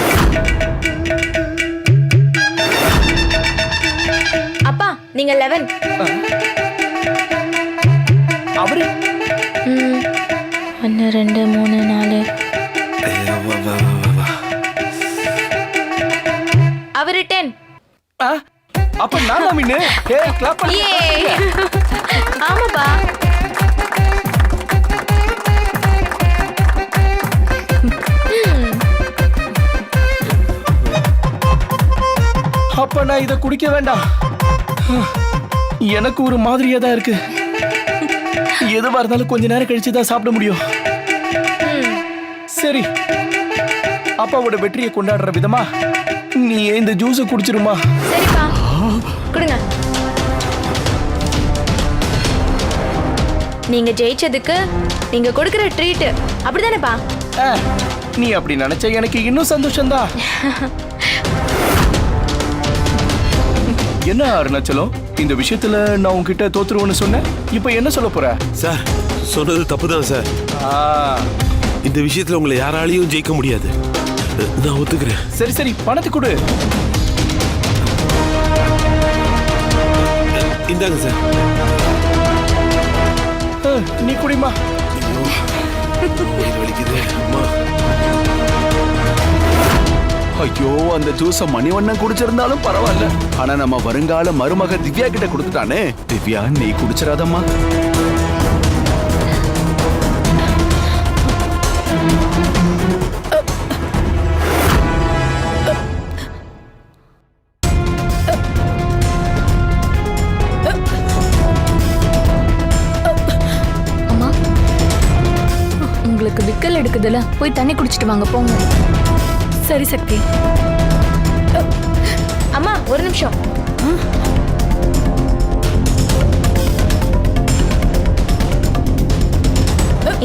அப்பா, நீங்க 11. அவரு 1, 2, 3, 4. அவரு 10. அப்ப நான் தான் வின்னு. கிளாப் பண்ணு. ஆமாப்பா. நான் இதை குடிக்க வேண்டாம். எனக்கு ஒரு மாதிரியா தான் இருக்கு. எதுவா இருந்தாலும் கொஞ்ச நேரம் கழிச்சு தான் சாப்பிட முடியும். சரி, அப்பாவோட வெற்றியை கொண்டாடுற விதமா நீ இந்த ஜூஸை குடிச்சிருமா? சரிப்பா, கொடுங்க. நீங்க ஜெயிச்சதுக்கு நீங்க கொடுக்கிற ட்ரீட் அப்படிதானேப்பா? நீ அப்படி நினைச்ச எனக்கு இன்னும் சந்தோஷம்தான். என்ன அருணாச்சலம், இந்த விஷயத்துல நான் உன்கிட்ட தோத்துருவேன்னு சொன்னேன். இப்ப என்ன சொல்ல போற? சார் சொன்னது தப்புதான் சார். இந்த விஷயத்துல உங்களை யாராலையும் ஜெயிக்க முடியாது. நான் ஒத்துக்கிறேன். சரி சரி, பணத்தை கொடு. இந்தாங்க சார். நீ குடிமா. ஐயோ, அந்த ஜூஸ மணிவண்ணன் குடிச்சிருந்தாலும் பரவாயில்ல. ஆனா நம்ம வருங்கால மருமக திவ்யா கிட்ட கொடுத்துட்டானே. திவ்யா, நீ குடிச்சிடாதம்மா. உங்களுக்கு விக்கல் எடுக்குதுல, போய் தண்ணி குடிச்சிட்டு வாங்க போங்க. சரி சக்தி. அம்மா ஒரு நிமிஷம்.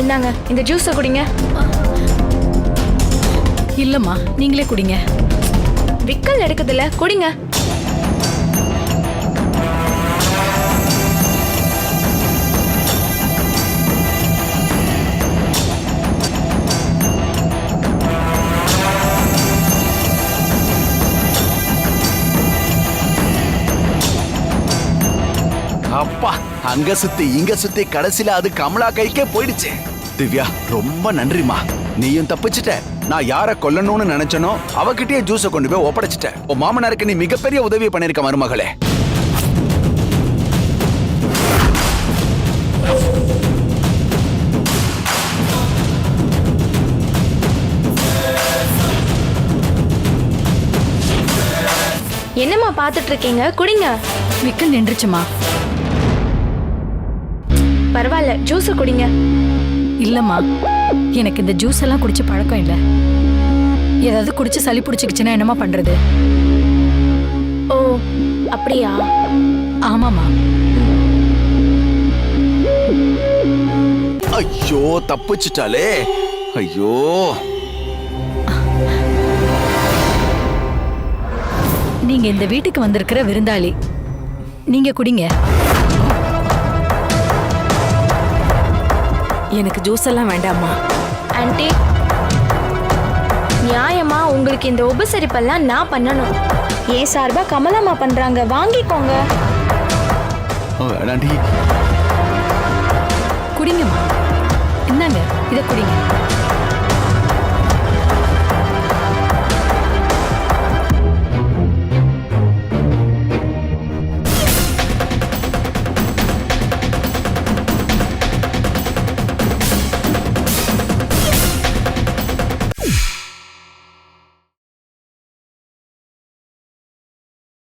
இந்தாங்க, இந்த ஜூஸை குடிங்க. இல்லம்மா, நீங்களே குடிங்க. விக்கல் எடுக்குதுல, குடிங்க. அப்பா, அங்க சுத்தி இங்க சுத்தி கடைசியில அது கமலா கைக்கே போயிடுச்சு. திவ்யா, ரொம்ப நன்றிமா. நீயும் தப்பிச்சிட்ட. நான் யார கொல்லணும்னு நினைச்சனோ அவகிட்டயே ஜூஸை கொண்டு போய் ஒப்படைச்சிட்ட. உன் மாமனாருக்கு நீ மிகப்பெரிய உதவியை பண்ணிருக்க மருமகளே. என்னம்மா பாத்துட்டு இருக்கீங்க? குடிங்க. விக்கல் நின்றுச்சுமா. பரவாயில்ல, ஜூஸை குடிங்க. இல்லம்மா, எனக்கு இந்த ஜூஸ் எல்லாம் குடிச்சு பழக்கம் இல்லை. ஏதாவது குடிச்சு சளி பிடிச்சிக்கிச்சுன்னா என்னமா பண்றது? ஓ, அப்படியா? ஆமாமா. ஐயோ, தப்பிச்சிட்டாலே. ஐயோ, நீங்க இந்த வீட்டுக்கு வந்திருக்கிற விருந்தாளி. நீங்க குடிங்க. எனக்கு ஜூஸ் எல்லாம் வேண்டாமா. ஆன்ட்டி, நியாயமா உங்களுக்கு இந்த உபசரிப்பெல்லாம் நான் பண்ணணும். ஏன் சார்பா கமலம்மா பண்றாங்க, வாங்கிக்கோங்க. குடிங்கம்மா. என்னங்க, இதை குடிங்க.